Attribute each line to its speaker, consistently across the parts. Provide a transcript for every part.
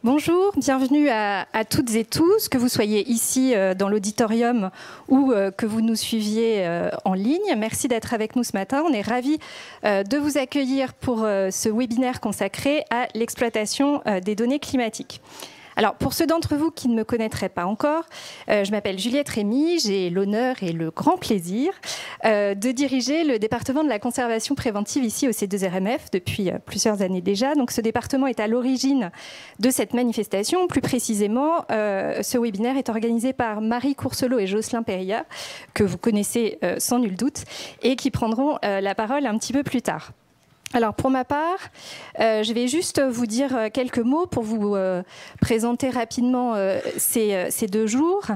Speaker 1: Bonjour, bienvenue à toutes et tous, que vous soyez ici dans l'auditorium ou que vous nous suiviez en ligne. Merci d'être avec nous ce matin. On est ravis de vous accueillir pour ce webinaire consacré à l'exploitation des données climatiques. Alors, pour ceux d'entre vous qui ne me connaîtraient pas encore, je m'appelle Juliette Rémy, j'ai l'honneur et le grand plaisir de diriger le département de la conservation préventive ici au C2RMF depuis plusieurs années déjà. Donc, ce département est à l'origine de cette manifestation. Plus précisément, ce webinaire est organisé par Marie Courcelot et Jocelyn Perilla, que vous connaissez sans nul doute, et qui prendront la parole un petit peu plus tard. Alors pour ma part, je vais juste vous dire quelques mots pour vous présenter rapidement ces 2 jours.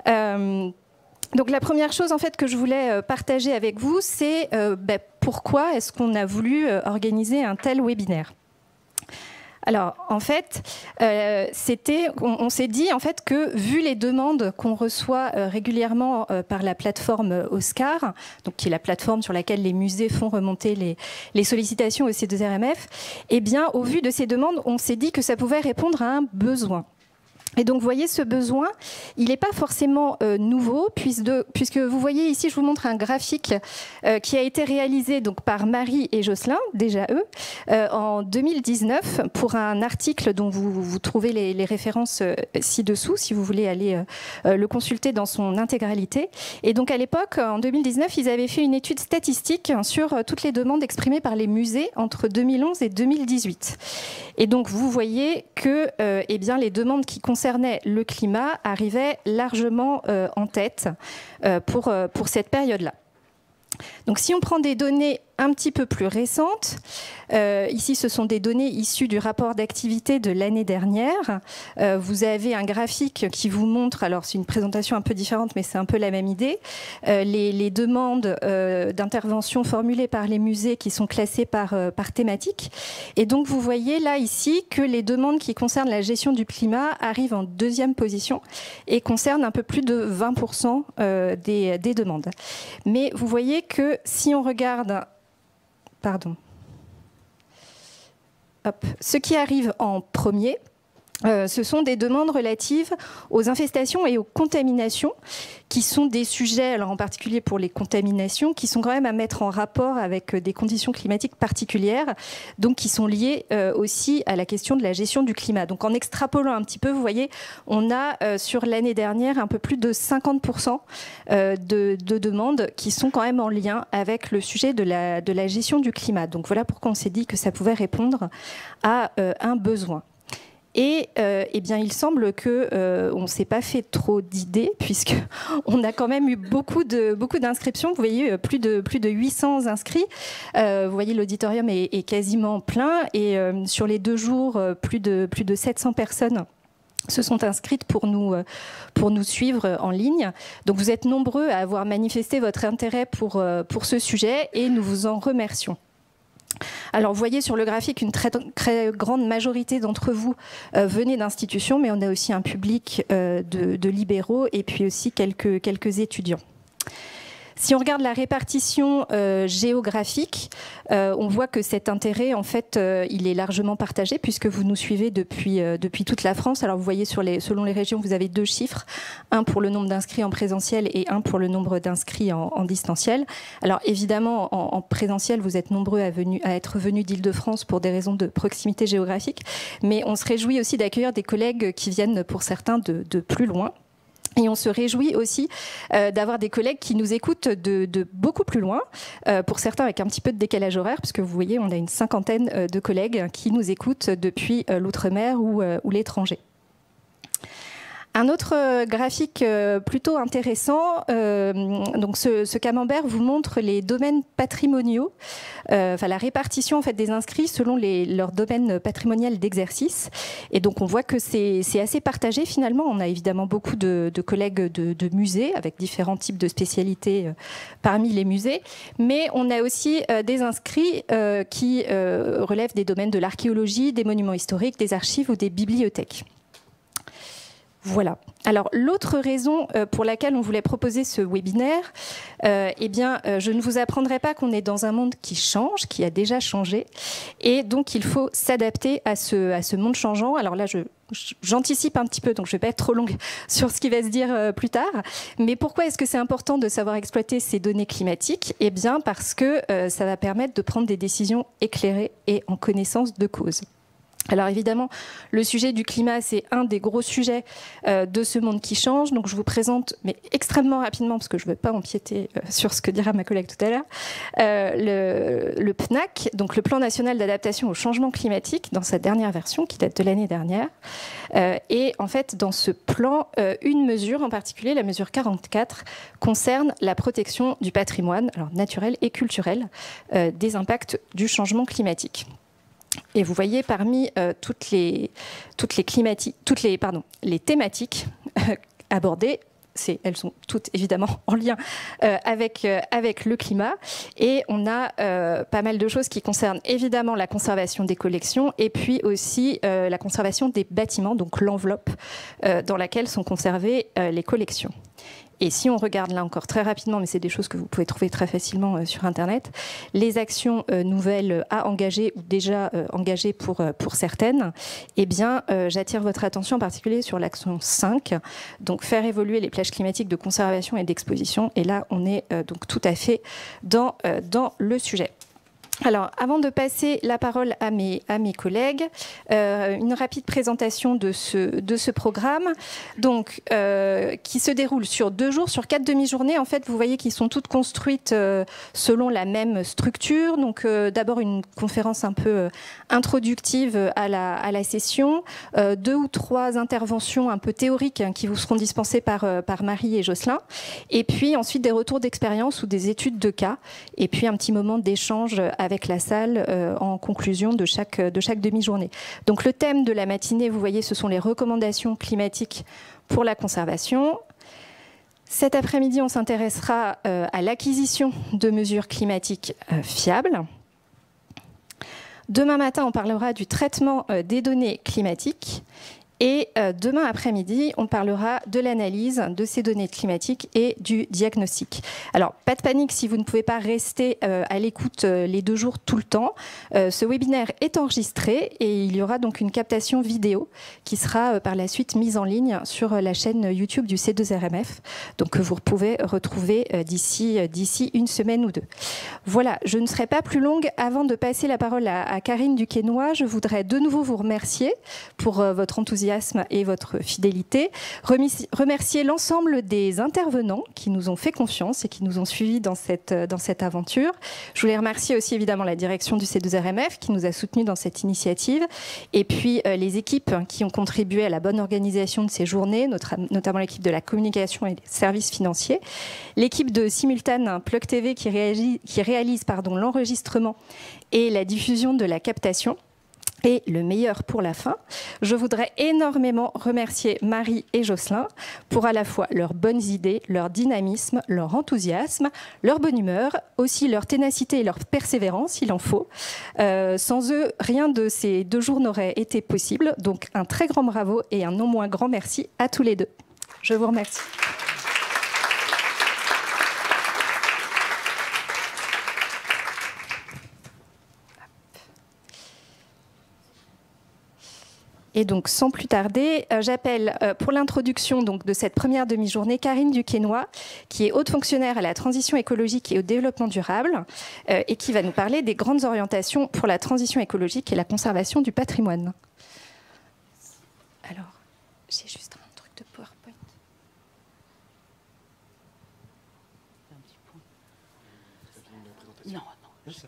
Speaker 1: Donc la première chose en fait que je voulais partager avec vous, c'est pourquoi est-ce qu'on a voulu organiser un tel webinaire. Alors, en fait, on s'est dit en fait que vu les demandes qu'on reçoit régulièrement par la plateforme Oscar, donc qui est la plateforme sur laquelle les musées font remonter les sollicitations au C2RMF, eh bien, au vu de ces demandes, on s'est dit que ça pouvait répondre à un besoin. Et donc, vous voyez, ce besoin, il n'est pas forcément nouveau, puisque vous voyez ici, je vous montre un graphique qui a été réalisé donc, par Marie et Jocelyn, déjà eux, en 2019, pour un article dont vous trouvez les références ci-dessous, si vous voulez aller le consulter dans son intégralité. Et donc, à l'époque, en 2019, ils avaient fait une étude statistique sur toutes les demandes exprimées par les musées entre 2011 et 2018. Et donc, vous voyez que eh bien, les demandes qui concernaient le climat arrivaient largement en tête pour cette période-là. Donc, si on prend des données un petit peu plus récentes, ici ce sont des données issues du rapport d'activité de l'année dernière. Vous avez un graphique qui vous montre, alors c'est une présentation un peu différente mais c'est un peu la même idée, les demandes d'intervention formulées par les musées qui sont classées par thématique. Et donc vous voyez là ici que les demandes qui concernent la gestion du climat arrivent en 2e position et concernent un peu plus de 20% des demandes. Mais vous voyez que si on regarde ce qui arrive en premier, ce sont des demandes relatives aux infestations et aux contaminations, qui sont des sujets, alors en particulier pour les contaminations, qui sont quand même à mettre en rapport avec des conditions climatiques particulières, donc qui sont liées aussi à la question de la gestion du climat. Donc en extrapolant un petit peu, vous voyez, on a sur l'année dernière un peu plus de 50% de demandes qui sont quand même en lien avec le sujet de la gestion du climat. Donc voilà pourquoi on s'est dit que ça pouvait répondre à un besoin. Et eh bien, il semble qu'on ne s'est pas fait trop d'idées, puisqu'on a quand même eu beaucoup d'inscriptions. Vous voyez, plus de 800 inscrits. Vous voyez, l'auditorium est quasiment plein. Et sur les 2 jours, plus de 700 personnes se sont inscrites pour nous suivre en ligne. Donc vous êtes nombreux à avoir manifesté votre intérêt pour ce sujet et nous vous en remercions. Alors, vous voyez sur le graphique une très grande majorité d'entre vous venez d'institutions, mais on a aussi un public de libéraux et puis aussi quelques étudiants. Si on regarde la répartition géographique, on voit que cet intérêt, en fait, il est largement partagé puisque vous nous suivez depuis toute la France. Alors, vous voyez, selon les régions, vous avez 2 chiffres, un pour le nombre d'inscrits en présentiel et un pour le nombre d'inscrits en distanciel. Alors, évidemment, en présentiel, vous êtes nombreux à être venus d'Île-de-France pour des raisons de proximité géographique, mais on se réjouit aussi d'accueillir des collègues qui viennent, pour certains, de plus loin. Et on se réjouit aussi d'avoir des collègues qui nous écoutent de beaucoup plus loin, pour certains avec un petit peu de décalage horaire, puisque vous voyez, on a une 50aine de collègues qui nous écoutent depuis l'outre-mer ou l'étranger. Un autre graphique plutôt intéressant, donc ce camembert vous montre les domaines patrimoniaux, la répartition en fait, des inscrits selon leur domaine patrimonial d'exercice. Et donc on voit que c'est assez partagé finalement. On a évidemment beaucoup de collègues de musées avec différents types de spécialités parmi les musées, mais on a aussi des inscrits qui relèvent des domaines de l'archéologie, des monuments historiques, des archives ou des bibliothèques. Voilà. Alors, l'autre raison pour laquelle on voulait proposer ce webinaire, je ne vous apprendrai pas qu'on est dans un monde qui change, qui a déjà changé, et donc il faut s'adapter à ce monde changeant. Alors là, j'anticipe un petit peu, donc je ne vais pas être trop longue sur ce qui va se dire plus tard. Mais pourquoi est-ce que c'est important de savoir exploiter ces données climatiques? Eh bien, parce que ça va permettre de prendre des décisions éclairées et en connaissance de cause. Alors évidemment, le sujet du climat, c'est un des gros sujets de ce monde qui change. Donc je vous présente, mais extrêmement rapidement, parce que je ne veux pas empiéter sur ce que dira ma collègue tout à l'heure, le PNAC, donc le Plan national d'adaptation au changement climatique, dans sa dernière version, qui date de l'année dernière. Et en fait, dans ce plan, une mesure en particulier, la mesure 44, concerne la protection du patrimoine, alors naturel et culturel, des impacts du changement climatique. Et vous voyez parmi toutes les thématiques abordées, elles sont toutes évidemment en lien avec le climat. Et on a pas mal de choses qui concernent évidemment la conservation des collections et puis aussi la conservation des bâtiments, donc l'enveloppe dans laquelle sont conservées les collections. Et si on regarde là encore très rapidement, mais c'est des choses que vous pouvez trouver très facilement sur Internet, les actions nouvelles à engager ou déjà engagées pour certaines, eh bien, j'attire votre attention en particulier sur l'action 5, donc faire évoluer les plages climatiques de conservation et d'exposition. Et là, on est donc tout à fait dans le sujet. Alors, avant de passer la parole à mes collègues, une rapide présentation de ce programme, donc, qui se déroule sur 2 jours, sur 4 demi-journées. En fait, vous voyez qu'ils sont toutes construites selon la même structure. Donc, d'abord, une conférence un peu introductive à la session, 2 ou 3 interventions un peu théoriques qui vous seront dispensées par Marie et Jocelyn, et puis ensuite des retours d'expérience ou des études de cas, et puis un petit moment d'échange avec la salle en conclusion de chaque demi-journée. Donc le thème de la matinée, vous voyez, ce sont les recommandations climatiques pour la conservation. Cet après-midi, on s'intéressera à l'acquisition de mesures climatiques fiables. Demain matin, on parlera du traitement des données climatiques. Et demain après-midi, on parlera de l'analyse de ces données climatiques et du diagnostic. Alors, pas de panique si vous ne pouvez pas rester à l'écoute les 2 jours tout le temps. Ce webinaire est enregistré et il y aura donc une captation vidéo qui sera par la suite mise en ligne sur la chaîne YouTube du C2RMF, donc que vous pouvez retrouver d'ici 1 semaine ou 2. Voilà, je ne serai pas plus longue. Avant de passer la parole à Karine Duquesnoy, je voudrais de nouveau vous remercier pour votre enthousiasme et votre fidélité. Remercier l'ensemble des intervenants qui nous ont fait confiance et qui nous ont suivis dans cette aventure. Je voulais remercier aussi évidemment la direction du C2RMF qui nous a soutenus dans cette initiative, et puis les équipes qui ont contribué à la bonne organisation de ces journées, notamment l'équipe de la communication et des services financiers, l'équipe de Simultane Plug TV qui réalise l'enregistrement et la diffusion de la captation. Et le meilleur pour la fin, je voudrais énormément remercier Marie et Jocelyn pour à la fois leurs bonnes idées, leur dynamisme, leur enthousiasme, leur bonne humeur, aussi leur ténacité et leur persévérance, il en faut. Sans eux, rien de ces 2 jours n'aurait été possible. Donc un très grand bravo et un non moins grand merci à tous les 2. Je vous remercie. Et donc, sans plus tarder, j'appelle pour l'introduction de cette première demi-journée Karine Duquesnoy, qui est haute fonctionnaire à la transition écologique et au développement durable, et qui va nous parler des grandes orientations pour la transition écologique et la conservation du patrimoine. Alors, j'ai juste un truc de PowerPoint.
Speaker 2: Non, je suis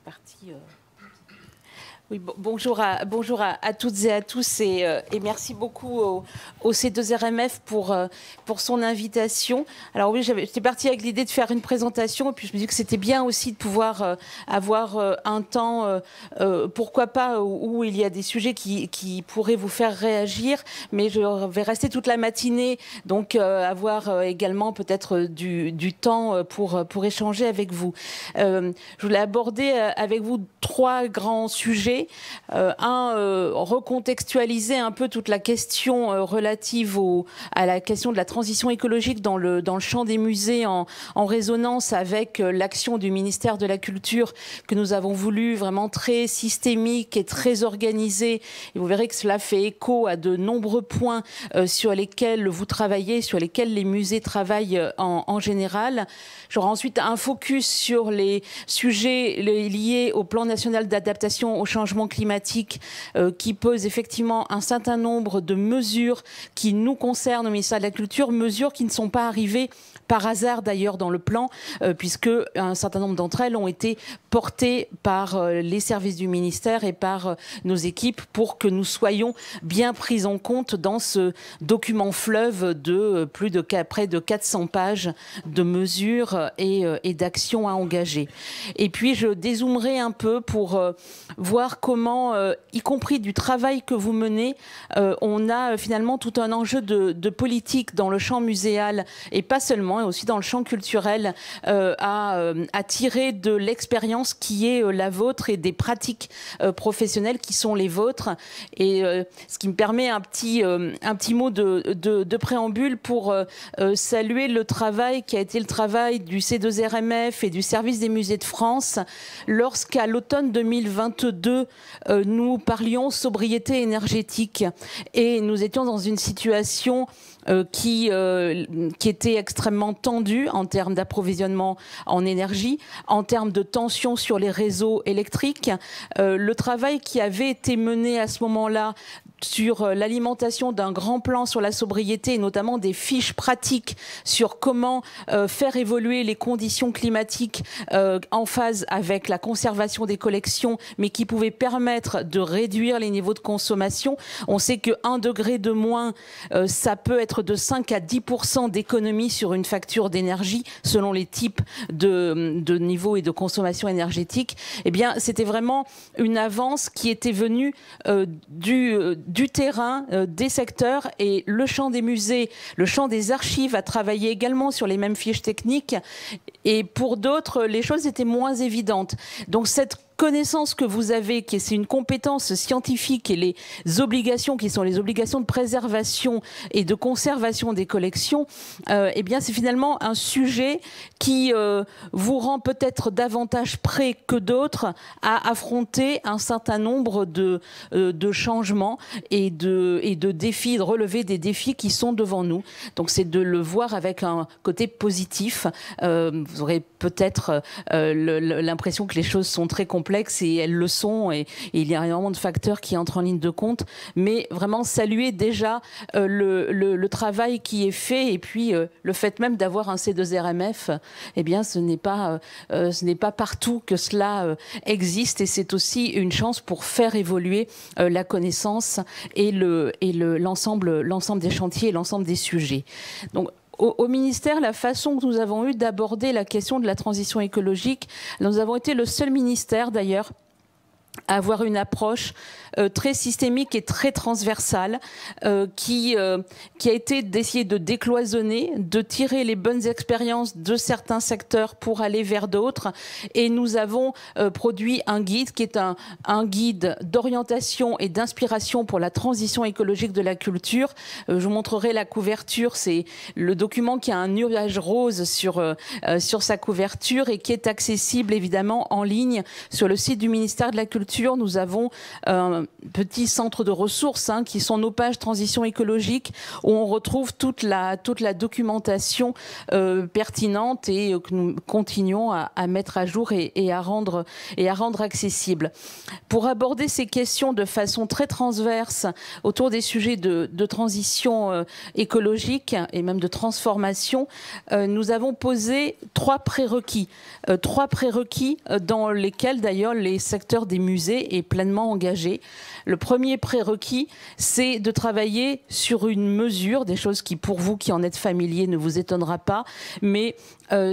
Speaker 2: partie... Oui, bonjour à toutes et à tous et merci beaucoup au C2RMF pour son invitation. Alors oui, j'étais partie avec l'idée de faire une présentation et puis je me dis que c'était bien aussi de pouvoir avoir un temps, pourquoi pas, où il y a des sujets qui pourraient vous faire réagir, mais je vais rester toute la matinée, donc avoir également peut-être du temps pour échanger avec vous. Je voulais aborder avec vous 3 grands sujets sujets. Recontextualiser un peu toute la question relative à la question de la transition écologique dans le champ des musées en résonance avec l'action du ministère de la Culture que nous avons voulu vraiment très systémique et très organisée. Et vous verrez que cela fait écho à de nombreux points sur lesquels vous travaillez, sur lesquels les musées travaillent en général. J'aurai ensuite un focus sur les sujets liés au plan national d'adaptation au changement climatique qui pose effectivement un certain nombre de mesures qui nous concernent au ministère de la Culture, mesures qui ne sont pas arrivées par hasard d'ailleurs dans le plan, puisque un certain nombre d'entre elles ont été portées par les services du ministère et par nos équipes pour que nous soyons bien pris en compte dans ce document fleuve de près de 400 pages de mesures et d'actions à engager. Et puis je dézoomerai un peu pour voir comment, y compris du travail que vous menez, on a finalement tout un enjeu de politique dans le champ muséal et pas seulement, et aussi dans le champ culturel, à tirer de l'expérience qui est la vôtre et des pratiques professionnelles qui sont les vôtres. Et ce qui me permet un petit mot de préambule pour saluer le travail qui a été le travail du C2RMF et du service des musées de France lorsqu'à l'automne 2022, nous parlions sobriété énergétique et nous étions dans une situation qui était extrêmement tendue en termes d'approvisionnement en énergie, en termes de tension sur les réseaux électriques. Le travail qui avait été mené à ce moment-là sur l'alimentation d'un grand plan sur la sobriété et notamment des fiches pratiques sur comment faire évoluer les conditions climatiques en phase avec la conservation des collections, mais qui pouvaient permettre de réduire les niveaux de consommation. On sait que 1 degré de moins, ça peut être de 5 à 10% d'économie sur une facture d'énergie selon les types de niveaux et de consommation énergétique. Eh bien, c'était vraiment une avance qui était venue du terrain, des secteurs, et le champ des musées, le champ des archives a travaillé également sur les mêmes fiches techniques, et pour d'autres, les choses étaient moins évidentes. Donc cette connaissance que vous avez, qui c'est une compétence scientifique, et les obligations qui sont les obligations de préservation et de conservation des collections, eh bien c'est finalement un sujet qui vous rend peut-être davantage prêt que d'autres à affronter un certain nombre de changements et de défis, de relever des défis qui sont devant nous. Donc c'est de le voir avec un côté positif. Vous aurez peut-être l'impression que les choses sont très complexes, et elles le sont, et il y a énormément de facteurs qui entrent en ligne de compte, mais vraiment saluer déjà le travail qui est fait, et puis le fait même d'avoir un C2RMF, eh bien ce n'est pas partout que cela existe, et c'est aussi une chance pour faire évoluer la connaissance et l'ensemble des chantiers et l'ensemble des sujets. Donc, au ministère, la façon que nous avons eu d'aborder la question de la transition écologique, nous avons été le seul ministère d'ailleurs à avoir une approche très systémique et très transversale qui a été d'essayer de décloisonner, de tirer les bonnes expériences de certains secteurs pour aller vers d'autres. Et nous avons produit un guide qui est un guide d'orientation et d'inspiration pour la transition écologique de la culture. Je vous montrerai la couverture. C'est le document qui a un nuage rose sur sa couverture et qui est accessible évidemment en ligne sur le site du ministère de la Culture. Nous avons un petit centre de ressources qui sont nos pages transition écologique, où on retrouve toute la documentation pertinente et que nous continuons à mettre à jour et à rendre accessible. Pour aborder ces questions de façon très transverse autour des sujets de transition écologique et même de transformation, nous avons posé trois prérequis dans lesquels d'ailleurs les secteurs des musée est pleinement engagé. Le premier prérequis, c'est de travailler sur une mesure, des choses qui, pour vous qui en êtes familiers, ne vous étonnera pas, mais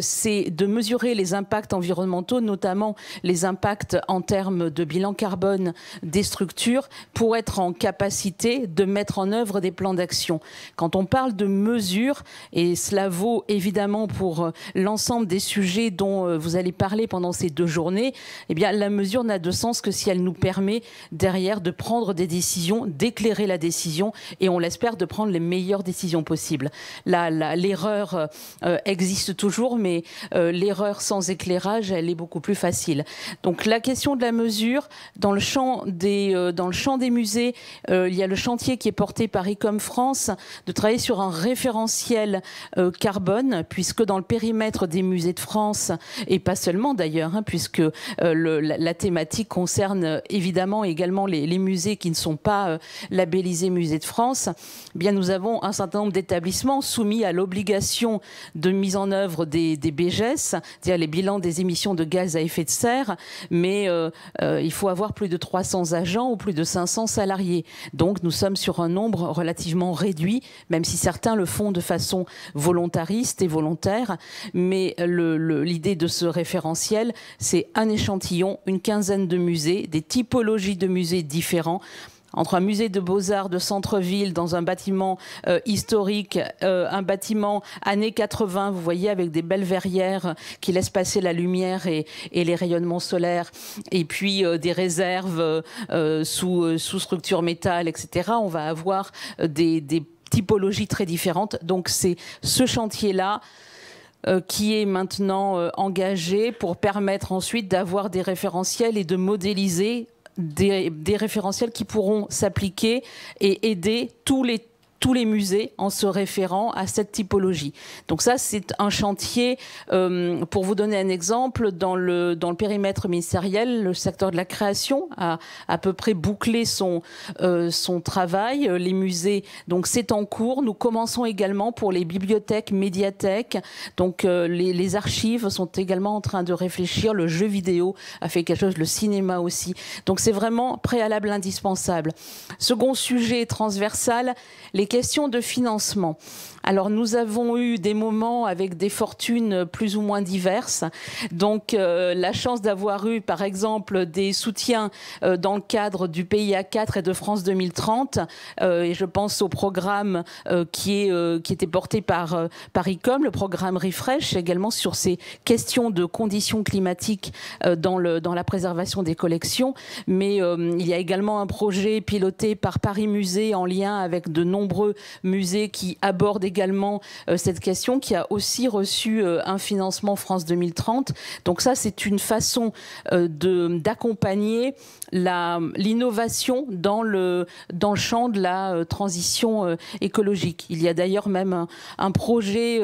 Speaker 2: c'est de mesurer les impacts environnementaux, notamment les impacts en termes de bilan carbone des structures, pour être en capacité de mettre en œuvre des plans d'action. Quand on parle de mesures, et cela vaut évidemment pour l'ensemble des sujets dont vous allez parler pendant ces 2 journées, eh bien la mesure n'a de sens que si elle nous permet derrière de prendre des décisions, d'éclairer la décision et on l'espère de prendre les meilleures décisions possibles. L'erreur existe toujours, mais l'erreur sans éclairage, elle est beaucoup plus facile. Donc la question de la mesure, dans le champ des musées, il y a le chantier qui est porté par ICOM France de travailler sur un référentiel carbone, puisque dans le périmètre des musées de France, et pas seulement d'ailleurs, hein, puisque la thématique concerne évidemment également les musées qui ne sont pas labellisés musées de France, eh bien nous avons un certain nombre d'établissements soumis à l'obligation de mise en œuvre des BGES, c'est-à-dire les bilans des émissions de gaz à effet de serre, mais il faut avoir plus de 300 agents ou plus de 500 salariés. Donc nous sommes sur un nombre relativement réduit, même si certains le font de façon volontariste et volontaire, mais l'idée de ce référentiel, c'est un échantillon, une quinzaine de musées, des typologies de musées différents, entre un musée de beaux-arts de centre-ville dans un bâtiment historique, un bâtiment années 80, vous voyez, avec des belles verrières qui laissent passer la lumière et les rayonnements solaires, et puis des réserves sous structure métal, etc. On va avoir des typologies très différentes. Donc c'est ce chantier-là qui est maintenant engagé pour permettre ensuite d'avoir des référentiels et de modéliser des référentiels qui pourront s'appliquer et aider tous les musées en se référant à cette typologie. Donc ça, c'est un chantier, pour vous donner un exemple, dans le périmètre ministériel, le secteur de la création a à peu près bouclé son travail. Les musées, donc c'est en cours. Nous commençons également pour les bibliothèques, médiathèques. Donc les archives sont également en train de réfléchir. Le jeu vidéo a fait quelque chose, le cinéma aussi. Donc c'est vraiment préalable indispensable. Second sujet transversal, les questions de financement. Alors nous avons eu des moments avec des fortunes plus ou moins diverses. Donc la chance d'avoir eu par exemple des soutiens dans le cadre du PIA 4 et de France 2030. Et je pense au programme qui était porté par ICOM, le programme Refresh, également sur ces questions de conditions climatiques dans la préservation des collections. Mais il y a également un projet piloté par Paris Musée en lien avec de nombreux musées qui abordent également cette question, qui a aussi reçu un financement France 2030. Donc ça, c'est une façon d'accompagner l'innovation dans le champ de la transition écologique. Il y a d'ailleurs même un projet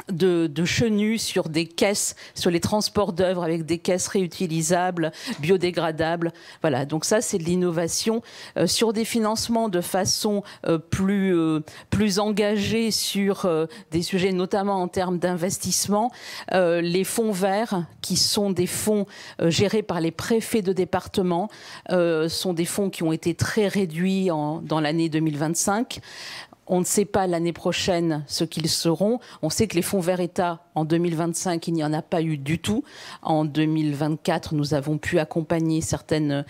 Speaker 2: de chenus sur des caisses, sur les transports d'œuvres avec des caisses réutilisables, biodégradables. Voilà, donc ça c'est de l'innovation sur des financements de façon plus engagée sur des sujets notamment en termes d'investissement. Les fonds verts, qui sont des fonds gérés par les préfets de département, sont des fonds qui ont été très réduits dans l'année 2025. On ne sait pas l'année prochaine ce qu'ils seront. On sait que les fonds verts État, en 2025, il n'y en a pas eu du tout. En 2024, nous avons pu accompagner certaines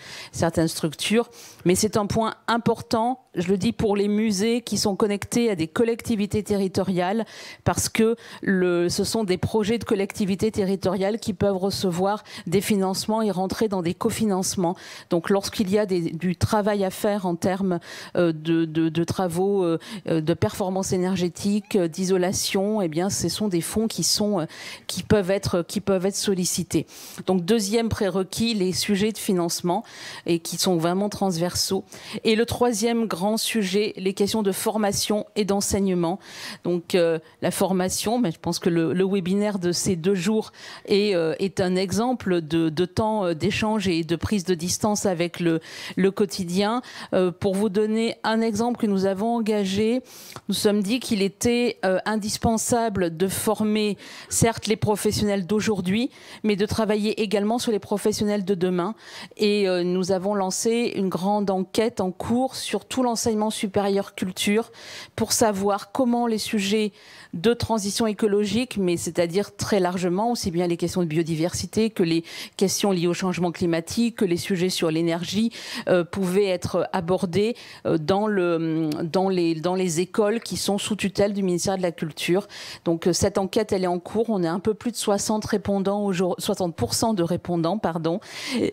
Speaker 2: structures. Mais c'est un point important, je le dis pour les musées qui sont connectés à des collectivités territoriales, parce que ce sont des projets de collectivités territoriales qui peuvent recevoir des financements et rentrer dans des cofinancements. Donc lorsqu'il y a du travail à faire en termes de travaux de performance énergétique, d'isolation, eh bien, ce sont des fonds qui peuvent être sollicités. Donc, deuxième prérequis, les sujets de financement et qui sont vraiment transversaux. Et le troisième grand sujet, les questions de formation et d'enseignement. Donc, la formation, mais je pense que le webinaire de ces 2 jours est un exemple de temps d'échange et de prise de distance avec le quotidien. Pour vous donner un exemple que nous avons engagé, nous sommes dit qu'il était indispensable de former, certes, les professionnels d'aujourd'hui, mais de travailler également sur les professionnels de demain. Et nous avons lancé une grande enquête en cours sur tout l'enseignement supérieur culture pour savoir comment les sujets de transition écologique, mais c'est-à-dire très largement, aussi bien les questions de biodiversité que les questions liées au changement climatique, que les sujets sur l'énergie pouvaient être abordés dans les écoles qui sont sous tutelle du ministère de la Culture. Donc cette enquête, elle est en en cours. On est un peu plus de 60% de répondants, pardon.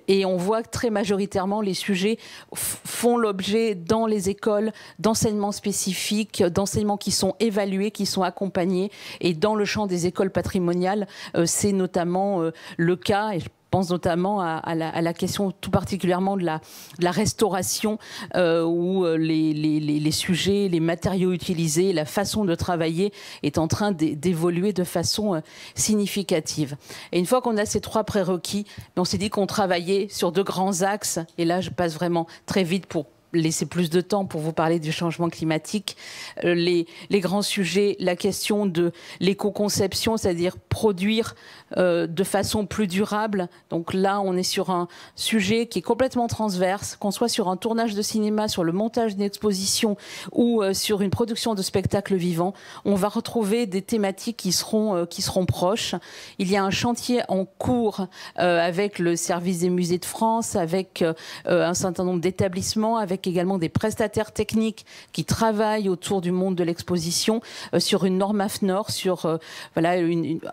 Speaker 2: Et on voit que très majoritairement, les sujets font l'objet dans les écoles d'enseignements spécifiques, d'enseignements qui sont évalués, qui sont accompagnés. Et dans le champ des écoles patrimoniales, c'est notamment le cas. Et je pense notamment à la question tout particulièrement de la restauration où les sujets, les matériaux utilisés, la façon de travailler est en train d'évoluer de façon significative. Et une fois qu'on a ces 3 prérequis, on s'est dit qu'on travaillait sur 2 grands axes. Et là, je passe vraiment très vite pour laisser plus de temps pour vous parler du changement climatique. Les grands sujets, la question de l'éco-conception, c'est-à-dire produire de façon plus durable. Donc là, on est sur un sujet qui est complètement transverse, qu'on soit sur un tournage de cinéma, sur le montage d'une exposition ou sur une production de spectacle vivant, on va retrouver des thématiques qui seront proches. Il y a un chantier en cours avec le service des musées de France, avec un certain nombre d'établissements, avec également des prestataires techniques qui travaillent autour du monde de l'exposition sur une norme AFNOR, sur voilà,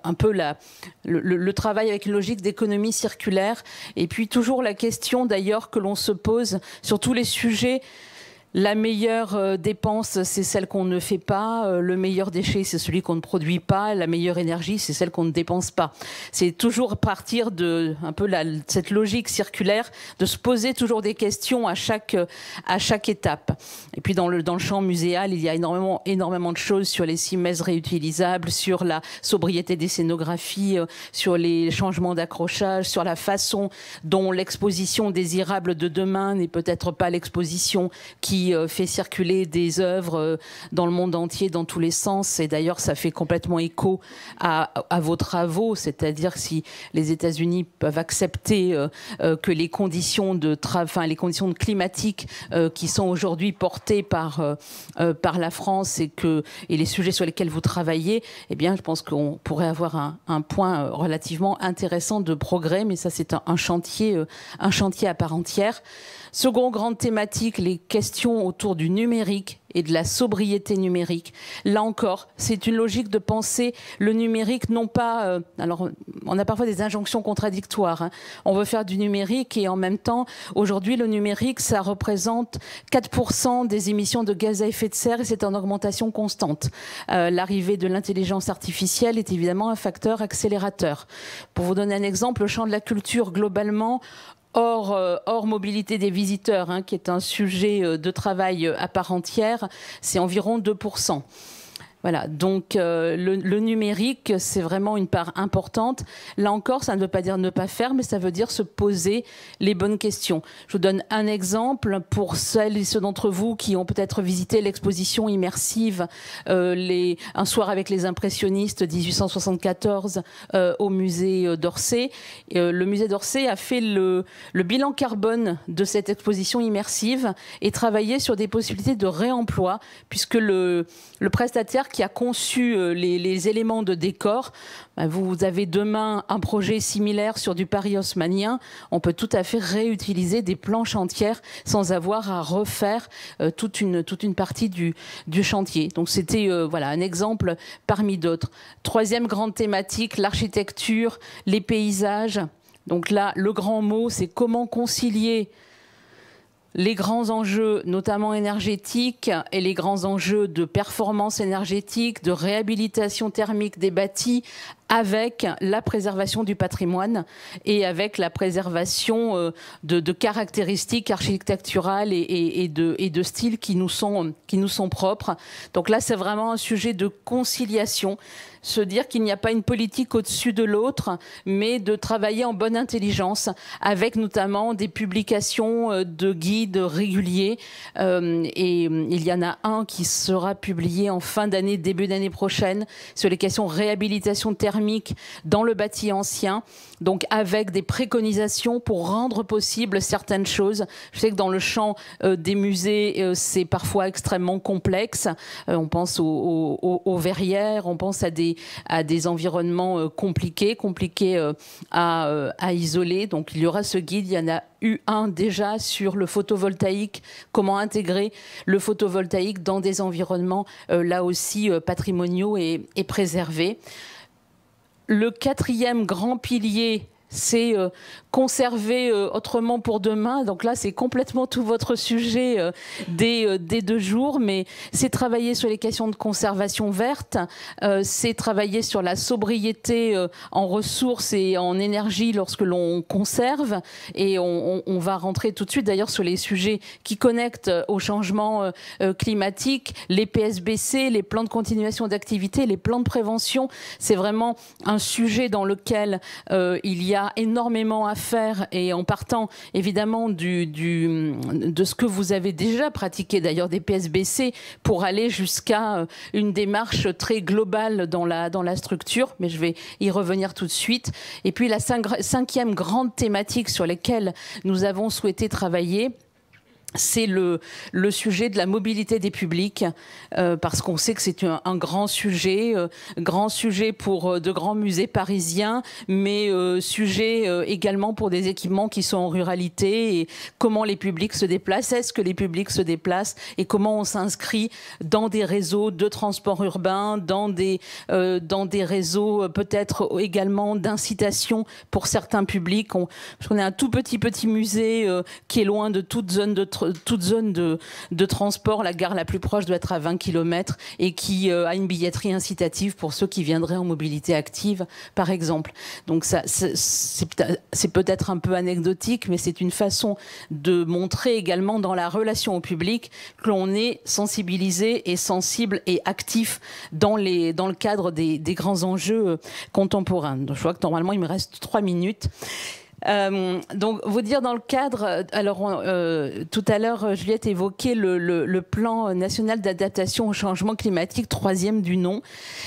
Speaker 2: un peu le travail avec une logique d'économie circulaire. Et puis toujours la question d'ailleurs que l'on se pose sur tous les sujets. La meilleure dépense, c'est celle qu'on ne fait pas. Le meilleur déchet, c'est celui qu'on ne produit pas. La meilleure énergie, c'est celle qu'on ne dépense pas. C'est toujours partir de un peu cette logique circulaire, de se poser toujours des questions à chaque étape. Et puis dans le champ muséal, il y a énormément de choses sur les cimaises réutilisables, sur la sobriété des scénographies, sur les changements d'accrochage, sur la façon dont l'exposition désirable de demain n'est peut-être pas l'exposition qui fait circuler des œuvres dans le monde entier, dans tous les sens. Et d'ailleurs, ça fait complètement écho à vos travaux, c'est-à-dire si les États-Unis peuvent accepter que les conditions climatiques qui sont aujourd'hui portées par la France et les sujets sur lesquels vous travaillez, eh bien, je pense qu'on pourrait avoir un point relativement intéressant de progrès, mais ça, c'est un chantier à part entière. Seconde grande thématique, les questions autour du numérique et de la sobriété numérique. Là encore, c'est une logique de penser le numérique, non pas... alors, on a parfois des injonctions contradictoires. Hein. On veut faire du numérique et en même temps, aujourd'hui, le numérique, ça représente 4% des émissions de gaz à effet de serre et c'est en augmentation constante. L'arrivée de l'intelligence artificielle est évidemment un facteur accélérateur. Pour vous donner un exemple, le champ de la culture, globalement, hors mobilité des visiteurs, hein, qui est un sujet de travail à part entière, c'est environ 2%. Voilà, donc le numérique, c'est vraiment une part importante. Là encore, ça ne veut pas dire ne pas faire, mais ça veut dire se poser les bonnes questions. Je vous donne un exemple pour celles et ceux d'entre vous qui ont peut-être visité l'exposition immersive Un soir avec les impressionnistes 1874 au musée d'Orsay. Le musée d'Orsay a fait le bilan carbone de cette exposition immersive et travaillé sur des possibilités de réemploi, puisque le prestataire qui a conçu les éléments de décor, vous avez demain un projet similaire sur du Paris haussmannien, on peut tout à fait réutiliser des planches entières sans avoir à refaire toute une partie du chantier. Donc c'était voilà, un exemple parmi d'autres. Troisième grande thématique, l'architecture, les paysages. Donc là, le grand mot, c'est comment concilier les grands enjeux, notamment énergétiques, et les grands enjeux de performance énergétique, de réhabilitation thermique des bâtis, avec la préservation du patrimoine et avec la préservation de caractéristiques architecturales et de styles qui nous sont propres. Donc là, c'est vraiment un sujet de conciliation. Se dire qu'il n'y a pas une politique au-dessus de l'autre, mais de travailler en bonne intelligence, avec notamment des publications de guides réguliers. Et il y en a un qui sera publié en fin d'année, début d'année prochaine, sur les questions réhabilitation thermique dans le bâti ancien, donc avec des préconisations pour rendre possible certaines choses. Je sais que dans le champ des musées, c'est parfois extrêmement complexe. On pense aux verrières, on pense à des environnements compliqués à isoler. Donc il y aura ce guide, il y en a eu un déjà sur le photovoltaïque, comment intégrer le photovoltaïque dans des environnements là aussi patrimoniaux et préservés. Le quatrième grand pilier, c'est conserver autrement pour demain. Donc là, c'est complètement tout votre sujet des 2 jours, mais c'est travailler sur les questions de conservation verte, c'est travailler sur la sobriété en ressources et en énergie lorsque l'on conserve, et on va rentrer tout de suite d'ailleurs sur les sujets qui connectent au changement climatique, les PSBC, les plans de continuation d'activité, les plans de prévention. C'est vraiment un sujet dans lequel il y a énormément à faire, et en partant évidemment de ce que vous avez déjà pratiqué, d'ailleurs des PSBC, pour aller jusqu'à une démarche très globale dans la structure, mais je vais y revenir tout de suite. Et puis la cinquième grande thématique sur laquelle nous avons souhaité travailler, c'est le sujet de la mobilité des publics, parce qu'on sait que c'est un grand sujet pour de grands musées parisiens, mais sujet également pour des équipements qui sont en ruralité, et comment les publics se déplacent, est-ce que les publics se déplacent, et comment on s'inscrit dans des réseaux de transport urbain, dans des réseaux peut-être également d'incitation pour certains publics. On est un tout petit musée qui est loin de toute zone de transport. La gare la plus proche doit être à 20 km et qui a une billetterie incitative pour ceux qui viendraient en mobilité active, par exemple. Donc ça, c'est peut-être un peu anecdotique, mais c'est une façon de montrer également dans la relation au public que l'on est sensibilisé et sensible et actif dans le cadre des grands enjeux contemporains. Donc je vois que normalement il me reste 3 minutes. Donc, vous dire dans le cadre, alors tout à l'heure Juliette évoquait le plan national d'adaptation au changement climatique, 3e du nom,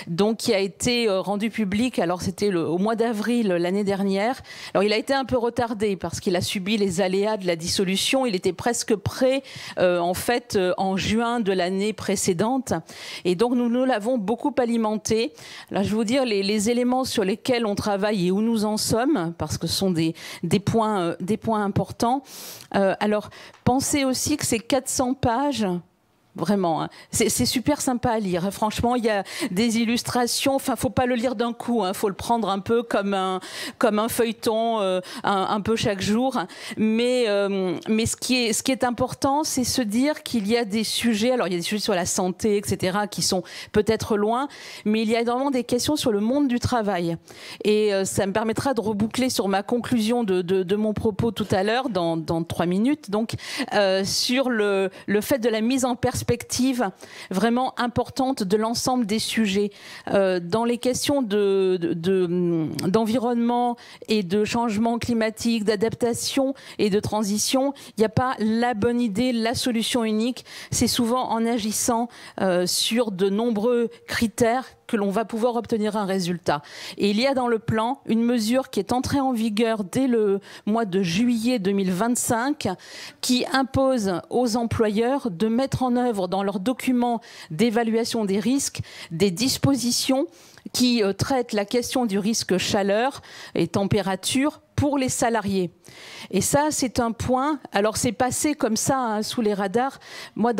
Speaker 2: donc qui a été rendu public. Alors c'était au mois d'avril l'année dernière. Alors il a été un peu retardé parce qu'il a subi les aléas de la dissolution. Il était presque prêt en fait en juin de l'année précédente, et donc nous l'avons beaucoup alimenté. Là je vais vous dire les éléments sur lesquels on travaille et où nous en sommes, parce que ce sont des points importants. Alors, pensez aussi que ces 400 pages, vraiment, hein, c'est super sympa à lire. Franchement, il y a des illustrations. Enfin, faut pas le lire d'un coup. Faut le prendre un peu comme un feuilleton, un peu chaque jour. Mais ce qui est important, c'est se dire qu'il y a des sujets. Alors, il y a des sujets sur la santé, etc., qui sont peut-être loin, mais il y a énormément des questions sur le monde du travail. Et ça me permettra de reboucler sur ma conclusion de mon propos tout à l'heure, dans 3 minutes. Donc, sur le fait de la mise en perspective vraiment importante de l'ensemble des sujets. Dans les questions d'environnement et de changement climatique, d'adaptation et de transition, il n'y a pas la bonne idée, la solution unique. C'est souvent en agissant sur de nombreux critères que l'on va pouvoir obtenir un résultat. Et il y a dans le plan une mesure qui est entrée en vigueur dès le mois de juillet 2025, qui impose aux employeurs de mettre en œuvre dans leurs documents d'évaluation des risques des dispositions qui traitent la question du risque chaleur et température pour les salariés. Et ça, c'est un point. Alors, c'est passé comme ça, hein, sous les radars. Moi,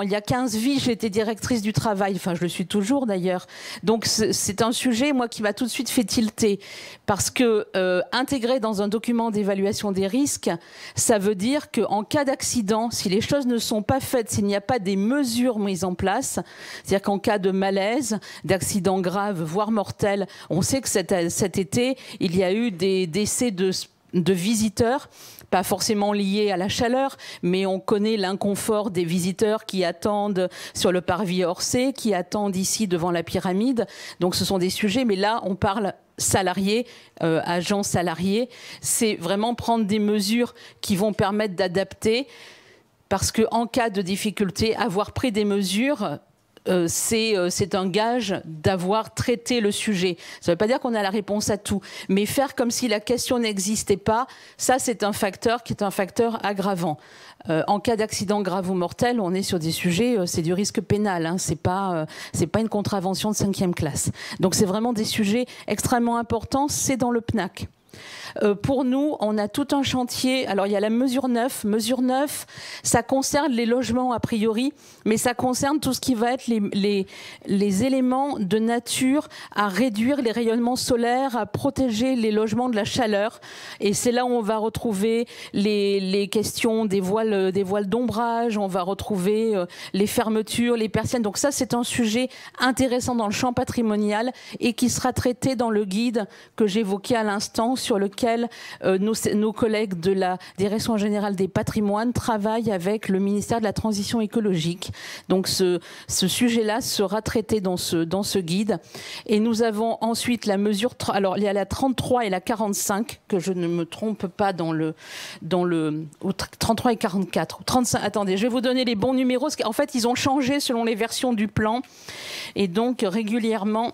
Speaker 2: il y a 15 vies, j'étais directrice du travail. Enfin, je le suis toujours, d'ailleurs. Donc, c'est un sujet, moi, qui m'a tout de suite fait tilter. Parce que intégrer dans un document d'évaluation des risques, ça veut dire qu'en cas d'accident, si les choses ne sont pas faites, s'il n'y a pas des mesures mises en place, c'est-à-dire qu'en cas de malaise, d'accident grave, voire mortel, on sait que cet été, il y a eu des décès de visiteurs, pas forcément liés à la chaleur, mais on connaît l'inconfort des visiteurs qui attendent sur le parvis Orsay, qui attendent ici devant la pyramide. Donc ce sont des sujets, mais là on parle salariés, agents salariés. C'est vraiment prendre des mesures qui vont permettre d'adapter, parce qu'en cas de difficulté, avoir pris des mesures, c'est un gage d'avoir traité le sujet. Ça ne veut pas dire qu'on a la réponse à tout, mais faire comme si la question n'existait pas, ça c'est un facteur qui est un facteur aggravant. En cas d'accident grave ou mortel, on est sur des sujets, c'est du risque pénal, hein, c'est pas une contravention de 5e classe. Donc c'est vraiment des sujets extrêmement importants, c'est dans le PNAC. Pour nous, on a tout un chantier. Alors, il y a la mesure 9. Mesure 9, ça concerne les logements a priori, mais ça concerne tout ce qui va être les éléments de nature à réduire les rayonnements solaires, à protéger les logements de la chaleur. Et c'est là où on va retrouver les questions des voiles d'ombrage, on va retrouver les fermetures, les persiennes. Donc ça, c'est un sujet intéressant dans le champ patrimonial et qui sera traité dans le guide que j'évoquais à l'instant, sur lequel nos collègues de la Direction générale des patrimoines travaillent avec le ministère de la Transition écologique. Donc ce sujet-là sera traité dans ce guide. Et nous avons ensuite la mesure... Alors il y a la 33 et la 45, que je ne me trompe pas dans le 33 et 44. 35, attendez, je vais vous donner les bons numéros. Parce qu'en fait, ils ont changé selon les versions du plan. Et donc régulièrement...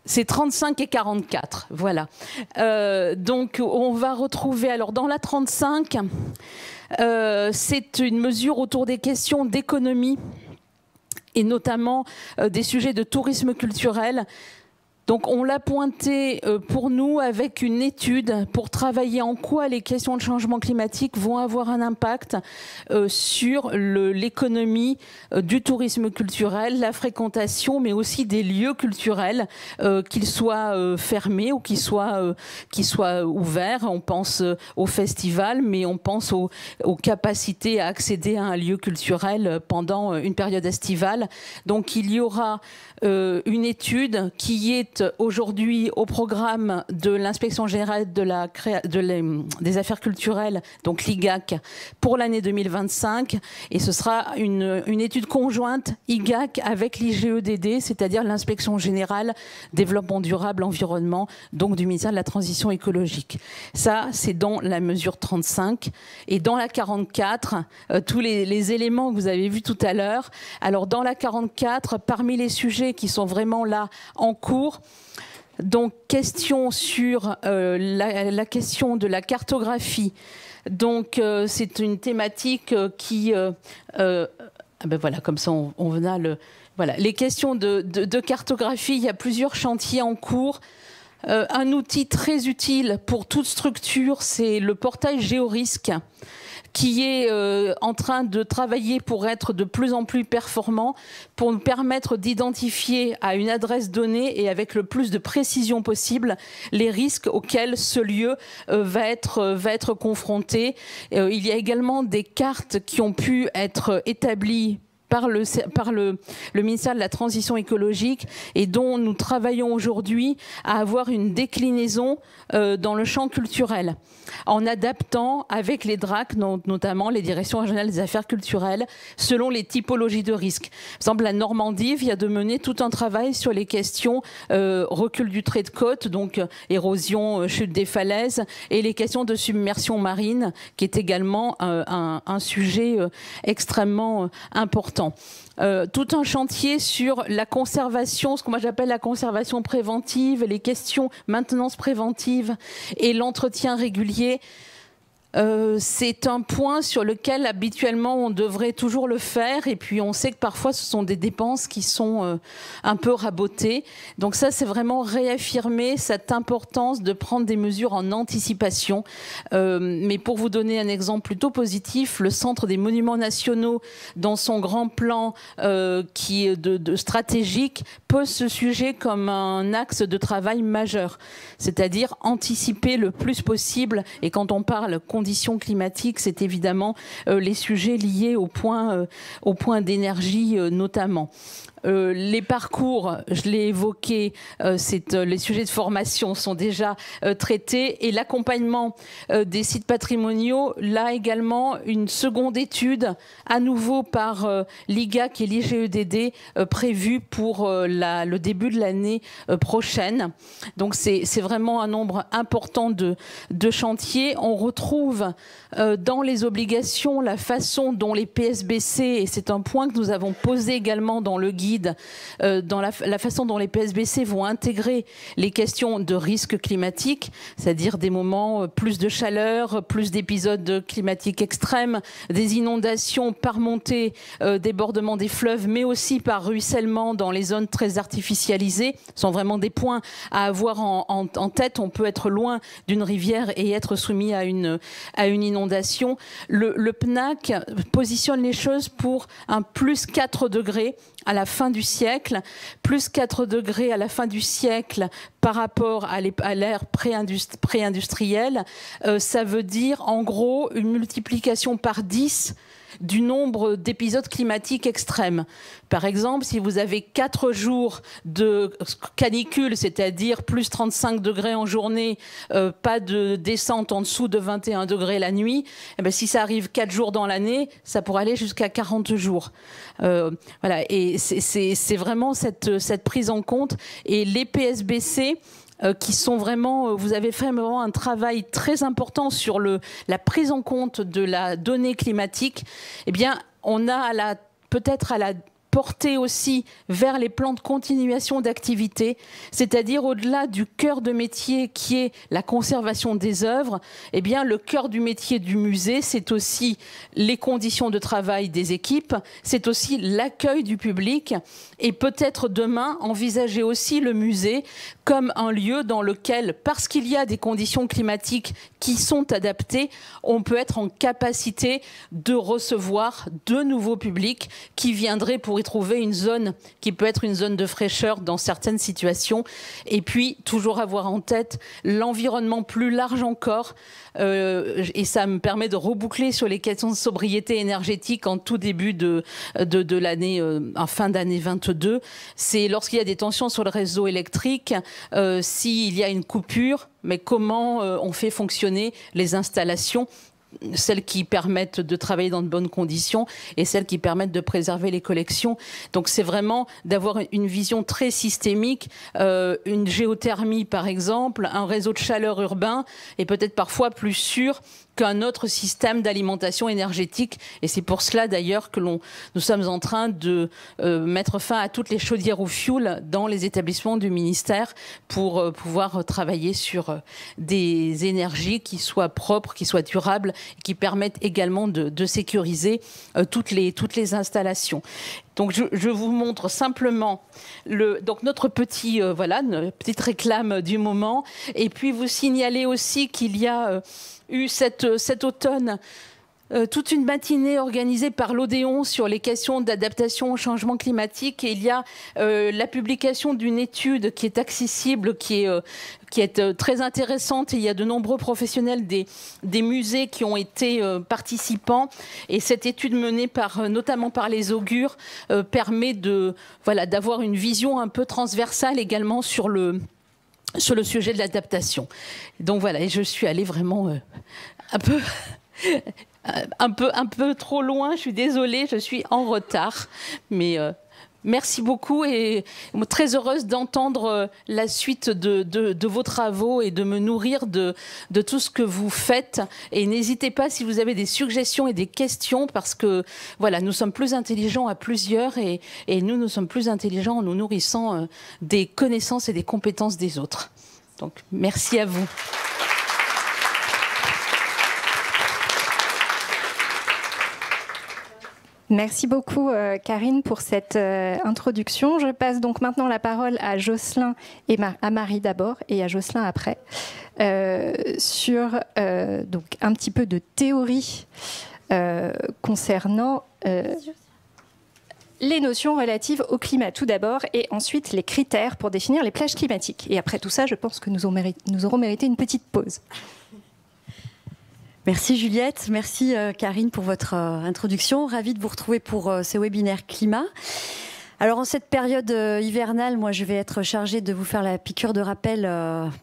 Speaker 2: C'est 35 et 44, voilà. Donc on va retrouver, alors dans la 35, c'est une mesure autour des questions d'économie et notamment des sujets de tourisme culturel. Donc on l'a pointé pour nous avec une étude pour travailler en quoi les questions de changement climatique vont avoir un impact sur l'économie du tourisme culturel, la fréquentation, mais aussi des lieux culturels, qu'ils soient fermés ou qu'ils soient ouverts. On pense au festival, mais on pense aux capacités à accéder à un lieu culturel pendant une période estivale. Donc il y aura une étude qui est aujourd'hui au programme de l'Inspection générale des affaires culturelles, donc l'IGAC, pour l'année 2025. Et ce sera une étude conjointe IGAC avec l'IGEDD, c'est-à-dire l'Inspection générale développement durable, environnement, donc du ministère de la Transition écologique. Ça, c'est dans la mesure 35. Et dans la 44, tous les éléments que vous avez vus tout à l'heure. Alors dans la 44, parmi les sujets qui sont vraiment là en cours. Donc, question sur la question de la cartographie. Donc, c'est une thématique qui... ben voilà, comme ça, on a le... Voilà, les questions de cartographie, il y a plusieurs chantiers en cours. Un outil très utile pour toute structure, c'est le portail Géorisque, qui est en train de travailler pour être de plus en plus performant, pour nous permettre d'identifier à une adresse donnée et avec le plus de précision possible les risques auxquels ce lieu va être confronté. Il y a également des cartes qui ont pu être établies par le ministère de la Transition écologique et dont nous travaillons aujourd'hui à avoir une déclinaison dans le champ culturel, en adaptant avec les DRAC, notamment les Directions régionales des affaires culturelles, selon les typologies de risques. Par exemple, la Normandie vient de mener tout un travail sur les questions recul du trait de côte, donc érosion, chute des falaises, et les questions de submersion marine, qui est également un sujet extrêmement important. Tout un chantier sur la conservation, ce que moi j'appelle la conservation préventive, les questions maintenance préventive et l'entretien régulier. C'est un point sur lequel habituellement on devrait toujours le faire, et puis on sait que parfois ce sont des dépenses qui sont un peu rabotées. Donc ça, c'est vraiment réaffirmer cette importance de prendre des mesures en anticipation. Mais pour vous donner un exemple plutôt positif, le Centre des monuments nationaux, dans son grand plan qui est stratégique, pose ce sujet comme un axe de travail majeur, c'est-à-dire anticiper le plus possible. Et quand on parle conditions climatiques, c'est évidemment les sujets liés au point d'énergie notamment. Les parcours, je l'ai évoqué, les sujets de formation sont déjà traités, et l'accompagnement des sites patrimoniaux, là également une seconde étude, à nouveau par l'IGAC et l'IGEDD, prévue pour le début de l'année prochaine. Donc c'est vraiment un nombre important de chantiers. On retrouve dans les obligations la façon dont les PSBC, et c'est un point que nous avons posé également dans le guide, guide dans la façon dont les PSBC vont intégrer les questions de risque climatique, c'est-à-dire des moments plus de chaleur, plus d'épisodes climatiques extrêmes, des inondations par montée, débordement des fleuves, mais aussi par ruissellement dans les zones très artificialisées, sont vraiment des points à avoir en tête. On peut être loin d'une rivière et être soumis à une inondation. Le PNAC positionne les choses pour un plus 4 degrés à la fin du siècle, plus 4 degrés à la fin du siècle par rapport à l'ère pré-industrielle. Ça veut dire en gros une multiplication par 10 du nombre d'épisodes climatiques extrêmes. Par exemple, si vous avez 4 jours de canicule, c'est-à-dire plus 35 degrés en journée, pas de descente en dessous de 21 degrés la nuit, eh bien, si ça arrive 4 jours dans l'année, ça pourrait aller jusqu'à 40 jours. Voilà. Et c'est vraiment cette prise en compte. Et les PSBC qui sont vraiment, vous avez fait vraiment un travail très important sur la prise en compte de la donnée climatique. Eh bien, on a peut-être à la porter aussi vers les plans de continuation d'activité, c'est-à-dire au-delà du cœur de métier qui est la conservation des œuvres, eh bien le cœur du métier du musée, c'est aussi les conditions de travail des équipes, c'est aussi l'accueil du public et peut-être demain envisager aussi le musée comme un lieu dans lequel, parce qu'il y a des conditions climatiques qui sont adaptées, on peut être en capacité de recevoir de nouveaux publics qui viendraient pour y trouver une zone qui peut être une zone de fraîcheur dans certaines situations. Et puis, toujours avoir en tête l'environnement plus large encore. Et ça me permet de reboucler sur les questions de sobriété énergétique en tout début de l'année, en fin d'année 22. C'est lorsqu'il y a des tensions sur le réseau électrique, s'il y a une coupure, mais comment on fait fonctionner les installations, celles qui permettent de travailler dans de bonnes conditions et celles qui permettent de préserver les collections. Donc c'est vraiment d'avoir une vision très systémique, une géothermie par exemple, un réseau de chaleur urbain est peut-être parfois plus sûr qu'un autre système d'alimentation énergétique. Et c'est pour cela d'ailleurs que nous sommes en train de mettre fin à toutes les chaudières au fioul dans les établissements du ministère pour pouvoir travailler sur des énergies qui soient propres, qui soient durables, et qui permettent également de sécuriser toutes les installations. Donc je vous montre simplement donc notre petite réclame du moment, et puis vous signaler aussi qu'il y a eu cet automne toute une matinée organisée par l'Odéon sur les questions d'adaptation au changement climatique, et il y a la publication d'une étude qui est accessible, qui est très intéressante, et il y a de nombreux professionnels des musées qui ont été participants, et cette étude menée notamment par les augures permet d'avoir une vision un peu transversale également sur le sujet de l'adaptation. Donc voilà, et je suis allée vraiment un peu trop loin, je suis désolée, je suis en retard, mais merci beaucoup et très heureuse d'entendre la suite de vos travaux et de me nourrir de tout ce que vous faites. Et n'hésitez pas si vous avez des suggestions et des questions, parce que voilà, nous sommes plus intelligents à plusieurs et nous sommes plus intelligents en nous nourrissant des connaissances et des compétences des autres. Donc merci à vous.
Speaker 1: Merci beaucoup Karine pour cette introduction. Je passe donc maintenant la parole à Jocelyn et à Marie d'abord et à Jocelyn après sur donc un petit peu de théorie concernant les notions relatives au climat tout d'abord, et ensuite les critères pour définir les plages climatiques. Et après tout ça, je pense que nous aurons mérité une petite pause.
Speaker 3: Merci Juliette, merci Karine pour votre introduction. Ravie de vous retrouver pour ce webinaire climat. Alors en cette période hivernale, moi je vais être chargée de vous faire la piqûre de rappel,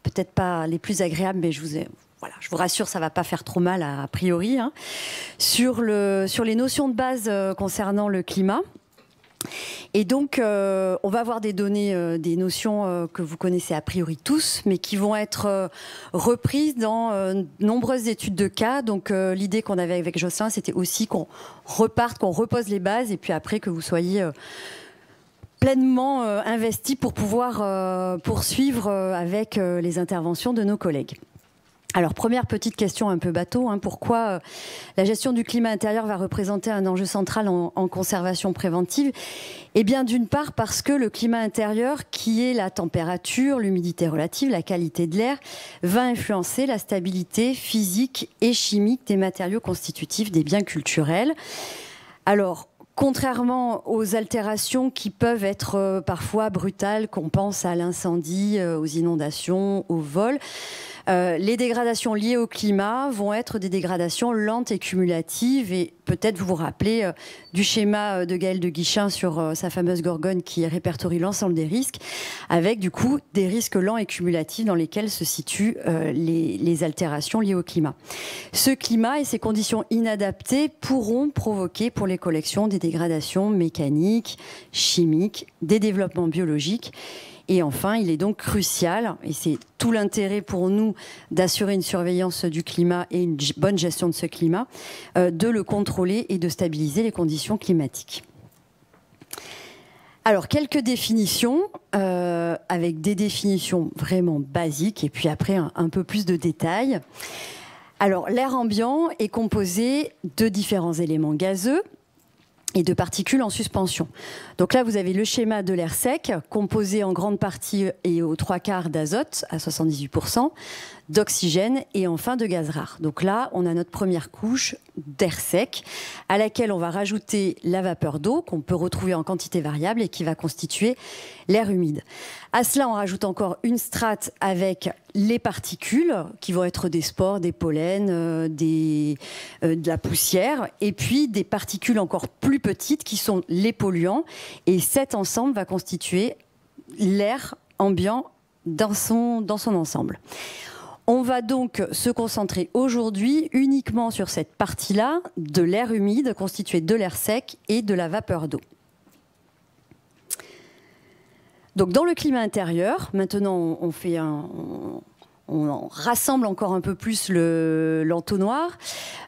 Speaker 3: peut-être pas les plus agréables, mais je vous rassure, ça ne va pas faire trop mal a priori, hein, sur les notions de base concernant le climat. Et donc, on va avoir des données, des notions que vous connaissez a priori tous, mais qui vont être reprises dans nombreuses études de cas. Donc, l'idée qu'on avait avec Jocelyn, c'était aussi qu'on repose les bases, et puis après que vous soyez pleinement investis pour pouvoir poursuivre avec les interventions de nos collègues. Alors, première petite question un peu bateau, pourquoi la gestion du climat intérieur va représenter un enjeu central en conservation préventive? Eh bien, d'une part, parce que le climat intérieur, qui est la température, l'humidité relative, la qualité de l'air, va influencer la stabilité physique et chimique des matériaux constitutifs des biens culturels. Alors, contrairement aux altérations qui peuvent être parfois brutales, qu'on pense à l'incendie, aux inondations, au vol, les dégradations liées au climat vont être des dégradations lentes et cumulatives. Et peut-être vous vous rappelez du schéma de Gaël de Guichin sur sa fameuse Gorgone qui répertorie l'ensemble des risques, avec du coup des risques lents et cumulatifs dans lesquels se situent les altérations liées au climat. Ce climat et ces conditions inadaptées pourront provoquer pour les collections des dégradations mécaniques, chimiques, des développements biologiques. Et enfin, il est donc crucial, et c'est tout l'intérêt pour nous d'assurer une surveillance du climat et une bonne gestion de ce climat, de le contrôler et de stabiliser les conditions climatiques. Alors, quelques définitions, avec des définitions vraiment basiques, et puis après un peu plus de détails. Alors, l'air ambiant est composé de différents éléments gazeux et de particules en suspension. Donc là, vous avez le schéma de l'air sec, composé en grande partie et aux 3/4 d'azote, à 78%, d'oxygène et enfin de gaz rares. Donc là, on a notre première couche d'air sec, à laquelle on va rajouter la vapeur d'eau, qu'on peut retrouver en quantité variable et qui va constituer l'air humide. À cela, on rajoute encore une strate avec les particules, qui vont être des spores, des pollens, de la poussière, et puis des particules encore plus petites, qui sont les polluants. Et cet ensemble va constituer l'air ambiant dans son ensemble. On va donc se concentrer aujourd'hui uniquement sur cette partie-là de l'air humide constitué de l'air sec et de la vapeur d'eau. Donc dans le climat intérieur, maintenant on rassemble encore un peu plus l'entonnoir.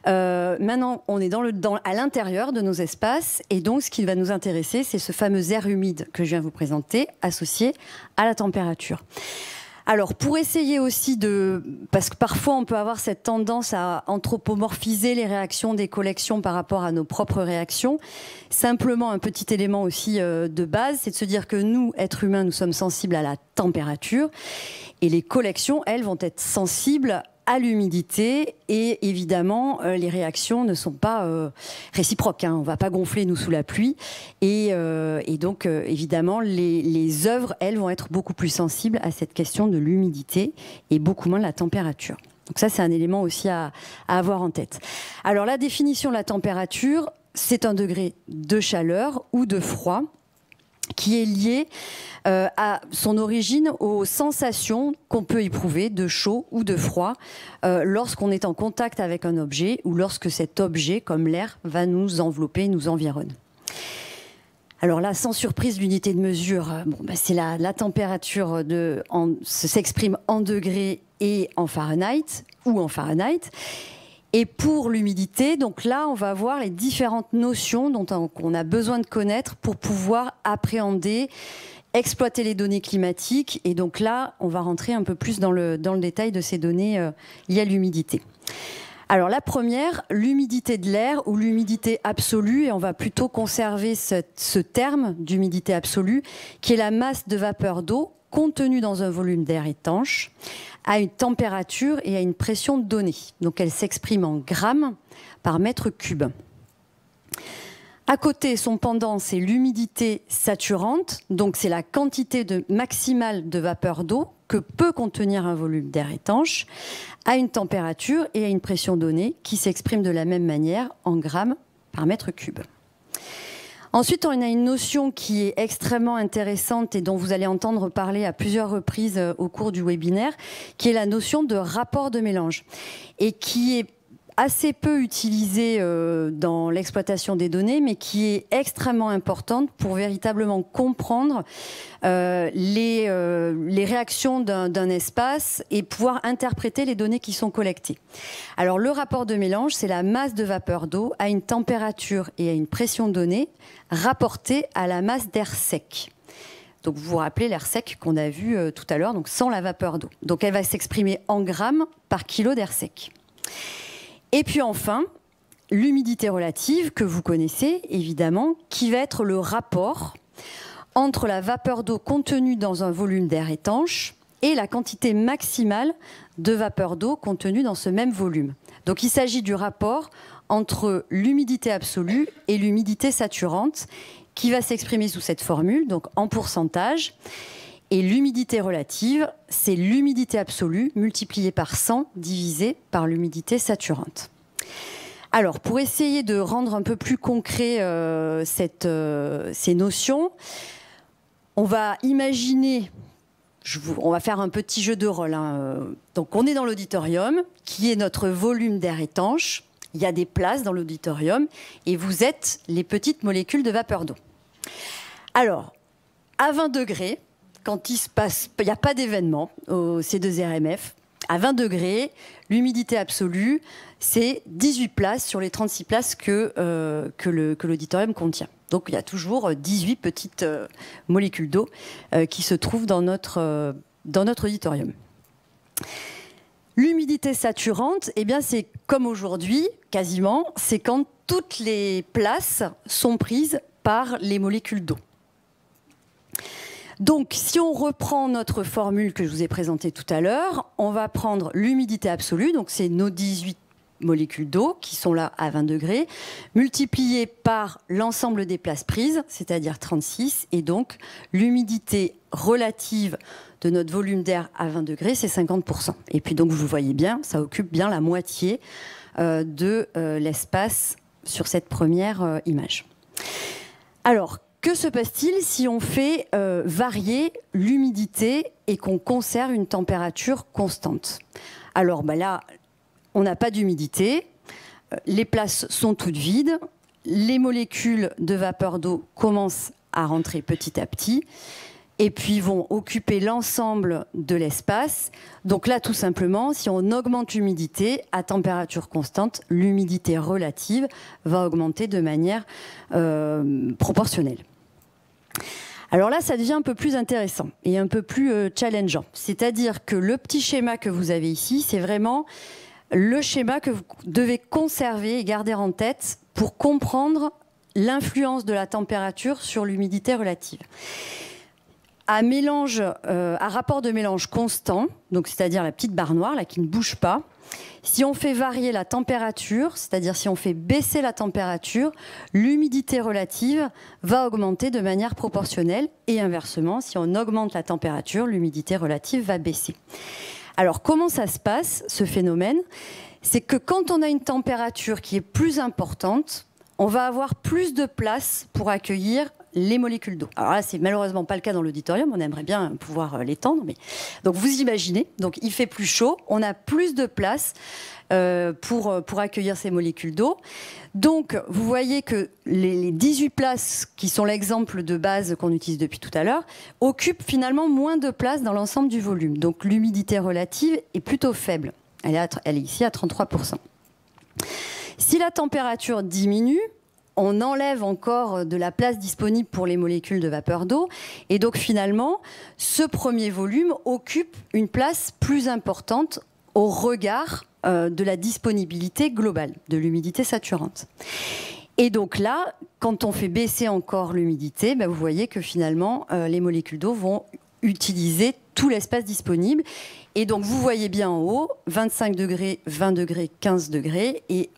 Speaker 3: Maintenant, on est à l'intérieur de nos espaces. Et donc, ce qui va nous intéresser, c'est ce fameux air humide que je viens vous présenter, associé à la température. Alors, pour essayer aussi parce que parfois on peut avoir cette tendance à anthropomorphiser les réactions des collections par rapport à nos propres réactions, simplement un petit élément aussi de base, c'est de se dire que nous, êtres humains, nous sommes sensibles à la température et les collections, elles, vont être sensibles à l'humidité et évidemment les réactions ne sont pas réciproques, on ne va pas gonfler nous sous la pluie et donc évidemment les œuvres elles vont être beaucoup plus sensibles à cette question de l'humidité et beaucoup moins de la température. Donc ça c'est un élément aussi à avoir en tête. Alors la définition de la température, c'est un degré de chaleur ou de froid qui est lié à son origine aux sensations qu'on peut éprouver de chaud ou de froid lorsqu'on est en contact avec un objet ou lorsque cet objet, comme l'air, va nous envelopper, nous environne. Alors là, sans surprise, l'unité de mesure, c'est la température s'exprime en degrés et en Fahrenheit ou en Fahrenheit. Et pour l'humidité, donc là, on va voir les différentes notions dont on a besoin de connaître pour pouvoir appréhender, exploiter les données climatiques. Et donc là, on va rentrer un peu plus dans le détail de ces données liées à l'humidité. Alors la première, l'humidité de l'air ou l'humidité absolue, et on va plutôt conserver ce terme d'humidité absolue, qui est la masse de vapeur d'eau contenue dans un volume d'air étanche, à une température et à une pression donnée. Donc elle s'exprime en grammes par mètre cube. À côté, son pendant, c'est l'humidité saturante, donc c'est la quantité maximale de vapeur d'eau que peut contenir un volume d'air étanche, à une température et à une pression donnée qui s'exprime de la même manière en grammes par mètre cube. Ensuite, on a une notion qui est extrêmement intéressante et dont vous allez entendre parler à plusieurs reprises au cours du webinaire, qui est la notion de rapport de mélange et qui est assez peu utilisée dans l'exploitation des données, mais qui est extrêmement importante pour véritablement comprendre les réactions d'un espace et pouvoir interpréter les données qui sont collectées. Alors le rapport de mélange, c'est la masse de vapeur d'eau à une température et à une pression donnée rapportée à la masse d'air sec. Donc vous vous rappelez l'air sec qu'on a vu tout à l'heure, donc sans la vapeur d'eau. Donc elle va s'exprimer en grammes par kilo d'air sec. Et puis enfin, l'humidité relative, que vous connaissez évidemment, qui va être le rapport entre la vapeur d'eau contenue dans un volume d'air étanche et la quantité maximale de vapeur d'eau contenue dans ce même volume. Donc il s'agit du rapport entre l'humidité absolue et l'humidité saturante, qui va s'exprimer sous cette formule, donc en pourcentage. Et l'humidité relative, c'est l'humidité absolue multipliée par 100 divisé par l'humidité saturante. Alors, pour essayer de rendre un peu plus concret ces notions, on va imaginer, on va faire un petit jeu de rôle. Donc, on est dans l'auditorium, qui est notre volume d'air étanche. Il y a des places dans l'auditorium et vous êtes les petites molécules de vapeur d'eau. Alors, à 20 degrés, quand il n'y a pas d'événement au C2RMF, à 20 degrés, l'humidité absolue, c'est 18 places sur les 36 places que l'auditorium contient. Donc, il y a toujours 18 petites molécules d'eau qui se trouvent dans notre auditorium. L'humidité saturante, eh bien, c'est comme aujourd'hui, quasiment, c'est quand toutes les places sont prises par les molécules d'eau. Donc, si on reprend notre formule que je vous ai présentée tout à l'heure, on va prendre l'humidité absolue, donc c'est nos 18 molécules d'eau qui sont là à 20 degrés, multipliées par l'ensemble des places prises, c'est-à-dire 36, et donc l'humidité relative de notre volume d'air à 20 degrés, c'est 50%. Et puis donc, vous voyez bien, ça occupe bien la moitié de l'espace sur cette première image. Alors, que se passe-t-il si on fait varier l'humidité et qu'on conserve une température constante? Alors là, on n'a pas d'humidité, les places sont toutes vides, les molécules de vapeur d'eau commencent à rentrer petit à petit, et puis vont occuper l'ensemble de l'espace. Donc là, tout simplement, si on augmente l'humidité à température constante, l'humidité relative va augmenter de manière proportionnelle. Alors là, ça devient un peu plus intéressant et un peu plus challengeant. C'est-à-dire que le petit schéma que vous avez ici, c'est vraiment le schéma que vous devez conserver et garder en tête pour comprendre l'influence de la température sur l'humidité relative. À rapport de mélange constant, donc c'est-à-dire la petite barre noire là, qui ne bouge pas, si on fait varier la température, c'est-à-dire si on fait baisser la température, l'humidité relative va augmenter de manière proportionnelle et inversement, si on augmente la température, l'humidité relative va baisser. Alors comment ça se passe, ce phénomène? C'est que quand on a une température qui est plus importante, on va avoir plus de place pour accueillir les molécules d'eau. Alors là, c'est malheureusement pas le cas dans l'auditorium, on aimerait bien pouvoir l'étendre. Donc vous imaginez, donc il fait plus chaud, on a plus de place pour accueillir ces molécules d'eau. Donc vous voyez que les 18 places, qui sont l'exemple de base qu'on utilise depuis tout à l'heure, occupent finalement moins de place dans l'ensemble du volume. Donc l'humidité relative est plutôt faible. Elle est ici à 33%. Si la température diminue, on enlève encore de la place disponible pour les molécules de vapeur d'eau. Et donc finalement, ce premier volume occupe une place plus importante au regard de la disponibilité globale de l'humidité saturante. Et donc là, quand on fait baisser encore l'humidité, vous voyez que finalement, les molécules d'eau vont utiliser tout l'espace disponible. Et donc vous voyez bien en haut, 25 degrés, 20 degrés, 15 degrés, et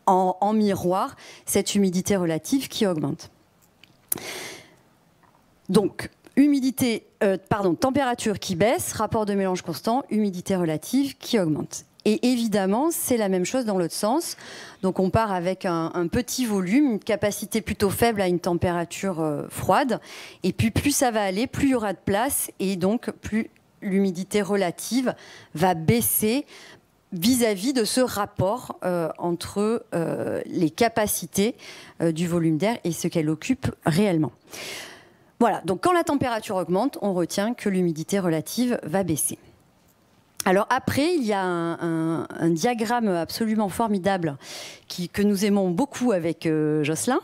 Speaker 3: en miroir, cette humidité relative qui augmente. Donc, température qui baisse, rapport de mélange constant, humidité relative qui augmente. Et évidemment, c'est la même chose dans l'autre sens. Donc, on part avec un petit volume, une capacité plutôt faible à une température froide. Et puis, plus ça va aller, plus il y aura de place, et donc plus l'humidité relative va baisser vis-à-vis de ce rapport entre les capacités du volume d'air et ce qu'elle occupe réellement. Voilà, donc quand la température augmente, on retient que l'humidité relative va baisser. Alors après, il y a un diagramme absolument formidable que nous aimons beaucoup avec Jocelyn,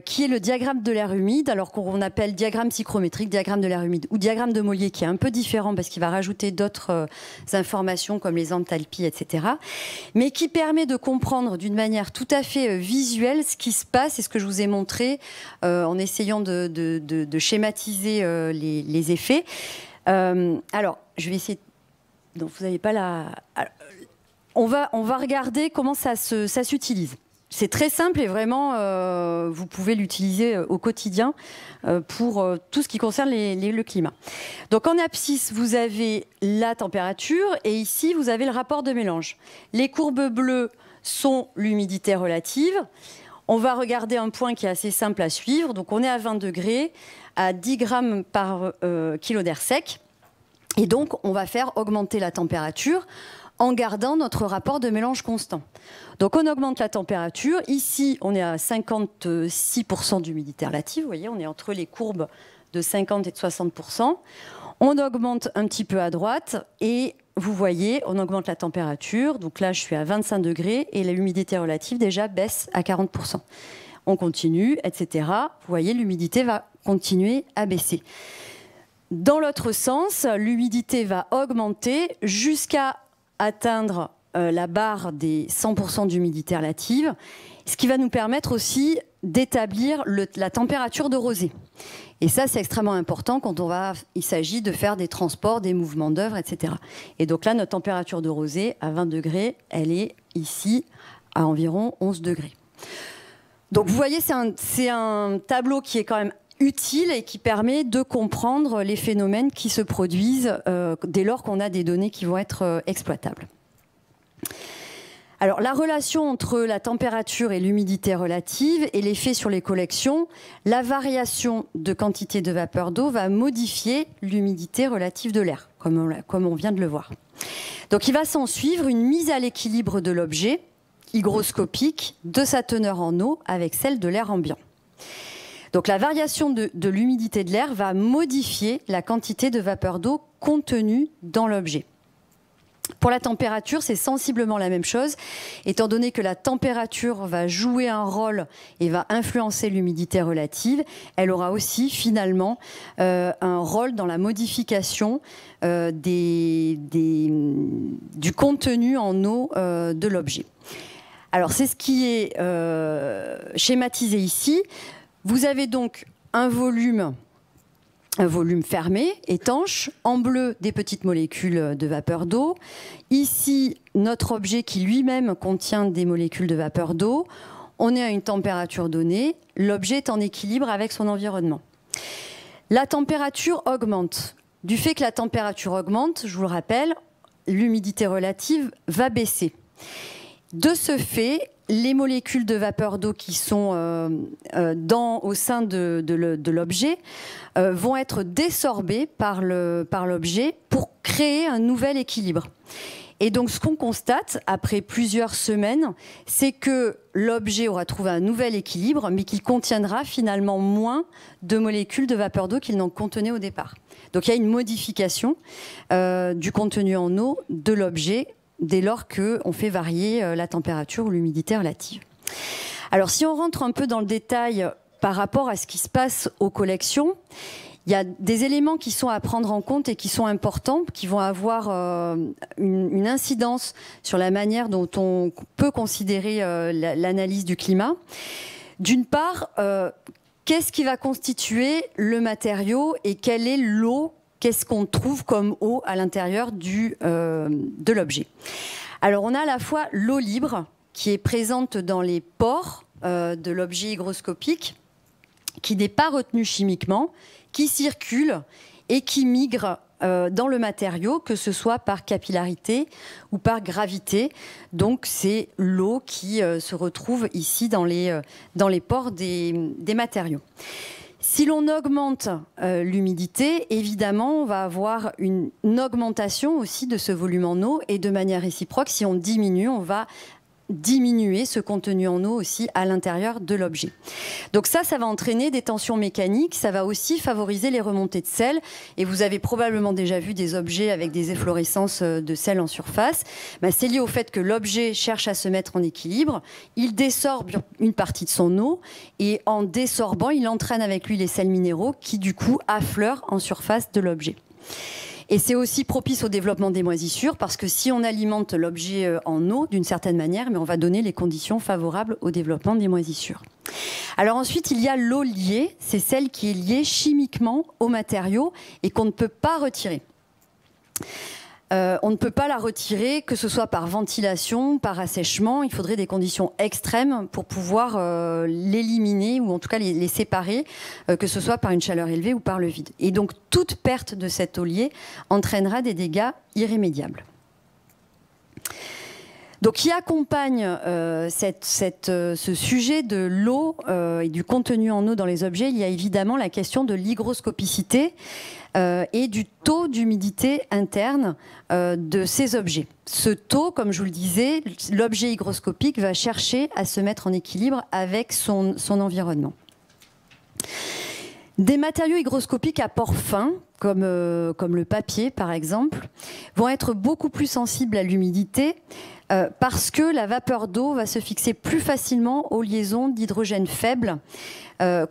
Speaker 3: qui est le diagramme de l'air humide, alors qu'on appelle diagramme psychrométrique, diagramme de l'air humide ou diagramme de Mollier, qui est un peu différent parce qu'il va rajouter d'autres informations comme les enthalpies, etc. Mais qui permet de comprendre d'une manière tout à fait visuelle ce qui se passe et ce que je vous ai montré en essayant de schématiser les effets. Alors, je vais essayer de... Donc vous n'avez pas la... Alors, on va regarder comment ça s'utilise. C'est très simple et vraiment, vous pouvez l'utiliser au quotidien pour tout ce qui concerne le climat. Donc en abscisse, vous avez la température et ici, vous avez le rapport de mélange. Les courbes bleues sont l'humidité relative. On va regarder un point qui est assez simple à suivre. Donc on est à 20 degrés, à 10 grammes par kilo d'air sec. Et donc, on va faire augmenter la température en gardant notre rapport de mélange constant. Donc, on augmente la température. Ici, on est à 56% d'humidité relative. Vous voyez, on est entre les courbes de 50 et de 60%. On augmente un petit peu à droite et vous voyez, on augmente la température. Donc là, je suis à 25 degrés et l'humidité relative déjà baisse à 40%. On continue, etc. Vous voyez, l'humidité va continuer à baisser. Dans l'autre sens, l'humidité va augmenter jusqu'à atteindre la barre des 100% d'humidité relative, ce qui va nous permettre aussi d'établir la température de rosée. Et ça, c'est extrêmement important quand il s'agit de faire des transports, des mouvements d'œuvre, etc. Et donc là, notre température de rosée à 20 degrés, elle est ici à environ 11 degrés. Donc vous voyez, c'est un tableau qui est quand même utile et qui permet de comprendre les phénomènes qui se produisent dès lors qu'on a des données qui vont être exploitables. Alors, la relation entre la température et l'humidité relative et l'effet sur les collections, la variation de quantité de vapeur d'eau va modifier l'humidité relative de l'air, comme on vient de le voir. Donc, il va s'en suivre une mise à l'équilibre de l'objet hygroscopique de sa teneur en eau avec celle de l'air ambiant. Donc la variation de l'humidité de l'air va modifier la quantité de vapeur d'eau contenue dans l'objet. Pour la température, c'est sensiblement la même chose, étant donné que la température va jouer un rôle et va influencer l'humidité relative, elle aura aussi finalement un rôle dans la modification du contenu en eau de l'objet. Alors c'est ce qui est schématisé ici. Vous avez donc un volume fermé, étanche, en bleu des petites molécules de vapeur d'eau. Ici, notre objet qui lui-même contient des molécules de vapeur d'eau. On est à une température donnée, l'objet est en équilibre avec son environnement. La température augmente. Du fait que la température augmente, je vous le rappelle, l'humidité relative va baisser. De ce fait, les molécules de vapeur d'eau qui sont au sein de l'objet vont être désorbées par l'objet pour créer un nouvel équilibre. Et donc ce qu'on constate après plusieurs semaines, c'est que l'objet aura trouvé un nouvel équilibre, mais qu'il contiendra finalement moins de molécules de vapeur d'eau qu'il n'en contenait au départ. Donc il y a une modification du contenu en eau de l'objet dès lors qu'on fait varier la température ou l'humidité relative. Alors si on rentre un peu dans le détail par rapport à ce qui se passe aux collections, il y a des éléments qui sont à prendre en compte et qui sont importants, qui vont avoir une incidence sur la manière dont on peut considérer l'analyse du climat. D'une part, qu'est-ce qui va constituer le matériau et quelle est l'eau? Qu'est-ce qu'on trouve comme eau à l'intérieur de l'objet? Alors, on a à la fois l'eau libre qui est présente dans les pores de l'objet hygroscopique, qui n'est pas retenue chimiquement, qui circule et qui migre dans le matériau, que ce soit par capillarité ou par gravité. Donc, c'est l'eau qui se retrouve ici dans les pores des matériaux. Si l'on augmente l'humidité, évidemment, on va avoir une augmentation aussi de ce volume en eau et de manière réciproque, si on diminue, on va diminuer ce contenu en eau aussi à l'intérieur de l'objet. Donc ça va entraîner des tensions mécaniques, ça va aussi favoriser les remontées de sel. Et vous avez probablement déjà vu des objets avec des efflorescences de sel en surface. C'est lié au fait que l'objet cherche à se mettre en équilibre, il désorbe une partie de son eau et en désorbant, il entraîne avec lui les sels minéraux qui du coup affleurent en surface de l'objet. Et c'est aussi propice au développement des moisissures parce que si on alimente l'objet en eau d'une certaine manière, mais on va donner les conditions favorables au développement des moisissures. Alors ensuite, il y a l'eau liée, c'est celle qui est liée chimiquement au matériau et qu'on ne peut pas retirer. On ne peut pas la retirer, que ce soit par ventilation, par assèchement. Il faudrait des conditions extrêmes pour pouvoir l'éliminer ou en tout cas les séparer, que ce soit par une chaleur élevée ou par le vide. Et donc toute perte de cet eau liée entraînera des dégâts irrémédiables. Donc, qui accompagne ce sujet de l'eau et du contenu en eau dans les objets, il y a évidemment la question de l'hygroscopicité et du taux d'humidité interne de ces objets. Ce taux, comme je vous le disais, l'objet hygroscopique va chercher à se mettre en équilibre avec son environnement. Des matériaux hygroscopiques à pores fins, comme le papier par exemple, vont être beaucoup plus sensibles à l'humidité parce que la vapeur d'eau va se fixer plus facilement aux liaisons d'hydrogène faible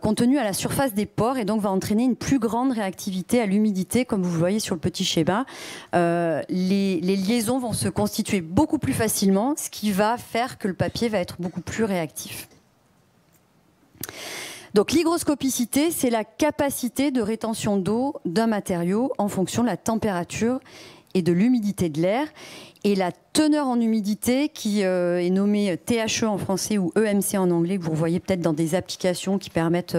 Speaker 3: contenues à la surface des pores et donc va entraîner une plus grande réactivité à l'humidité, comme vous le voyez sur le petit schéma. Les liaisons vont se constituer beaucoup plus facilement, ce qui va faire que le papier va être beaucoup plus réactif. Donc l'hygroscopicité, c'est la capacité de rétention d'eau d'un matériau en fonction de la température et de l'humidité de l'air. Et la teneur en humidité, qui est nommée THE en français ou EMC en anglais, que vous voyez peut-être dans des applications qui permettent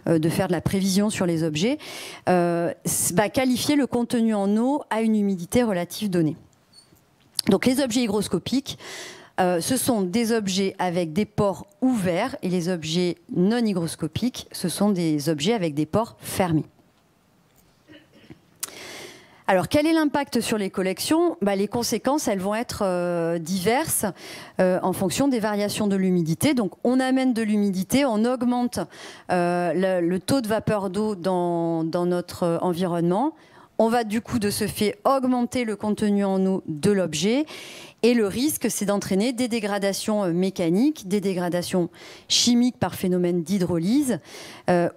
Speaker 3: de faire de la prévision sur les objets, va qualifier le contenu en eau à une humidité relative donnée. Donc les objets hygroscopiques, ce sont des objets avec des pores ouverts et les objets non hygroscopiques, ce sont des objets avec des pores fermés. Alors, quel est l'impact sur les collections ? Les conséquences, elles vont être diverses en fonction des variations de l'humidité. Donc, on amène de l'humidité, on augmente le taux de vapeur d'eau dans notre environnement. On va du coup, de ce fait, augmenter le contenu en eau de l'objet. Et le risque, c'est d'entraîner des dégradations mécaniques, des dégradations chimiques par phénomène d'hydrolyse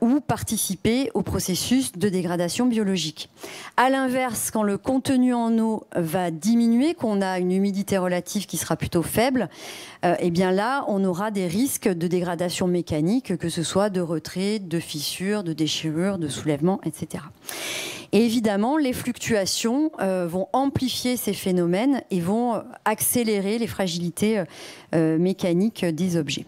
Speaker 3: ou participer au processus de dégradation biologique. À l'inverse, quand le contenu en eau va diminuer, qu'on a une humidité relative qui sera plutôt faible, eh bien là, on aura des risques de dégradation mécanique, que ce soit de retrait, de fissures, de déchirures, de soulèvements, etc. Et évidemment, les fluctuations vont amplifier ces phénomènes et vont accélérer les fragilités mécaniques des objets.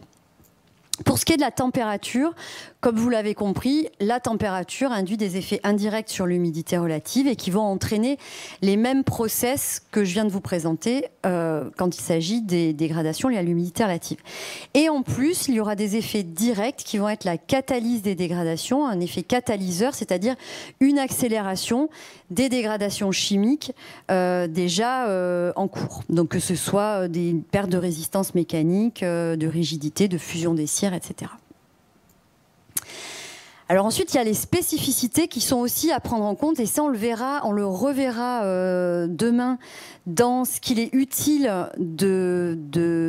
Speaker 3: Pour ce qui est de la température, comme vous l'avez compris, la température induit des effets indirects sur l'humidité relative et qui vont entraîner les mêmes process que je viens de vous présenter quand il s'agit des dégradations liées à l'humidité relative. Et en plus, il y aura des effets directs qui vont être la catalyse des dégradations, un effet catalyseur, c'est-à-dire une accélération des dégradations chimiques déjà en cours. Donc que ce soit des pertes de résistance mécanique, de rigidité, de fusion des cires, etc. Alors ensuite, il y a les spécificités qui sont aussi à prendre en compte et ça, on le reverra demain dans ce qu'il est utile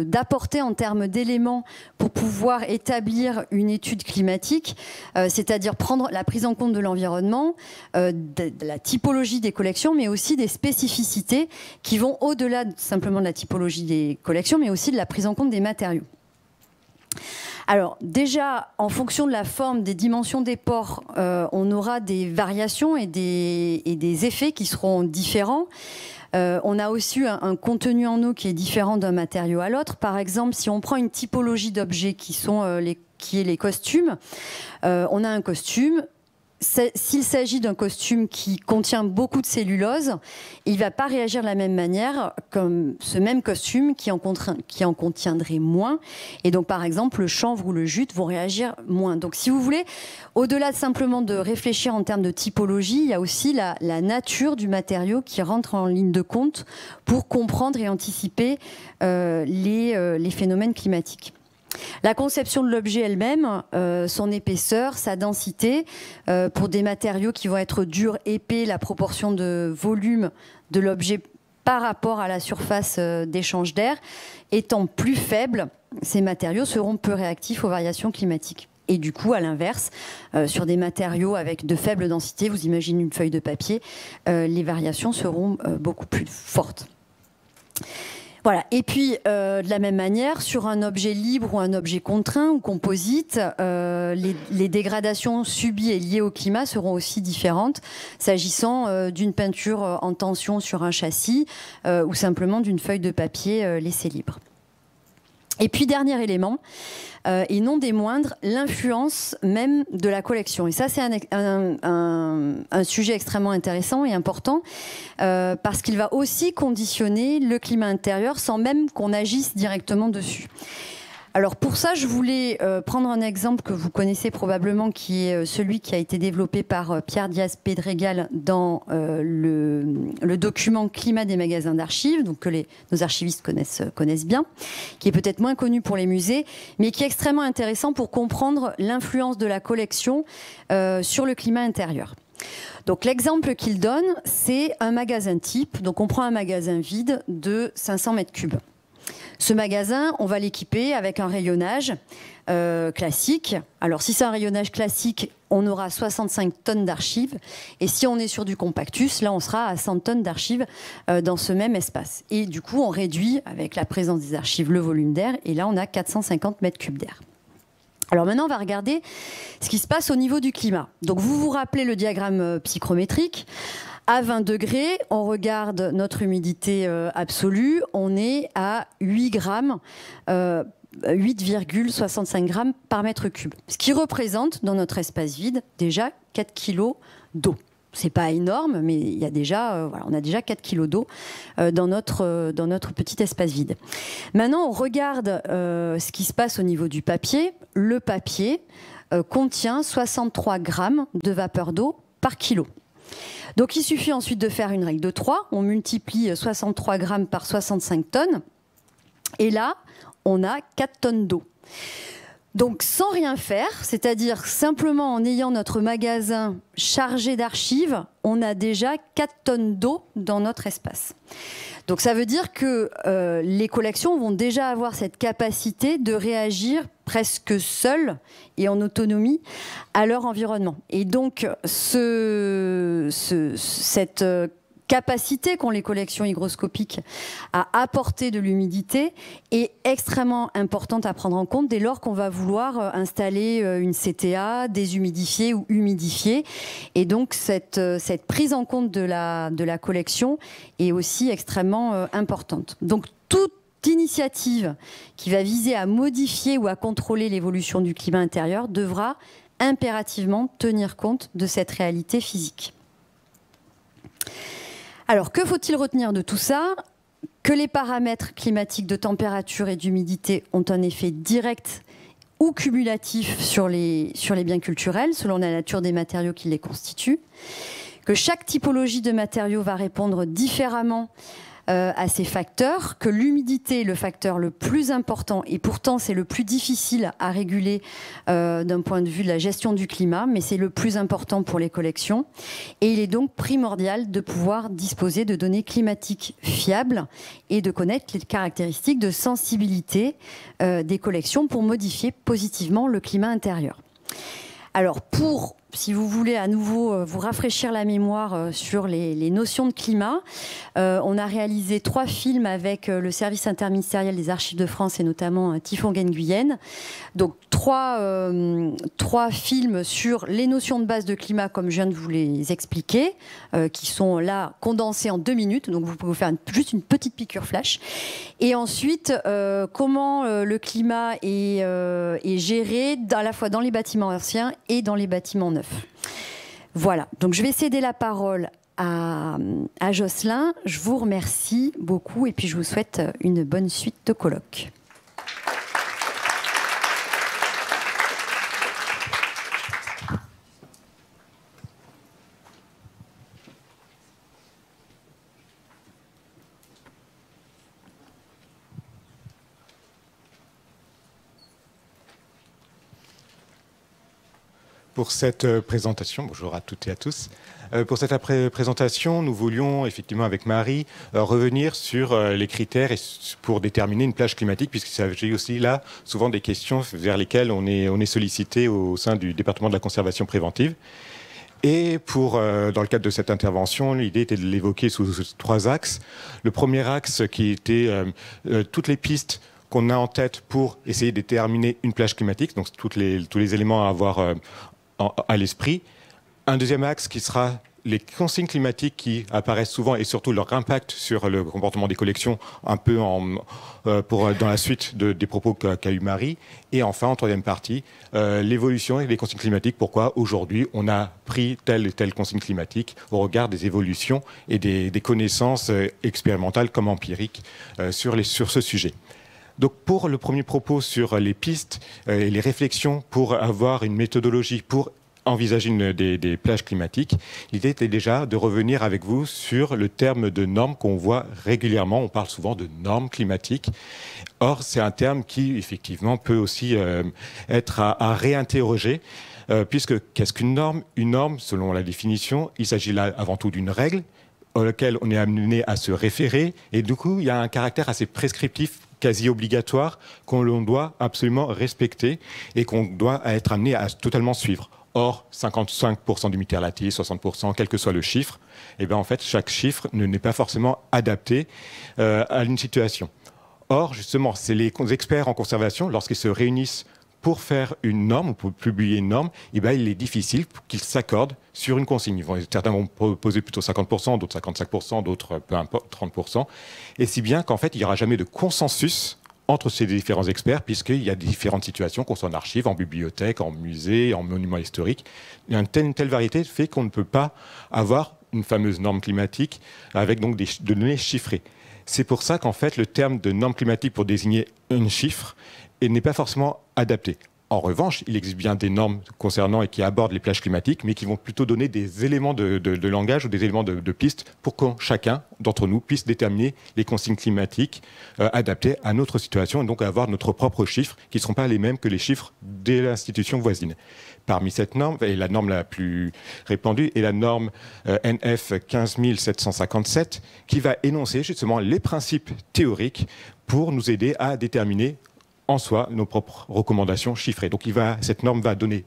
Speaker 3: d'apporter en termes d'éléments pour pouvoir établir une étude climatique, c'est-à-dire prendre la prise en compte de l'environnement, de la typologie des collections, mais aussi des spécificités qui vont au-delà simplement de la typologie des collections, mais aussi de la prise en compte des matériaux. Alors déjà, en fonction de la forme, des dimensions des pores, on aura des variations et des effets qui seront différents. On a aussi un contenu en eau qui est différent d'un matériau à l'autre. Par exemple, si on prend une typologie d'objets qui est les costumes, on a un costume. s'il s'agit d'un costume qui contient beaucoup de cellulose, il ne va pas réagir de la même manière comme ce même costume qui en contiendrait moins. Et donc, par exemple, le chanvre ou le jute vont réagir moins. Donc, si vous voulez, au-delà de simplement de réfléchir en termes de typologie, il y a aussi la nature du matériau qui rentre en ligne de compte pour comprendre et anticiper les phénomènes climatiques. La conception de l'objet elle-même, son épaisseur, sa densité, pour des matériaux qui vont être durs, épais, la proportion de volume de l'objet par rapport à la surface d'échange d'air, étant plus faible, ces matériaux seront peu réactifs aux variations climatiques. Et du coup, à l'inverse, sur des matériaux avec de faibles densités, vous imaginez une feuille de papier, les variations seront beaucoup plus fortes. Voilà. Et puis, de la même manière, sur un objet libre ou un objet contraint ou composite, les dégradations subies et liées au climat seront aussi différentes, s'agissant d'une peinture en tension sur un châssis ou simplement d'une feuille de papier laissée libre. Et puis, dernier élément, et non des moindres, l'influence même de la collection. Et ça, c'est un sujet extrêmement intéressant et important parce qu'il va aussi conditionner le climat intérieur sans même qu'on agisse directement dessus. Alors pour ça, je voulais prendre un exemple que vous connaissez probablement, qui est celui qui a été développé par Pierre Diaz-Pedregal dans le document Climat des magasins d'archives, donc que nos archivistes connaissent bien, qui est peut-être moins connu pour les musées, mais qui est extrêmement intéressant pour comprendre l'influence de la collection sur le climat intérieur. Donc l'exemple qu'il donne, c'est un magasin type. Donc on prend un magasin vide de 500 mètres cubes. Ce magasin, on va l'équiper avec un rayonnage classique. Alors, si c'est un rayonnage classique, on aura 65 tonnes d'archives. Et si on est sur du compactus, là, on sera à 100 tonnes d'archives dans ce même espace. Et du coup, on réduit, avec la présence des archives, le volume d'air. Et là, on a 450 mètres cubes d'air. Alors maintenant, on va regarder ce qui se passe au niveau du climat. Donc, vous vous rappelez le diagramme psychrométrique. À 20 degrés, on regarde notre humidité absolue, on est à 8 grammes, 8,65 grammes par mètre cube. Ce qui représente, dans notre espace vide, déjà 4 kilos d'eau. C'est pas énorme, mais il y a déjà, on a déjà 4 kilos d'eau dans notre petit espace vide. Maintenant, on regarde ce qui se passe au niveau du papier. Le papier contient 63 grammes de vapeur d'eau par kilo. Donc il suffit ensuite de faire une règle de 3, on multiplie 63 grammes par 65 tonnes, et là, on a 4 tonnes d'eau. Donc sans rien faire, c'est-à-dire simplement en ayant notre magasin chargé d'archives, on a déjà 4 tonnes d'eau dans notre espace. Donc ça veut dire que les collections vont déjà avoir cette capacité de réagir presque seules et en autonomie à leur environnement. Et donc cette capacité qu'ont les collections hygroscopiques à apporter de l'humidité est extrêmement importante à prendre en compte dès lors qu'on va vouloir installer une CTA, déshumidifier ou humidifier. Et donc cette prise en compte de la collection est aussi extrêmement importante. Donc toute initiative qui va viser à modifier ou à contrôler l'évolution du climat intérieur devra impérativement tenir compte de cette réalité physique. Alors, que faut-il retenir de tout ça ? Que les paramètres climatiques de température et d'humidité ont un effet direct ou cumulatif sur les biens culturels, selon la nature des matériaux qui les constituent. Que chaque typologie de matériaux va répondre différemment à ces facteurs, que l'humidité est le facteur le plus important et pourtant c'est le plus difficile à réguler d'un point de vue de la gestion du climat, mais c'est le plus important pour les collections. Et il est donc primordial de pouvoir disposer de données climatiques fiables et de connaître les caractéristiques de sensibilité des collections pour modifier positivement le climat intérieur. Alors si vous voulez à nouveau vous rafraîchir la mémoire sur les notions de climat, on a réalisé 3 films avec le service interministériel des Archives de France et notamment Typhon Nguyen. Donc 3 films sur les notions de base de climat comme je viens de vous les expliquer, qui sont là condensés en 2 minutes, donc vous pouvez vous faire juste une petite piqûre flash. Et ensuite, comment le climat est géré à la fois dans les bâtiments anciens et dans les bâtiments neufs. Voilà, donc je vais céder la parole à Jocelyn. Je vous remercie beaucoup et puis je vous souhaite une bonne suite de colloque.
Speaker 4: Pour cette présentation, bonjour à toutes et à tous. Pour cette présentation, nous voulions effectivement avec Marie revenir sur les critères pour déterminer une plage climatique, puisqu'il s'agit aussi là souvent des questions vers lesquelles on est sollicité au sein du département de la conservation préventive. Et dans le cadre de cette intervention, l'idée était de l'évoquer sous 3 axes. Le premier axe qui était toutes les pistes qu'on a en tête pour essayer de déterminer une plage climatique, donc tous les éléments à avoir à l'esprit. Un deuxième axe qui sera les consignes climatiques qui apparaissent souvent et surtout leur impact sur le comportement des collections, un peu dans la suite des propos qu'a eu Marie. Et enfin, en troisième partie, l'évolution et les consignes climatiques. Pourquoi aujourd'hui on a pris telle et telle consigne climatique au regard des évolutions et des connaissances expérimentales comme empiriques sur ce sujet. Donc pour le premier propos sur les pistes et les réflexions pour avoir une méthodologie pour envisager des plages climatiques, l'idée était déjà de revenir avec vous sur le terme de normes qu'on voit régulièrement. On parle souvent de normes climatiques. Or, c'est un terme qui, effectivement, peut aussi être à réinterroger. Puisque qu'est-ce qu'une norme ? Une norme, selon la définition, il s'agit là avant tout d'une règle auquel on est amené à se référer. Et du coup, il y a un caractère assez prescriptif, quasi obligatoire, qu'on doit absolument respecter et qu'on doit être amené à totalement suivre. Or, 55% d'humidité relative, 60%, quel que soit le chiffre, eh bien, en fait, chaque chiffre n'est pas forcément adapté à une situation. Or, justement, c'est les experts en conservation, lorsqu'ils se réunissent pour faire une norme, ou pour publier une norme, eh bien, il est difficile qu'ils s'accordent sur une consigne. Certains vont proposer plutôt 50%, d'autres 55%, d'autres peu importe, 30%. Et si bien qu'en fait, il n'y aura jamais de consensus entre ces différents experts, puisqu'il y a différentes situations, qu'on soit en archives, en bibliothèque, en musée, en monument historique. Une telle variété fait qu'on ne peut pas avoir une fameuse norme climatique avec donc de données chiffrées. C'est pour ça qu'en fait, le terme de norme climatique pour désigner un chiffre n'est pas forcément adapté. En revanche, il existe bien des normes concernant et qui abordent les plages climatiques, mais qui vont plutôt donner des éléments de langage ou des éléments de piste pour que chacun d'entre nous puisse déterminer les consignes climatiques adaptées à notre situation et donc avoir notre propre chiffre qui ne seront pas les mêmes que les chiffres de l'institution voisine. Parmi cette norme, et la norme la plus répandue est la norme NF 15757 qui va énoncer justement les principes théoriques pour nous aider à déterminer en soi nos propres recommandations chiffrées. Donc cette norme va donner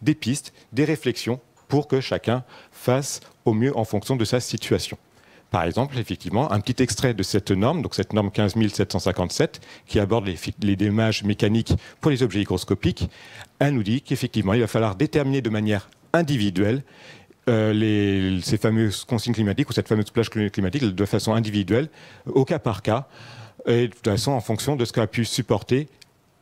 Speaker 4: des pistes, des réflexions pour que chacun fasse au mieux en fonction de sa situation. Par exemple, effectivement, un petit extrait de cette norme, donc cette norme 15757, qui aborde les dommages mécaniques pour les objets hygroscopiques, elle nous dit qu'effectivement, il va falloir déterminer de manière individuelle ces fameuses consignes climatiques ou cette fameuse plage climatique de façon individuelle, au cas par cas, et de toute façon en fonction de ce qu'a pu supporter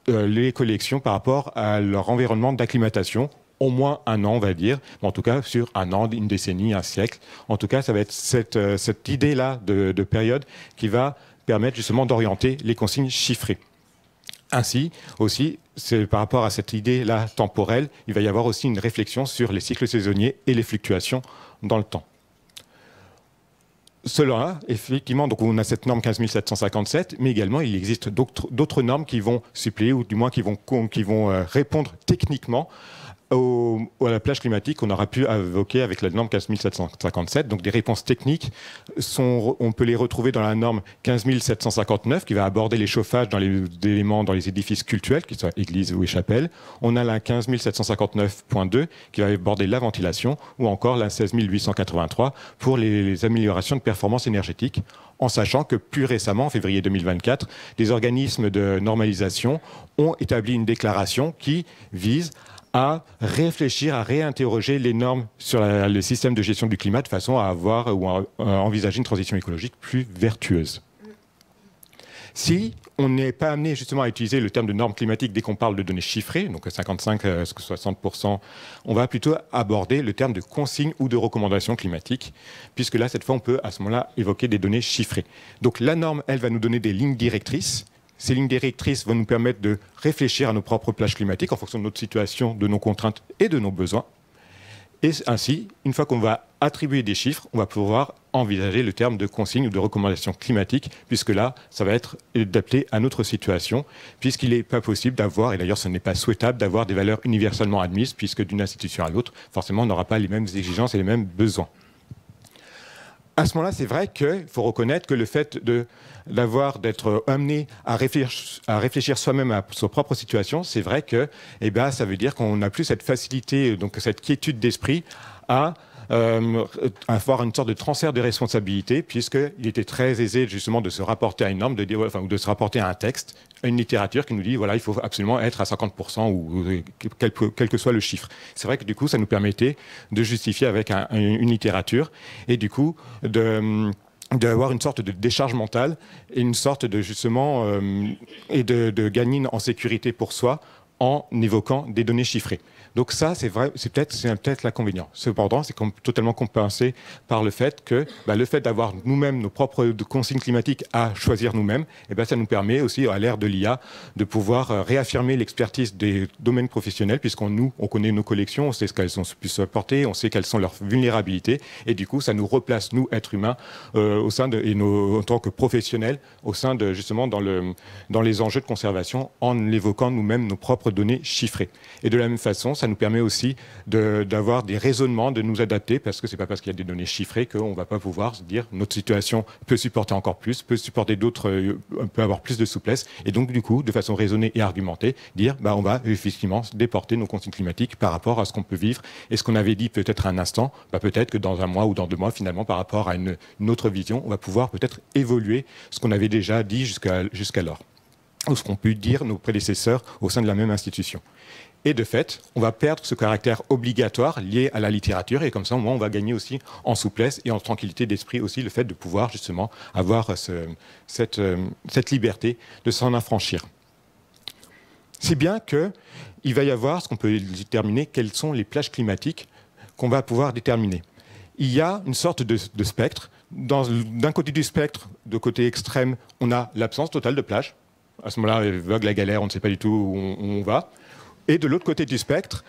Speaker 4: les collections par rapport à leur environnement d'acclimatation, au moins un an on va dire, mais en tout cas sur un an, une décennie, un siècle. En tout cas ça va être cette idée-là de période qui va permettre justement d'orienter les consignes chiffrées. Ainsi aussi, c'est par rapport à cette idée-là temporelle, il va y avoir aussi une réflexion sur les cycles saisonniers et les fluctuations dans le temps. Cela, effectivement, donc on a cette norme 15757, mais également il existe d'autres normes qui vont suppléer ou du moins qui vont répondre techniquement à la plage climatique qu'on aura pu évoquer avec la norme 15757. Donc des réponses techniques, on peut les retrouver dans la norme 15759 qui va aborder les chauffages dans les édifices cultuels, qu'ils soient églises ou chapelles. On a la 15759.2 qui va aborder la ventilation, ou encore la 16883 pour les améliorations de performance énergétique, en sachant que plus récemment, en février 2024, des organismes de normalisation ont établi une déclaration qui vise à réfléchir, à réinterroger les normes sur le système de gestion du climat de façon à avoir ou à envisager une transition écologique plus vertueuse. Si on n'est pas amené justement à utiliser le terme de normes climatiques dès qu'on parle de données chiffrées, donc 55-60%, on va plutôt aborder le terme de consignes ou de recommandations climatiques, puisque là, cette fois, on peut à ce moment-là évoquer des données chiffrées. Donc la norme, elle, va nous donner des lignes directrices. Ces lignes directrices vont nous permettre de réfléchir à nos propres plages climatiques en fonction de notre situation, de nos contraintes et de nos besoins. Et ainsi, une fois qu'on va attribuer des chiffres, on va pouvoir envisager le terme de consigne ou de recommandation climatique, puisque là, ça va être adapté à notre situation, puisqu'il n'est pas possible d'avoir, et d'ailleurs ce n'est pas souhaitable, d'avoir des valeurs universellement admises, puisque d'une institution à l'autre, forcément, on n'aura pas les mêmes exigences et les mêmes besoins. À ce moment-là, c'est vrai qu'il faut reconnaître que le fait d'être amené à réfléchir soi-même à sa propre situation, c'est vrai que ça veut dire qu'on n'a plus cette facilité, donc cette quiétude d'esprit à avoir une sorte de transfert de responsabilité, puisqu'il était très aisé justement de se rapporter à une norme, ou de se rapporter à un texte, à une littérature qui nous dit voilà, il faut absolument être à 50% ou quel que soit le chiffre. C'est vrai que du coup, ça nous permettait de justifier avec une littérature et du coup d'avoir une sorte de décharge mentale et une sorte de justement et de gagner en sécurité pour soi en évoquant des données chiffrées. Donc ça, c'est vrai, c'est peut-être l'inconvénient. Cependant, c'est totalement compensé par le fait que le fait d'avoir nous-mêmes nos propres consignes climatiques à choisir nous-mêmes, ça nous permet aussi, à l'ère de l'IA, de pouvoir réaffirmer l'expertise des domaines professionnels, puisqu'on connaît nos collections, on sait ce qu'elles ont pu supporter, on sait quelles sont leurs vulnérabilités, et du coup, ça nous replace, nous, êtres humains, en tant que professionnels, au sein de, justement, dans les enjeux de conservation, en évoquant nous-mêmes nos propres données chiffrées. Et de la même façon, ça nous permet aussi d'avoir des raisonnements, de nous adapter, parce que c'est pas parce qu'il y a des données chiffrées qu'on va pas pouvoir se dire notre situation peut supporter encore plus, peut supporter d'autres, peut avoir plus de souplesse, et donc du coup, de façon raisonnée et argumentée, dire on va effectivement déporter nos consignes climatiques par rapport à ce qu'on peut vivre, et ce qu'on avait dit peut-être à un instant, peut-être que dans un mois ou dans 2 mois, finalement, par rapport à une autre vision, on va pouvoir peut-être évoluer ce qu'on avait déjà dit jusqu'alors, ou ce qu'ont pu dire nos prédécesseurs au sein de la même institution. Et de fait, on va perdre ce caractère obligatoire lié à la littérature, et comme ça, au moins, on va gagner aussi en souplesse et en tranquillité d'esprit aussi le fait de pouvoir justement avoir cette liberté de s'en affranchir. Si bien qu'il va y avoir ce qu'on peut déterminer, quelles sont les plages climatiques qu'on va pouvoir déterminer. Il y a une sorte de spectre. D'un côté du spectre, de côté extrême, on a l'absence totale de plage. À ce moment-là, vague la galère, on ne sait pas du tout où on va. Et de l'autre côté du spectre,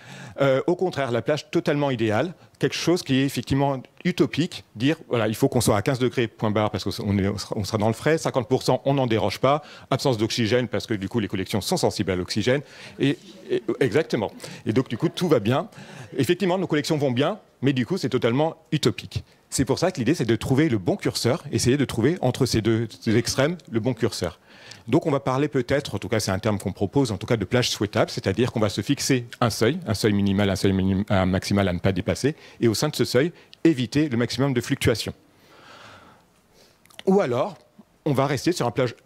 Speaker 4: au contraire, la plage totalement idéale, quelque chose qui est effectivement utopique, dire voilà, il faut qu'on soit à 15 degrés, point barre, parce qu'on sera dans le frais, 50%, on n'en déroge pas, absence d'oxygène, parce que du coup, les collections sont sensibles à l'oxygène. Exactement. Et donc, du coup, tout va bien. Effectivement, nos collections vont bien, mais du coup, c'est totalement utopique. C'est pour ça que l'idée, c'est de trouver le bon curseur, essayer de trouver entre ces deux extrêmes le bon curseur. Donc on va parler peut-être, en tout cas c'est un terme qu'on propose, en tout cas de plage souhaitable, c'est-à-dire qu'on va se fixer un seuil minimal, un maximal à ne pas dépasser, et au sein de ce seuil, éviter le maximum de fluctuations. Ou alors, on va rester sur un plage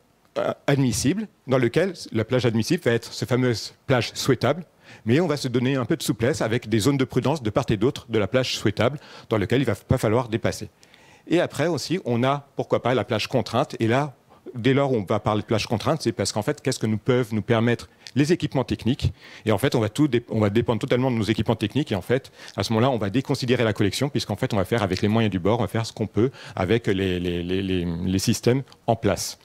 Speaker 4: admissible, dans lequel la plage admissible va être cette fameuse plage souhaitable, mais on va se donner un peu de souplesse avec des zones de prudence de part et d'autre de la plage souhaitable, dans lequel il ne va pas falloir dépasser. Et après aussi, on a, pourquoi pas, la plage contrainte, et là, dès lors où on va parler de plage contrainte, c'est parce qu'en fait, qu'est-ce que nous peuvent nous permettre les équipements techniques? Et en fait, on va dépendre totalement de nos équipements techniques. Et en fait, à ce moment-là, on va déconsidérer la collection, puisqu'en fait, on va faire avec les moyens du bord, on va faire ce qu'on peut avec les systèmes en place.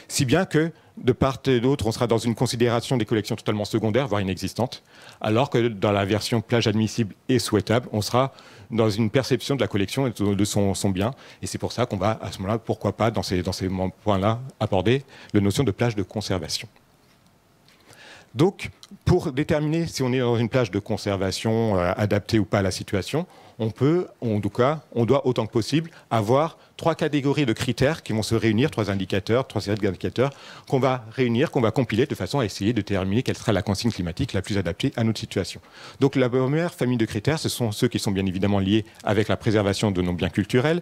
Speaker 4: Si bien que, de part et d'autre, on sera dans une considération des collections totalement secondaires, voire inexistantes, alors que dans la version plage admissible et souhaitable, on sera dans une perception de la collection et de son bien. Et c'est pour ça qu'on va, à ce moment-là, pourquoi pas, dans ces points-là, aborder la notion de plage de conservation. Donc, pour déterminer si on est dans une plage de conservation adaptée ou pas à la situation, on doit autant que possible avoir 3 catégories de critères qui vont se réunir, 3 indicateurs, 3 séries d'indicateurs qu'on va réunir, qu'on va compiler de façon à essayer de déterminer quelle sera la consigne climatique la plus adaptée à notre situation. Donc la première famille de critères, ce sont ceux qui sont bien évidemment liés avec la préservation de nos biens culturels.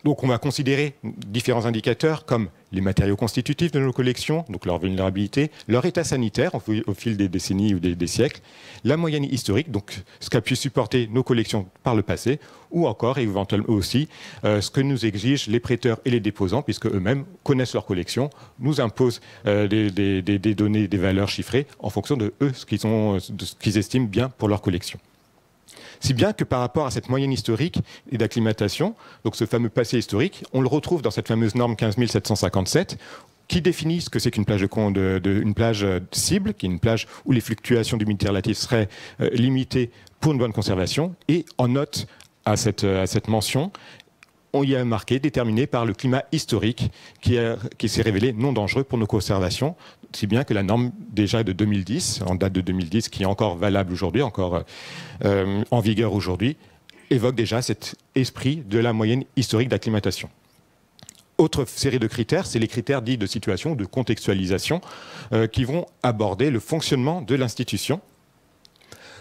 Speaker 4: Donc on va considérer différents indicateurs comme les matériaux constitutifs de nos collections, donc leur vulnérabilité, leur état sanitaire au fil des décennies ou des siècles, la moyenne historique, donc ce qu'a pu supporter nos collections par le passé, ou encore éventuellement aussi ce que nous exige exigent les prêteurs et les déposants, puisque eux-mêmes connaissent leur collection, nous imposent des données, des valeurs chiffrées en fonction de eux, de ce qu'ils estiment bien pour leur collection. Si bien que par rapport à cette moyenne historique et d'acclimatation, donc ce fameux passé historique, on le retrouve dans cette fameuse norme 15 757, qui définit ce que c'est qu'une plage une plage cible, qui est une plage où les fluctuations d'humidité relative seraient limitées pour une bonne conservation. Et en note à cette mention, on y a marqué déterminé par le climat historique qui s'est révélé non dangereux pour nos conservations, si bien que la norme déjà de 2010, en date de 2010, qui est encore valable aujourd'hui, encore en vigueur aujourd'hui, évoque déjà cet esprit de la moyenne historique d'acclimatation. Autre série de critères, c'est les critères dits de situation ou de contextualisation qui vont aborder le fonctionnement de l'institution.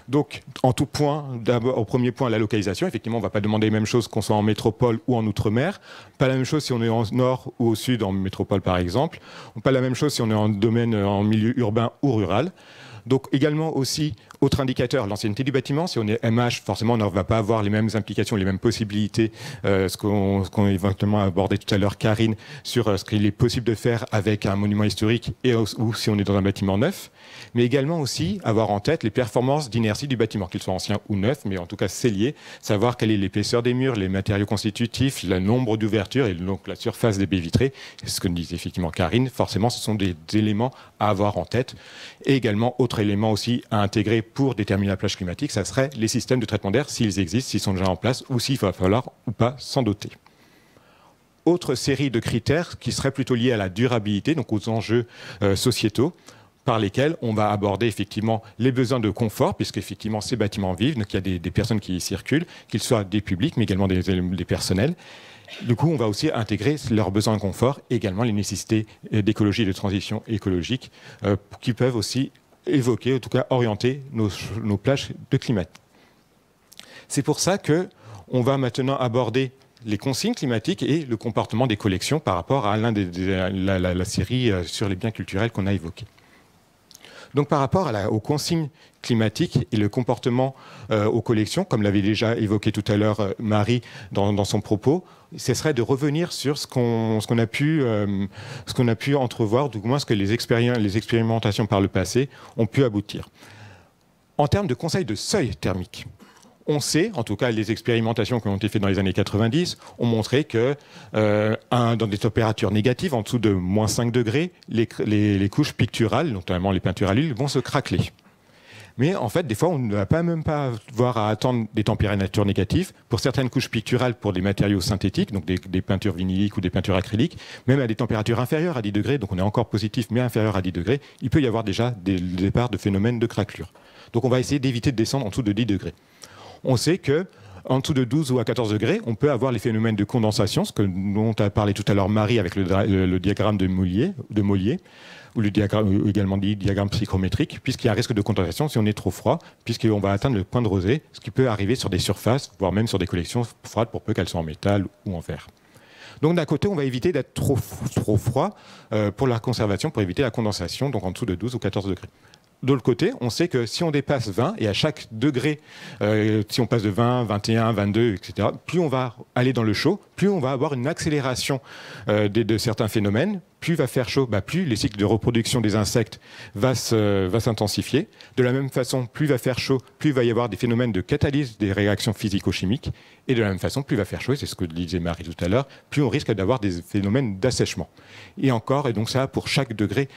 Speaker 4: Donc, en tout point, d'abord, au premier point, la localisation. Effectivement, on ne va pas demander les mêmes choses qu'on soit en métropole ou en outre-mer. Pas la même chose si on est en nord ou au sud, en métropole par exemple. Pas la même chose si on est en domaine, en milieu urbain ou rural. Donc également aussi, autre indicateur, l'ancienneté du bâtiment. Si on est MH, forcément, on ne va pas avoir les mêmes implications, les mêmes possibilités, ce qu'on a éventuellement abordé tout à l'heure, Karine, sur ce qu'il est possible de faire avec un monument historique ou si on est dans un bâtiment neuf. Mais également aussi avoir en tête les performances d'inertie du bâtiment, qu'il soit ancien ou neuf, mais en tout cas scellé, savoir quelle est l'épaisseur des murs, les matériaux constitutifs, le nombre d'ouvertures et donc la surface des baies vitrées. C'est ce que disait effectivement Karine. Forcément, ce sont des éléments à avoir en tête. Et également, autre élément aussi à intégrer pour déterminer la plage climatique, ça serait les systèmes de traitement d'air, s'ils existent, s'ils sont déjà en place, ou s'il va falloir ou pas s'en doter. Autre série de critères qui seraient plutôt liés à la durabilité, donc aux enjeux sociétaux, par lesquels on va aborder effectivement les besoins de confort, puisqu'effectivement ces bâtiments vivent, donc il y a des personnes qui y circulent, qu'ils soient des publics, mais également des personnels. Du coup, on va aussi intégrer leurs besoins de confort, et également les nécessités d'écologie et de transition écologique, qui peuvent aussi évoquer, en tout cas orienter nos plages de climat. C'est pour ça qu'on va maintenant aborder les consignes climatiques et le comportement des collections par rapport à la série sur les biens culturels qu'on a évoquée. Donc par rapport aux consignes climatiques et le comportement aux collections, comme l'avait déjà évoqué tout à l'heure Marie dans son propos, ce serait de revenir sur ce qu'on a pu entrevoir, du moins ce que les expérimentations par le passé ont pu aboutir. En termes de conseils de seuil thermique, on sait, en tout cas les expérimentations qui ont été faites dans les années 90, ont montré que dans des températures négatives, en dessous de moins 5 degrés, les couches picturales, notamment les peintures à l'huile, vont se craqueler. Mais en fait, des fois, on ne va même pas avoir à attendre des températures négatives. Pour certaines couches picturales, pour des matériaux synthétiques, donc des peintures vinyliques ou des peintures acryliques, même à des températures inférieures à 10 degrés, donc on est encore positif, mais inférieur à 10 degrés, il peut y avoir déjà des départs de phénomènes de craquelure. Donc on va essayer d'éviter de descendre en dessous de 10 degrés. On sait qu'en dessous de 12 ou à 14 degrés, on peut avoir les phénomènes de condensation, ce dont a parlé tout à l'heure Marie avec le diagramme de Mollier, ou également dit diagramme psychrométrique, puisqu'il y a un risque de condensation si on est trop froid, puisqu'on va atteindre le point de rosée, ce qui peut arriver sur des surfaces, voire même sur des collections froides, pour peu qu'elles soient en métal ou en verre. Donc d'un côté, on va éviter d'être trop froid pour la conservation, pour éviter la condensation, donc en dessous de 12 ou 14 degrés. De l'autre côté, on sait que si on dépasse 20, et à chaque degré, si on passe de 20, 21, 22, etc., plus on va aller dans le chaud, plus on va avoir une accélération de certains phénomènes. Plus il va faire chaud, plus les cycles de reproduction des insectes va s'intensifier. De la même façon, plus il va faire chaud, plus il va y avoir des phénomènes de catalyse des réactions physico-chimiques. Et de la même façon, plus il va faire chaud, et c'est ce que disait Marie tout à l'heure, plus on risque d'avoir des phénomènes d'assèchement. Et donc ça pour chaque degré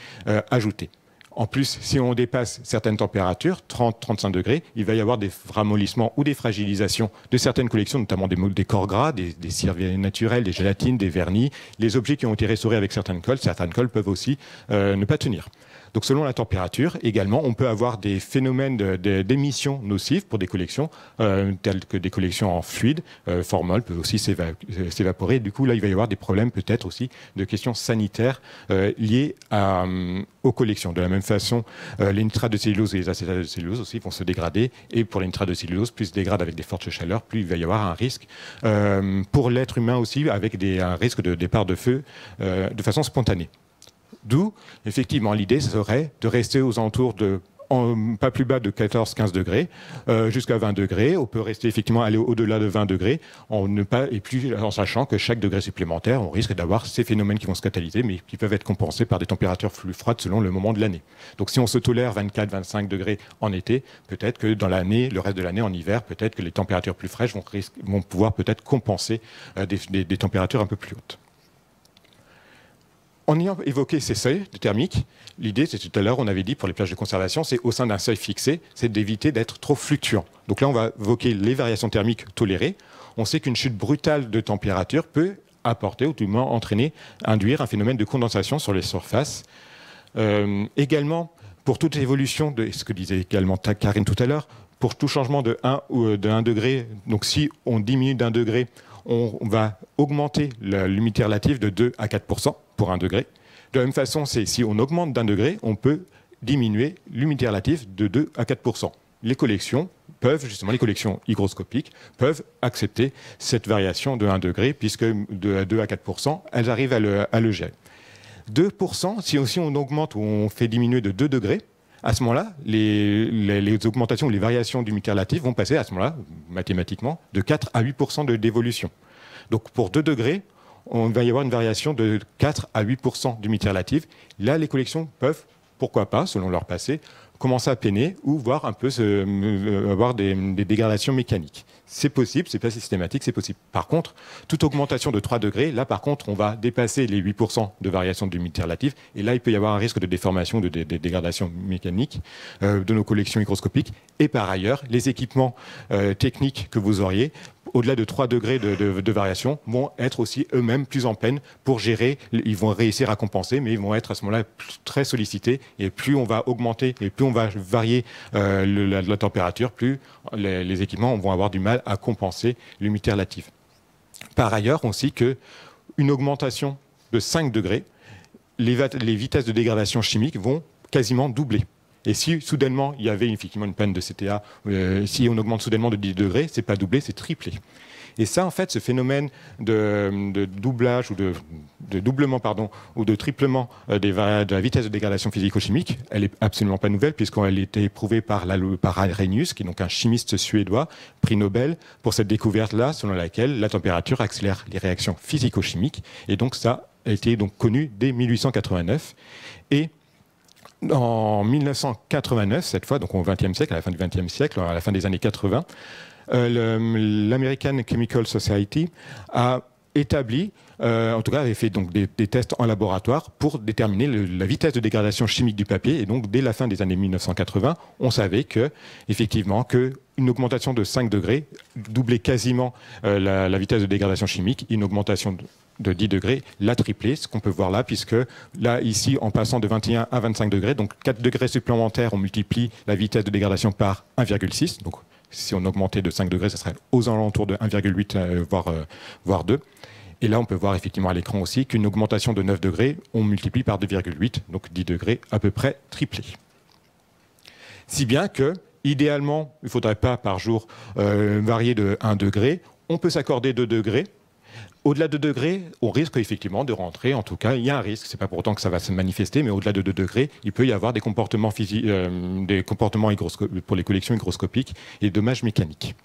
Speaker 4: ajouté. En plus, si on dépasse certaines températures, 30-35 degrés, il va y avoir des ramollissements ou des fragilisations de certaines collections, notamment des corps gras, des cires naturelles, des gélatines, des vernis. Les objets qui ont été restaurés avec certaines colles peuvent aussi ne pas tenir. Donc selon la température, également, on peut avoir des phénomènes d'émissions nocives pour des collections, telles que des collections en fluide. Formol peut aussi s'évaporer. Du coup, là, il va y avoir des problèmes peut-être aussi de questions sanitaires liées aux collections. De la même façon, les nitrates de cellulose et les acétates de cellulose aussi vont se dégrader. Et pour les nitrates de cellulose, plus ils se dégradent avec des fortes chaleurs, plus il va y avoir un risque pour l'être humain aussi, avec un risque de départ de feu de façon spontanée. D'où, effectivement, l'idée serait de rester aux alentours de pas plus bas de 14-15 degrés, jusqu'à 20 degrés. On peut rester effectivement aller au-delà de 20 degrés, en sachant que chaque degré supplémentaire, on risque d'avoir ces phénomènes qui vont se catalyser, mais qui peuvent être compensés par des températures plus froides selon le moment de l'année. Donc si on se tolère 24-25 degrés en été, peut-être que dans l'année, le reste de l'année, en hiver, peut-être que les températures plus fraîches vont pouvoir peut-être compenser des températures un peu plus hautes. En ayant évoqué ces seuils thermiques, l'idée, c'est tout à l'heure, on avait dit pour les plages de conservation, c'est au sein d'un seuil fixé, c'est d'éviter d'être trop fluctuant. Donc là, on va évoquer les variations thermiques tolérées. On sait qu'une chute brutale de température peut apporter, ou tout du moins induire un phénomène de condensation sur les surfaces. Également, pour toute évolution, ce que disait également Karine tout à l'heure, pour tout changement de 1 degré, donc si on diminue d'1 degré, on va augmenter l'humidité relative de 2 à 4% pour 1 degré. De la même façon, si on augmente d'1 degré, on peut diminuer l'humidité relative de 2 à 4%. Les collections hygroscopiques peuvent accepter cette variation de 1 degré, puisque de 2 à 4%, elles arrivent à le gérer. 2%, si aussi on augmente ou on fait diminuer de 2 degrés, à ce moment-là, les augmentations ou les variations d'humidité relative vont passer à ce moment-là, mathématiquement, de 4 à 8% d'évolution. Donc pour 2 degrés, on va y avoir une variation de 4 à 8% d'humidité relative. Là, les collections peuvent, pourquoi pas, selon leur passé, commencer à peiner ou voir un peu avoir des dégradations mécaniques. C'est possible, c'est pas systématique, c'est possible. Par contre, toute augmentation de 3 degrés, là par contre, on va dépasser les 8% de variation d'humidité relative, et là il peut y avoir un risque de déformation, de dégradation mécanique de nos collections hygroscopiques. Et par ailleurs, les équipements techniques que vous auriez, au-delà de 3 degrés de variation, vont être aussi eux-mêmes plus en peine pour gérer. Ils vont réussir à compenser, mais ils vont être à ce moment-là très sollicités. Et plus on va augmenter et plus on va varier la température, plus les équipements vont avoir du mal à compenser l'humidité relative. Par ailleurs, on sait qu'une augmentation de 5 degrés, les vitesses de dégradation chimique vont quasiment doubler. Et si soudainement il y avait effectivement une panne de CTA, si on augmente soudainement de 10 degrés, c'est pas doublé, c'est triplé. Et ça, en fait, ce phénomène de doublage ou de doublement, ou de triplement de la vitesse de dégradation physico-chimique, elle est absolument pas nouvelle puisqu'elle a été éprouvée par Arrhenius, qui est donc un chimiste suédois, prix Nobel, pour cette découverte-là, selon laquelle la température accélère les réactions physico-chimiques. Et donc ça a été donc connu dès 1889. Et en 1989, cette fois, donc au XXe siècle, à la fin du XXe siècle, à la fin des années 80, l'American Chemical Society a établi, en tout cas avait fait donc des tests en laboratoire pour déterminer la vitesse de dégradation chimique du papier. Et donc dès la fin des années 1980, on savait effectivement qu'une augmentation de 5 degrés doublait quasiment la vitesse de dégradation chimique. Une augmentation de 10 degrés l'a triplé, ce qu'on peut voir là, puisque là, ici, en passant de 21 à 25 degrés, donc 4 degrés supplémentaires, on multiplie la vitesse de dégradation par 1,6. Donc si on augmentait de 5 degrés, ça serait aux alentours de 1,8, voire 2. Et là, on peut voir effectivement à l'écran aussi qu'une augmentation de 9 degrés, on multiplie par 2,8, donc 10 degrés à peu près triplés. Si bien que, idéalement, il ne faudrait pas par jour varier de 1 degré. On peut s'accorder 2 degrés. Au-delà de 2 degrés, on risque effectivement de rentrer, en tout cas, il y a un risque, ce n'est pas pour autant que ça va se manifester, mais au-delà de 2 degrés, il peut y avoir des comportements pour les collections hygroscopiques et des dommages mécaniques.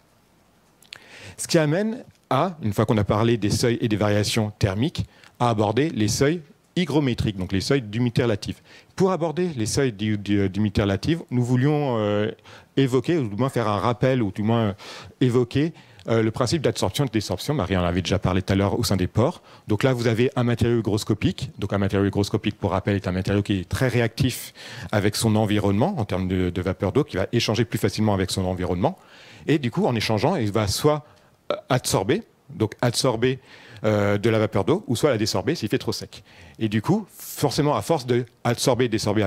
Speaker 4: Ce qui amène à, une fois qu'on a parlé des seuils et des variations thermiques, à aborder les seuils hygrométriques, donc les seuils d'humidité relative. Pour aborder les seuils d'humidité relative, nous voulions évoquer, ou du moins faire un rappel, ou du moins évoquer le principe d'absorption et de désorption. Marie en avait déjà parlé tout à l'heure au sein des pores. Donc là, vous avez un matériau hygroscopique. Donc un matériau hygroscopique, pour rappel, est un matériau qui est très réactif avec son environnement en termes de vapeur d'eau, qui va échanger plus facilement avec son environnement. Et du coup, en échangeant, il va soit absorber de la vapeur d'eau, ou soit la désorber s'il fait trop sec. Et du coup, forcément, à force de absorber, désorber,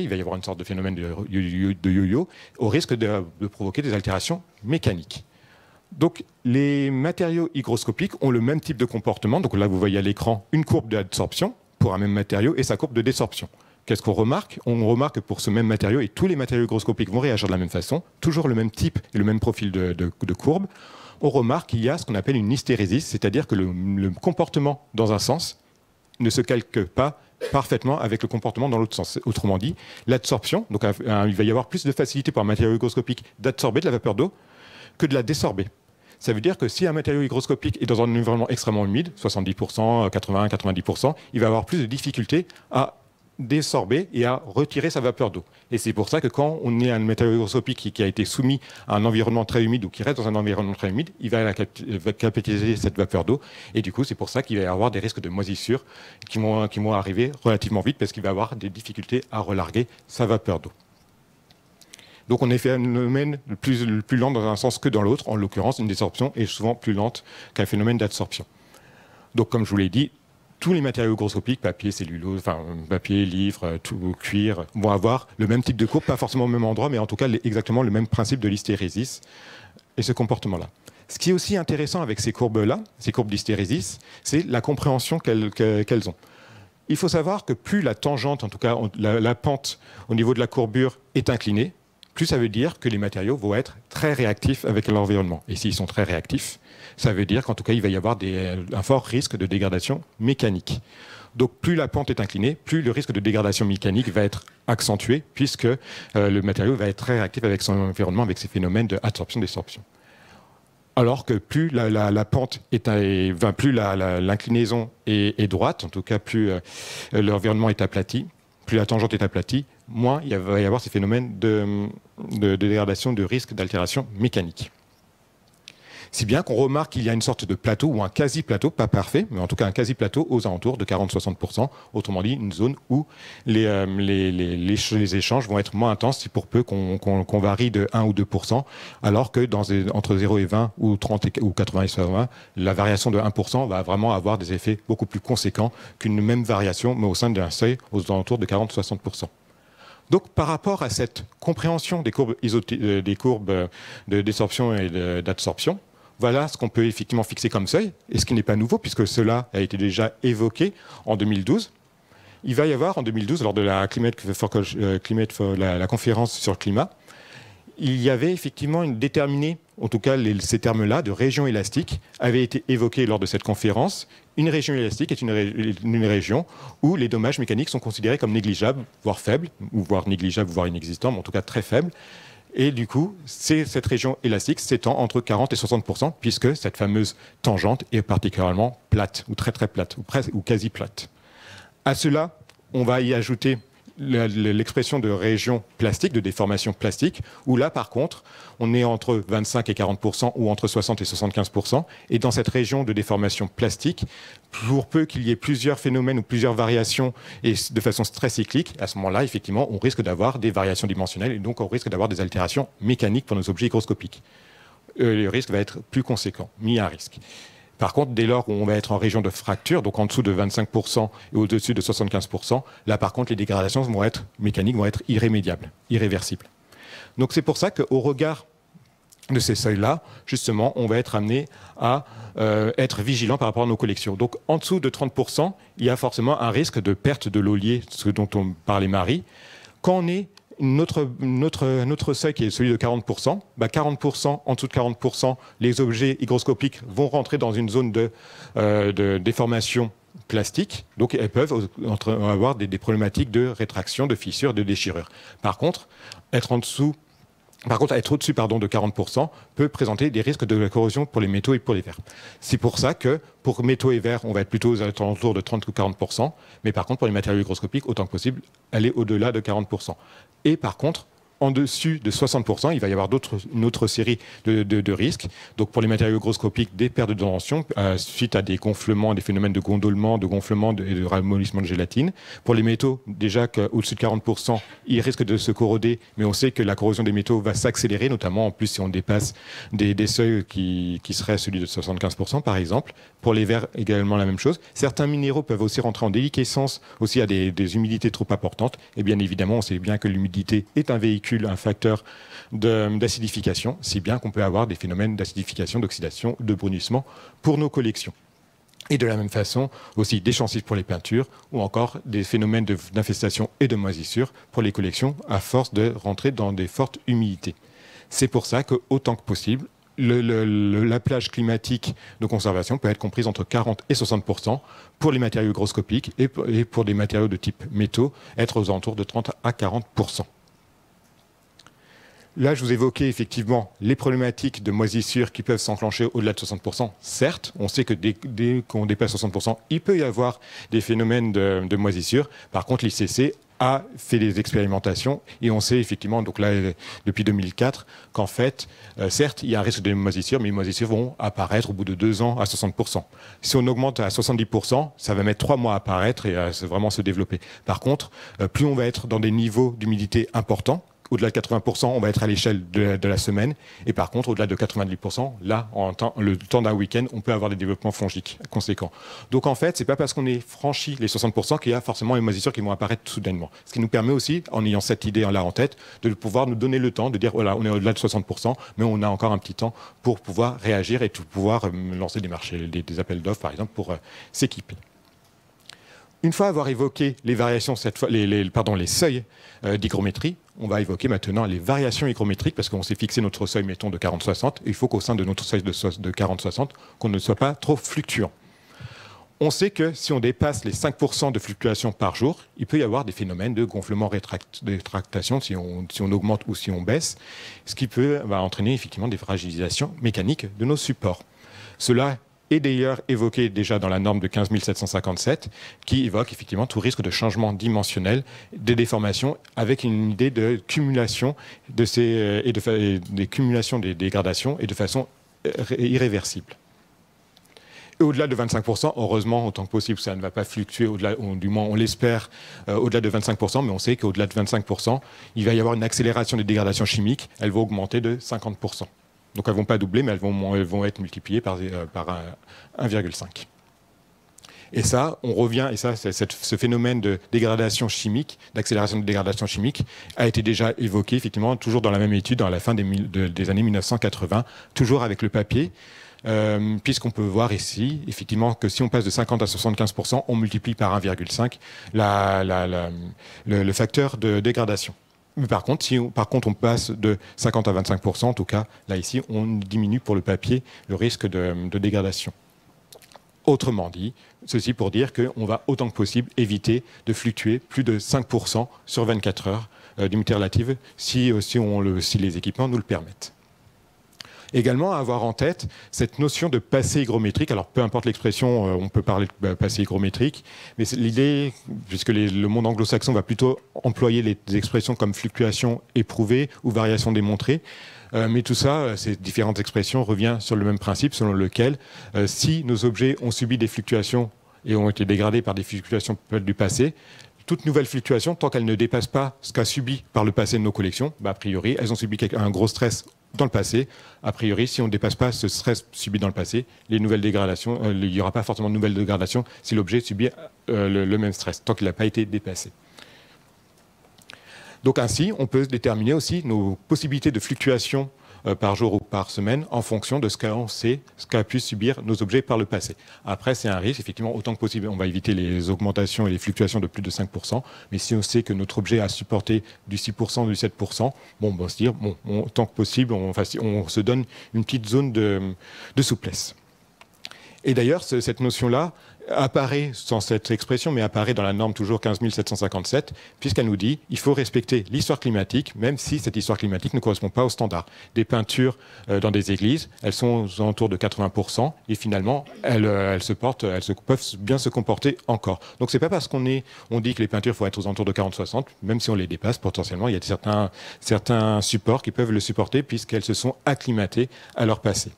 Speaker 4: il va y avoir une sorte de phénomène de yo-yo, au risque de provoquer des altérations mécaniques. Donc, les matériaux hygroscopiques ont le même type de comportement. Donc là, vous voyez à l'écran une courbe d'absorption pour un même matériau et sa courbe de désorption. Qu'est-ce qu'on remarque? On remarque que pour ce même matériau, et tous les matériaux hygroscopiques vont réagir de la même façon, toujours le même type et le même profil de courbe, on remarque qu'il y a ce qu'on appelle une hystérésis, c'est-à-dire que le comportement dans un sens ne se calque pas parfaitement avec le comportement dans l'autre sens. Autrement dit, l'adsorption, donc il va y avoir plus de facilité pour un matériau hygroscopique d'absorber de la vapeur d'eau que de la désorber. Ça veut dire que si un matériau hygroscopique est dans un environnement extrêmement humide, 70%, 80%, 90%, il va avoir plus de difficultés à désorber et à retirer sa vapeur d'eau. Et c'est pour ça que quand on est un matériau hygroscopique qui a été soumis à un environnement très humide ou qui reste dans un environnement très humide, il va capitaliser cette vapeur d'eau. Et du coup, c'est pour ça qu'il va y avoir des risques de moisissure qui vont arriver relativement vite parce qu'il va avoir des difficultés à relarguer sa vapeur d'eau. Donc on est fait un phénomène le plus lent dans un sens que dans l'autre. En l'occurrence, une désorption est souvent plus lente qu'un phénomène d'adsorption. Donc comme je vous l'ai dit, tous les matériaux hygroscopiques, papier, cellulose, papier, livre, cuir, vont avoir le même type de courbe, pas forcément au même endroit, mais en tout cas exactement le même principe de l'hystérésis et ce comportement-là. Ce qui est aussi intéressant avec ces courbes-là, ces courbes d'hystérésis, c'est la compréhension qu'elles ont. Il faut savoir que plus la tangente, en tout cas la pente au niveau de la courbure est inclinée, plus ça veut dire que les matériaux vont être très réactifs avec l'environnement. Et s'ils sont très réactifs, ça veut dire qu'en tout cas, il va y avoir un fort risque de dégradation mécanique. Donc plus la pente est inclinée, plus le risque de dégradation mécanique va être accentué, puisque le matériau va être très réactif avec son environnement, avec ces phénomènes d'absorption-désorption. Alors que plus la pente plus l'inclinaison est droite, en tout cas plus l'environnement est aplati, plus la tangente est aplatie, moins il va y avoir ces phénomènes de dégradation, de risque d'altération mécanique. Si bien qu'on remarque qu'il y a une sorte de plateau ou un quasi-plateau, pas parfait, mais en tout cas un quasi-plateau aux alentours de 40-60%, autrement dit une zone où les échanges vont être moins intenses, si pour peu qu'on varie de 1 ou 2%, alors que entre 0 et 20 ou 30 ou 80 et 120, la variation de 1% va vraiment avoir des effets beaucoup plus conséquents qu'une même variation, mais au sein d'un seuil aux alentours de 40-60%. Donc, par rapport à cette compréhension des courbes de désorption et d'adsorption, voilà ce qu'on peut effectivement fixer comme seuil, et ce qui n'est pas nouveau, puisque cela a été déjà évoqué en 2012. Il va y avoir en 2012, lors de la la conférence sur le climat, il y avait effectivement déterminé, en tout cas ces termes-là, de région élastique, avaient été évoqués lors de cette conférence. Une région élastique est une région où les dommages mécaniques sont considérés comme négligeables, voire faibles, ou voire négligeables, voire inexistants, mais en tout cas très faibles. Et du coup, cette région élastique s'étend entre 40 et 60%, puisque cette fameuse tangente est particulièrement plate, ou très très plate, ou quasi plate. À cela, on va y ajouter l'expression de région plastique, de déformation plastique, où là, par contre, on est entre 25 et 40% ou entre 60 et 75%. Et dans cette région de déformation plastique, pour peu qu'il y ait plusieurs phénomènes ou plusieurs variations et de façon très cyclique, à ce moment-là, effectivement, on risque d'avoir des variations dimensionnelles et donc on risque d'avoir des altérations mécaniques pour nos objets hygroscopiques. Le risque va être plus conséquent, mis à risque. Par contre, dès lors où on va être en région de fracture, donc en dessous de 25% et au-dessus de 75%, là par contre les dégradations mécaniques vont être irrémédiables, irréversibles. Donc c'est pour ça qu'au regard de ces seuils-là, justement, on va être amené à être vigilant par rapport à nos collections. Donc en dessous de 30%, il y a forcément un risque de perte de l'olier, ce dont on parlait Marie. Quand on est notre seuil qui est celui de 40%, 40%, en dessous de 40%, les objets hygroscopiques vont rentrer dans une zone de déformation plastique, donc elles peuvent avoir des problématiques de rétraction, de fissure, de déchirure. Par contre, être au-dessus de 40% peut présenter des risques de corrosion pour les métaux et pour les verres. C'est pour ça que pour métaux et verres, on va être plutôt aux alentours de 30 ou 40%, mais par contre pour les matériaux hygroscopiques, autant que possible, aller au-delà de 40%. Et par contre, en dessus de 60%, il va y avoir une autre série de risques. Donc pour les matériaux hygroscopiques, des pertes de dimension suite à des gonflements, des phénomènes de gondolement, de gonflement et de ramollissement de gélatine. Pour les métaux, déjà qu'au-dessus de 40%, ils risquent de se corroder, mais on sait que la corrosion des métaux va s'accélérer, notamment en plus si on dépasse des seuils qui seraient celui de 75% par exemple. Pour les verres, également la même chose. Certains minéraux peuvent aussi rentrer en déliquescence aussi à des humidités trop importantes. Et bien évidemment, on sait bien que l'humidité est un véhicule, un facteur d'acidification, si bien qu'on peut avoir des phénomènes d'acidification, d'oxydation, de brunissement pour nos collections. Et de la même façon, aussi des gencives pour les peintures ou encore des phénomènes d'infestation et de moisissure pour les collections à force de rentrer dans des fortes humidités. C'est pour ça qu'autant que possible, la plage climatique de conservation peut être comprise entre 40 et 60% pour les matériaux hygroscopiques et pour des matériaux de type métaux, être aux alentours de 30 à 40%. Là, je vous évoquais effectivement les problématiques de moisissure qui peuvent s'enclencher au-delà de 60%. Certes, on sait que dès qu'on dépasse 60%, il peut y avoir des phénomènes de moisissure. Par contre, l'ICC a fait des expérimentations et on sait effectivement, donc là, depuis 2004, qu'en fait, certes, il y a un risque de moisissure, mais les moisissures vont apparaître au bout de 2 ans à 60%. Si on augmente à 70%, ça va mettre 3 mois à apparaître et à vraiment se développer. Par contre, plus on va être dans des niveaux d'humidité importants, au-delà de 80%, on va être à l'échelle de la semaine. Et par contre, au-delà de 90%, là, le temps d'un week-end, on peut avoir des développements fongiques conséquents. Donc en fait, c'est pas parce qu'on est franchi les 60% qu'il y a forcément les moisissures qui vont apparaître soudainement. Ce qui nous permet aussi, en ayant cette idée-là en tête, de pouvoir nous donner le temps de dire, voilà, on est au-delà de 60%, mais on a encore un petit temps pour pouvoir réagir et pouvoir lancer des marchés, des appels d'offres, par exemple, pour s'équiper. Une fois avoir évoqué les variations, cette fois, les seuils d'hygrométrie, on va évoquer maintenant les variations hygrométriques parce qu'on s'est fixé notre seuil, mettons, de 40-60. Il faut qu'au sein de notre seuil de 40-60, qu'on ne soit pas trop fluctuant. On sait que si on dépasse les 5% de fluctuations par jour, il peut y avoir des phénomènes de gonflement-rétractation si on augmente ou si on baisse, ce qui peut entraîner effectivement des fragilisations mécaniques de nos supports. Cela est d'ailleurs évoqué déjà dans la norme de 15 757, qui évoque effectivement tout risque de changement dimensionnel, de déformation, avec une idée de cumulation des cumulations des dégradations et de façon irréversible. Et au-delà de 25%, heureusement, autant que possible, ça ne va pas fluctuer, du moins on l'espère, au-delà de 25%, mais on sait qu'au-delà de 25%, il va y avoir une accélération des dégradations chimiques, elles vont augmenter de 50%. Donc elles ne vont pas doubler, mais elles vont être multipliées par 1,5. Et ça, on revient, et ça, ce phénomène de dégradation chimique, d'accélération de dégradation chimique, a été déjà évoqué, effectivement, toujours dans la même étude, dans la fin des années 1980, toujours avec le papier, puisqu'on peut voir ici, effectivement, que si on passe de 50 à 75%, on multiplie par 1,5 le facteur de dégradation. Mais par contre, on passe de 50 à 25%, en tout cas, là, ici, on diminue pour le papier le risque de dégradation. Autrement dit, ceci pour dire qu'on va autant que possible éviter de fluctuer plus de 5% sur 24 heures d'humidité relative si les équipements nous le permettent. Également, à avoir en tête cette notion de passé hygrométrique. Alors, peu importe l'expression, on peut parler de passé hygrométrique, mais l'idée, puisque le monde anglo-saxon va plutôt employer les expressions comme fluctuation éprouvée ou variation démontrée, mais tout ça, ces différentes expressions reviennent sur le même principe selon lequel, si nos objets ont subi des fluctuations et ont été dégradés par des fluctuations du passé, toute nouvelle fluctuation, tant qu'elle ne dépasse pas ce qu'a subi par le passé de nos collections, a priori, elles ont subi un gros stress dans le passé. A priori, si on ne dépasse pas ce stress subi dans le passé, les nouvelles dégradations, il n'y aura pas forcément de nouvelles dégradations si l'objet subit le même stress, tant qu'il n'a pas été dépassé. Donc ainsi, on peut déterminer aussi nos possibilités de fluctuation par jour ou par semaine en fonction de ce qu'on sait, ce qu'a pu subir nos objets par le passé. Après, c'est un risque, effectivement, autant que possible, on va éviter les augmentations et les fluctuations de plus de 5%, mais si on sait que notre objet a supporté du 6%, du 7%, on va se dire, autant que possible, on se donne une petite zone de souplesse. Et d'ailleurs, cette notion-là apparaît, sans cette expression, mais apparaît dans la norme toujours 15 757, puisqu'elle nous dit qu'il faut respecter l'histoire climatique, même si cette histoire climatique ne correspond pas aux standards. Des peintures dans des églises, elles sont aux alentours de 80%, et finalement, elles peuvent bien se comporter encore. Donc c'est pas parce qu'on dit que les peintures faut être aux alentours de 40-60, même si on les dépasse, potentiellement, il y a certains supports qui peuvent le supporter, puisqu'elles se sont acclimatées à leur passé.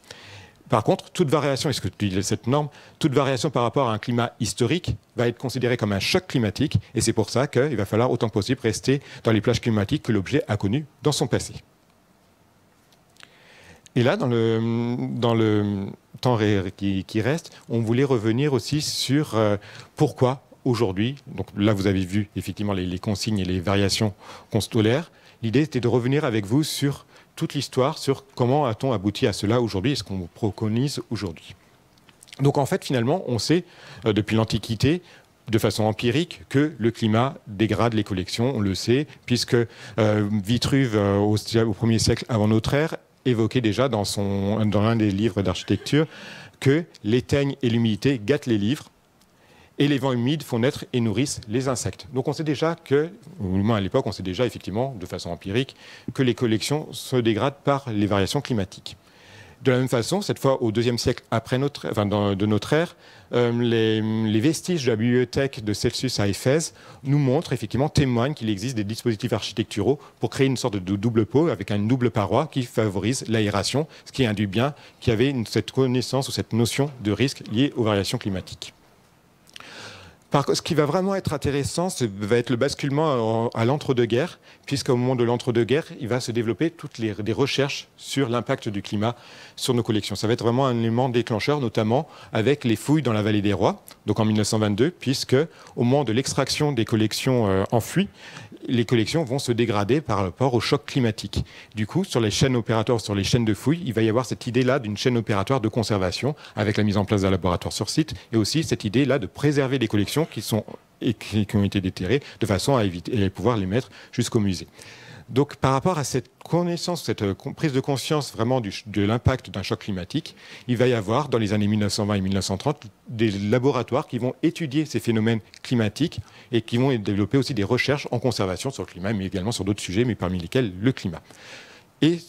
Speaker 4: Par contre, toute variation, est-ce que tu dis cette norme, toute variation par rapport à un climat historique va être considérée comme un choc climatique, et c'est pour ça qu'il va falloir autant que possible rester dans les plages climatiques que l'objet a connues dans son passé. Et là, dans le temps qui reste, on voulait revenir aussi sur pourquoi aujourd'hui, donc là vous avez vu effectivement les consignes et les variations constelaires, l'idée était de revenir avec vous sur toute l'histoire sur comment a-t-on abouti à cela aujourd'hui et ce qu'on préconise aujourd'hui. Donc en fait, finalement, on sait depuis l'Antiquité, de façon empirique, que le climat dégrade les collections, on le sait, puisque Vitruve, au 1er siècle avant notre ère, évoquait déjà dans l'un des livres d'architecture que l'éteigne et l'humidité gâtent les livres et les vents humides font naître et nourrissent les insectes. Donc on sait déjà que, au moins à l'époque, on sait déjà effectivement, de façon empirique, que les collections se dégradent par les variations climatiques. De la même façon, cette fois au IIe siècle de notre ère, les vestiges de la bibliothèque de Celsus à Éphèse nous montrent, effectivement, témoignent qu'il existe des dispositifs architecturaux pour créer une sorte de double pot avec une double paroi qui favorise l'aération, ce qui induit bien qu'il y avait cette connaissance ou cette notion de risque liée aux variations climatiques. Ce qui va vraiment être intéressant, va être le basculement à l'entre-deux-guerres, puisqu'au moment de l'entre-deux-guerres, il va se développer des recherches sur l'impact du climat sur nos collections. Ça va être vraiment un élément déclencheur, notamment avec les fouilles dans la vallée des Rois, donc en 1922, puisque au moment de l'extraction des collections enfouies, les collections vont se dégrader par rapport au choc climatique. Du coup, sur les chaînes opératoires, sur les chaînes de fouilles, il va y avoir cette idée-là d'une chaîne opératoire de conservation avec la mise en place d'un laboratoire sur site et aussi cette idée-là de préserver les collections qui ont été déterrées de façon à éviter et pouvoir les mettre jusqu'au musée. Donc, par rapport à cette connaissance, cette prise de conscience vraiment de l'impact d'un choc climatique, il va y avoir, dans les années 1920 et 1930, des laboratoires qui vont étudier ces phénomènes climatiques et qui vont développer aussi des recherches en conservation sur le climat, mais également sur d'autres sujets, mais parmi lesquels le climat. Et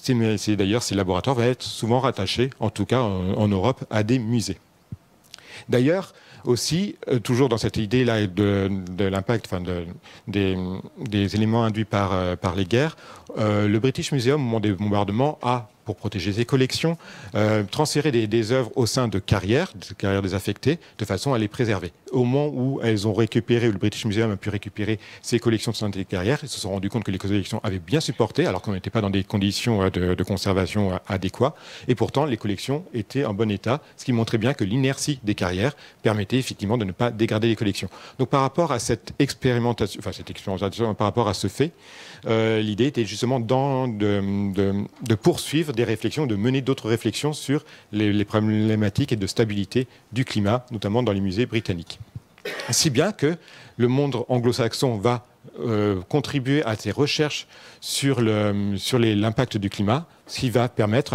Speaker 4: d'ailleurs, ces laboratoires vont être souvent rattachés, en tout cas en Europe, à des musées. D'ailleurs, aussi, toujours dans cette idée-là de l'impact, des éléments induits par les guerres, le British Museum, au moment des bombardements, a, pour protéger ses collections, transféré des œuvres au sein de carrières désaffectées, de façon à les préserver. Au moment où elles ont récupéré, où le British Museum a pu récupérer ses collections de sein des carrières, ils se sont rendus compte que les collections avaient bien supporté, alors qu'on n'était pas dans des conditions de conservation adéquates, et pourtant les collections étaient en bon état, ce qui montrait bien que l'inertie des carrières permettait effectivement de ne pas dégrader les collections. Donc par rapport à cette expérimentation, par rapport à ce fait, l'idée était justement de poursuivre des réflexions, de mener d'autres réflexions sur les problématiques et de stabilité du climat, notamment dans les musées britanniques. Si bien que le monde anglo-saxon va contribuer à ces recherches sur l'impact du climat, ce qui va permettre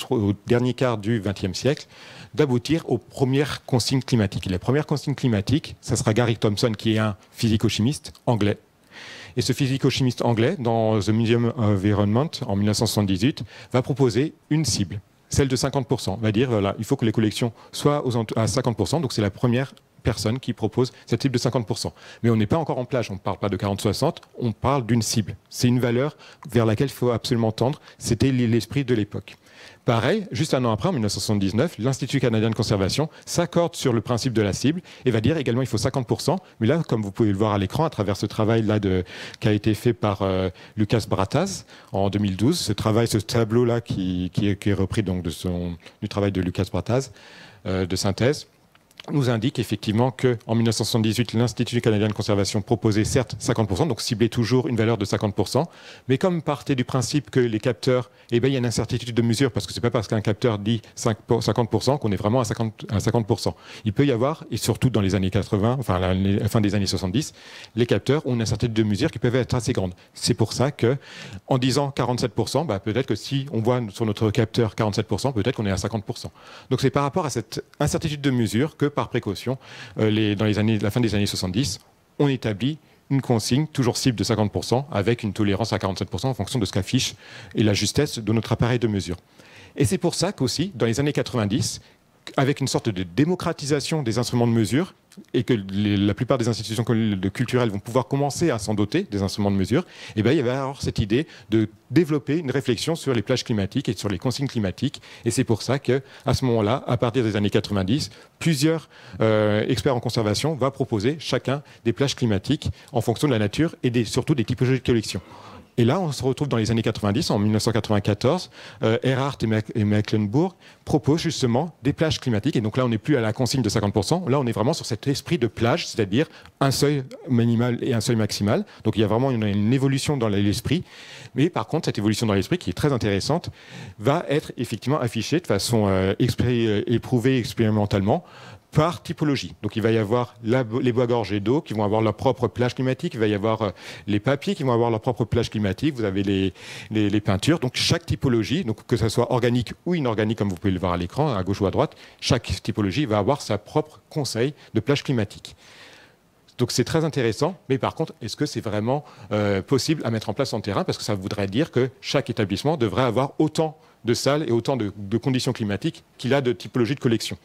Speaker 4: au dernier quart du XXe siècle d'aboutir aux premières consignes climatiques. Et les premières consignes climatiques, ça sera Gary Thompson, qui est un physico-chimiste anglais. Et ce physico-chimiste anglais, dans The Museum Environment, en 1978, va proposer une cible, celle de 50%. On va dire, voilà, il faut que les collections soient à 50%, donc c'est la première personne qui propose cette cible de 50%. Mais on n'est pas encore en plage, on ne parle pas de 40-60, on parle d'une cible. C'est une valeur vers laquelle il faut absolument tendre, c'était l'esprit de l'époque. Pareil, juste un an après, en 1979, l'Institut canadien de conservation s'accorde sur le principe de la cible et va dire également il faut 50%. Mais là, comme vous pouvez le voir à l'écran, à travers ce travail-là qui a été fait par Lucas Brataz en 2012, ce tableau-là qui est repris donc du travail de Lucas Brataz de synthèse, nous indique effectivement qu'en 1978, l'Institut canadien de conservation proposait certes 50%, donc ciblait toujours une valeur de 50%, mais comme partait du principe que les capteurs, il y a une incertitude de mesure, parce que c'est pas parce qu'un capteur dit 50% qu'on est vraiment à 50%. Il peut y avoir, et surtout dans les années 80, enfin la fin des années 70, les capteurs ont une incertitude de mesure qui peuvent être assez grande. C'est pour ça que, en disant 47%, peut-être que si on voit sur notre capteur 47%, peut-être qu'on est à 50%. Donc c'est par rapport à cette incertitude de mesure que, par précaution, dans la fin des années 70, on établit une consigne, toujours cible de 50%, avec une tolérance à 47% en fonction de ce qu'affiche et la justesse de notre appareil de mesure. Et c'est pour ça qu'aussi, dans les années 90, avec une sorte de démocratisation des instruments de mesure, et que la plupart des institutions culturelles vont pouvoir commencer à s'en doter des instruments de mesure, il va y avoir cette idée de développer une réflexion sur les plages climatiques et sur les consignes climatiques. Et c'est pour ça qu'à ce moment-là, à partir des années 90, plusieurs experts en conservation vont proposer chacun des plages climatiques en fonction de la nature et surtout des typologies de collection. Et là, on se retrouve dans les années 90, en 1994, Erhardt et Mecklenburg proposent justement des plages climatiques. Et donc là, on n'est plus à la consigne de 50%. Là, on est vraiment sur cet esprit de plage, c'est-à-dire un seuil minimal et un seuil maximal. Donc il y a vraiment une évolution dans l'esprit. Mais par contre, cette évolution dans l'esprit, qui est très intéressante, va être effectivement affichée de façon éprouvée expérimentalement par typologie. Donc il va y avoir les bois gorgés d'eau qui vont avoir leur propre plage climatique, il va y avoir les papiers qui vont avoir leur propre plage climatique, vous avez les peintures. Donc chaque typologie, donc que ce soit organique ou inorganique comme vous pouvez le voir à l'écran, à gauche ou à droite, chaque typologie va avoir sa propre conseil de plage climatique. Donc c'est très intéressant, mais par contre, est-ce que c'est vraiment possible à mettre en place en terrain? Parce que ça voudrait dire que chaque établissement devrait avoir autant de salles et autant de conditions climatiques qu'il a de typologies de collection.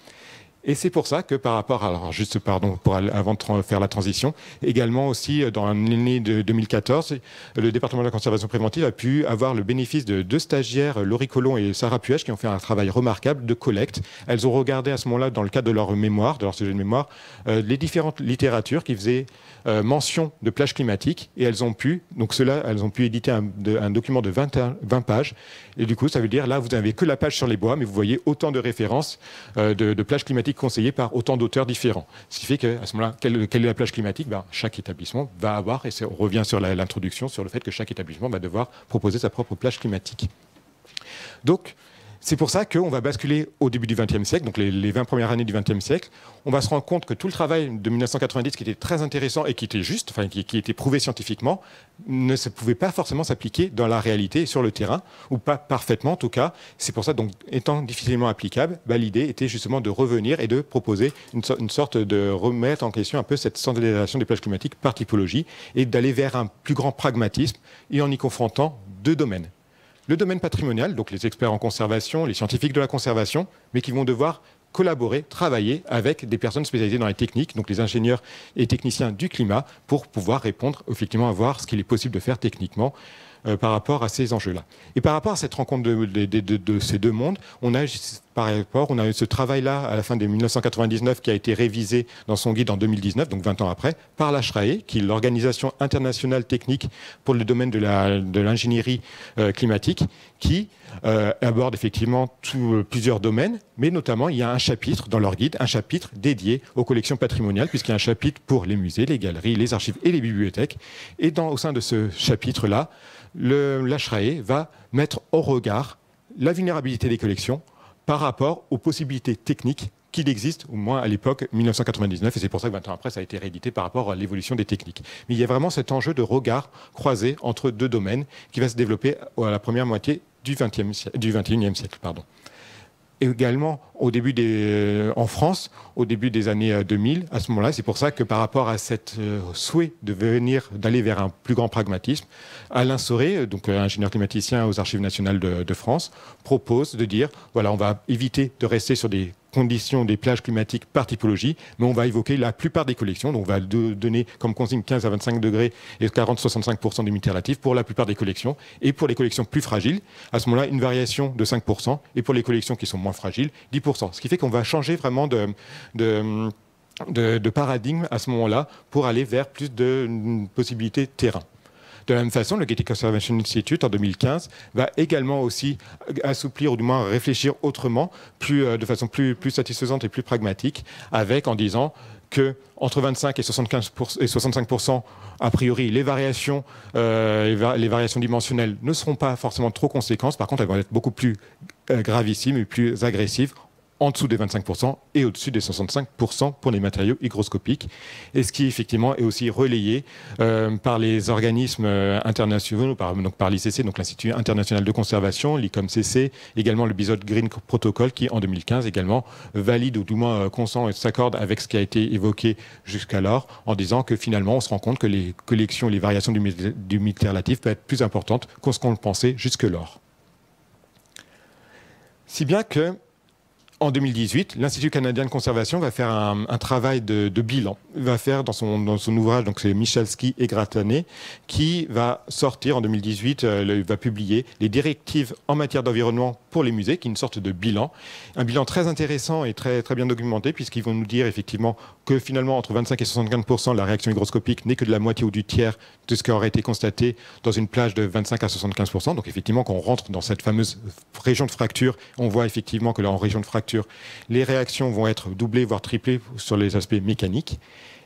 Speaker 4: Et c'est pour ça que par rapport, alors juste pardon, avant de faire la transition, également aussi dans l'année de 2014, le département de la conservation préventive a pu avoir le bénéfice de 2 stagiaires, Laurie Collomb et Sarah Puech, qui ont fait un travail remarquable de collecte. Elles ont regardé à ce moment-là, dans le cadre de leur mémoire, de leur sujet de mémoire, les différentes littératures qui faisaient mention de plages climatiques, et elles ont pu éditer un document de 20 pages. Et du coup, ça veut dire, là, vous n'avez que la page sur les bois, mais vous voyez autant de références de plages climatiques conseillées par autant d'auteurs différents. Ce qui fait qu'à ce moment-là, quelle est la plage climatique? Chaque établissement va avoir, et on revient sur l'introduction, sur le fait que chaque établissement va devoir proposer sa propre plage climatique. Donc, c'est pour ça qu'on va basculer au début du XXe siècle, donc les 20 premières années du XXe siècle. On va se rendre compte que tout le travail de 1990, qui était très intéressant et qui était juste, enfin qui était prouvé scientifiquement, ne pouvait pas forcément s'appliquer dans la réalité et sur le terrain, ou pas parfaitement en tout cas. C'est pour ça, donc, étant difficilement applicable, l'idée était justement de revenir et de proposer une sorte de remettre en question un peu cette standardisation des plages climatiques par typologie et d'aller vers un plus grand pragmatisme et en y confrontant 2 domaines. Le domaine patrimonial, donc les experts en conservation, les scientifiques de la conservation, mais qui vont devoir collaborer, travailler avec des personnes spécialisées dans les techniques, donc les ingénieurs et techniciens du climat, pour pouvoir répondre, effectivement, à voir ce qu'il est possible de faire techniquement par rapport à ces enjeux-là. Et par rapport à cette rencontre de ces 2 mondes, on a eu ce travail-là à la fin de 1999 qui a été révisé dans son guide en 2019, donc 20 ans après, par la SRAE, qui est l'Organisation internationale technique pour le domaine de l'ingénierie climatique, qui aborde effectivement plusieurs domaines, mais notamment il y a un chapitre dans leur guide, un chapitre dédié aux collections patrimoniales, puisqu'il y a un chapitre pour les musées, les galeries, les archives et les bibliothèques. Et au sein de ce chapitre-là, la SRAE va mettre en regard la vulnérabilité des collections par rapport aux possibilités techniques qu'il existe, au moins à l'époque 1999, et c'est pour ça que 20 ans après, ça a été réédité par rapport à l'évolution des techniques. Mais il y a vraiment cet enjeu de regard croisé entre 2 domaines qui va se développer à la première moitié du XXIe siècle. Et également, en France, au début des années 2000, à ce moment-là, c'est pour ça que par rapport à cet souhait d'aller vers un plus grand pragmatisme, Alain Soré, donc ingénieur climaticien aux Archives nationales de France, propose de dire, voilà, on va éviter de rester sur des conditions des plages climatiques par typologie, mais on va évoquer la plupart des collections. Donc on va donner comme consigne 15 à 25 degrés et 40-65% d'humidité relative pour la plupart des collections. Et pour les collections plus fragiles, à ce moment-là, une variation de 5%. Et pour les collections qui sont moins fragiles, 10%. Ce qui fait qu'on va changer vraiment de paradigme à ce moment-là pour aller vers plus de possibilités terrain. De la même façon, le Getty Conservation Institute, en 2015, va également aussi assouplir, ou du moins réfléchir autrement, de façon plus satisfaisante et plus pragmatique, en disant que entre 25 et 65%, a priori, les variations dimensionnelles ne seront pas forcément trop conséquentes. Par contre, elles vont être beaucoup plus gravissimes et plus agressives, en dessous des 25% et au-dessus des 65% pour les matériaux hygroscopiques. Et ce qui, effectivement, est aussi relayé par les organismes internationaux, par l'ICC, donc l'Institut international de conservation, l'ICOMCC, également le Bizot Green Protocol, qui, en 2015, également valide, ou du moins consent et s'accorde avec ce qui a été évoqué jusqu'alors, en disant que, finalement, on se rend compte que les collections, les variations d'humidité relative peuvent être plus importantes que ce qu'on le pensait jusque-lors. Si bien que, en 2018, l'Institut canadien de conservation va faire un travail de bilan. Il va faire dans son ouvrage, donc c'est Michalski et Gratané, qui va sortir en 2018, il va publier les directives en matière d'environnement pour les musées, qui est une sorte de bilan. Un bilan très intéressant et très, très bien documenté, puisqu'ils vont nous dire effectivement que finalement, entre 25 et 75%, la réaction hygroscopique n'est que de la moitié ou du tiers de ce qui aurait été constaté dans une plage de 25 à 75%. Donc effectivement, quand on rentre dans cette fameuse région de fracture, on voit effectivement que là, en région de fracture, les réactions vont être doublées, voire triplées sur les aspects mécaniques.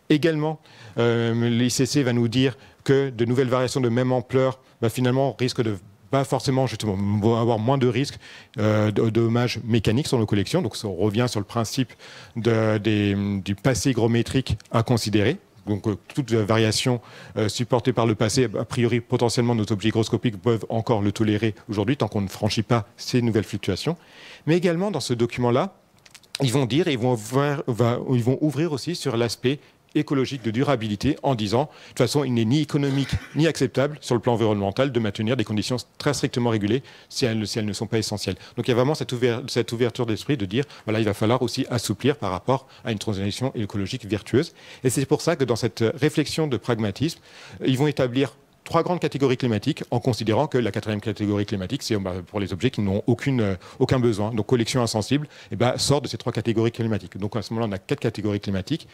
Speaker 4: Également, l'ICC va nous dire que de nouvelles variations de même ampleur, finalement, risquent de va forcément justement avoir moins de risques de dommages mécaniques sur nos collections. Donc on revient sur le principe du passé hygrométrique à considérer. Donc toute variation supportée par le passé, a priori potentiellement nos objets hygroscopiques peuvent encore le tolérer aujourd'hui tant qu'on ne franchit pas ces nouvelles fluctuations. Mais également dans ce document-là, ils vont dire, ils vont ouvrir aussi sur l'aspect écologique de durabilité en disant, de toute façon, il n'est ni économique ni acceptable sur le plan environnemental de maintenir des conditions très strictement régulées si elles ne sont pas essentielles. Donc il y a vraiment cette ouverture d'esprit de dire, voilà, il va falloir aussi assouplir par rapport à une transition écologique vertueuse. Et c'est pour ça que dans cette réflexion de pragmatisme, ils vont établir 3 grandes catégories climatiques en considérant que la 4e catégorie climatique, c'est pour les objets qui n'ont aucun besoin. Donc collection insensible sort de ces 3 catégories climatiques. Donc à ce moment-là, on a 4 catégories climatiques.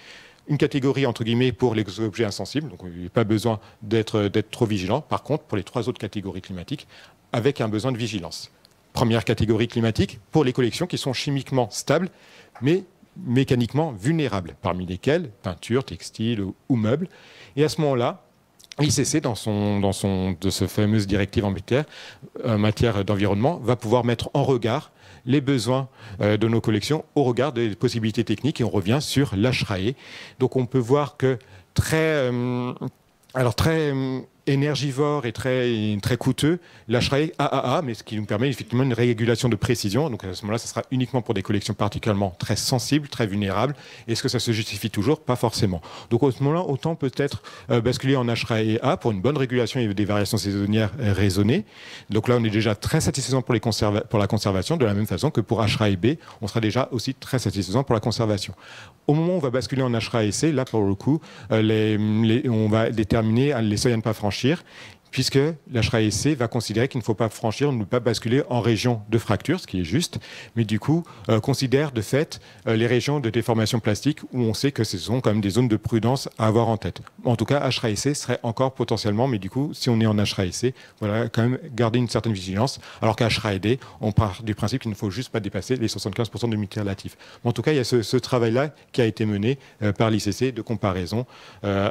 Speaker 4: Une catégorie, entre guillemets, pour les objets insensibles, donc il n'y a pas besoin d'être trop vigilant. Par contre, pour les 3 autres catégories climatiques, avec un besoin de vigilance. Première catégorie climatique, pour les collections qui sont chimiquement stables, mais mécaniquement vulnérables, parmi lesquelles peinture, textile ou meubles. Et à ce moment-là, l'ICC, de ce fameuse directive en matière d'environnement, va pouvoir mettre en regard les besoins de nos collections au regard des possibilités techniques et on revient sur l'HRAE. Donc on peut voir que très énergivore et très coûteux, l'HRAE AAA, mais ce qui nous permet effectivement une régulation de précision. Donc à ce moment-là, ça sera uniquement pour des collections particulièrement très sensibles, très vulnérables. Est-ce que ça se justifie toujours? Pas forcément. Donc à ce moment-là, autant peut-être basculer en HRAE A pour une bonne régulation et des variations saisonnières raisonnées. Donc là, on est déjà très satisfaisant pour la conservation, de la même façon que pour HRAE B, on sera déjà aussi très satisfaisant pour la conservation. Au moment où on va basculer en HRAE C, là pour le coup, on va déterminer les seuils à ne pas franchir, puisque l'HRAE-C va considérer qu'il ne faut pas franchir, ne pas basculer en région de fracture, ce qui est juste, mais du coup considère de fait les régions de déformation plastique où on sait que ce sont quand même des zones de prudence à avoir en tête. En tout cas, HRAE-C serait encore potentiellement, mais du coup, si on est en HRAE-C, voilà, quand même garder une certaine vigilance, alors qu'à HRAE-D, on part du principe qu'il ne faut juste pas dépasser les 75% d'humidité relative. En tout cas, il y a ce travail-là qui a été mené par l'ICC de comparaison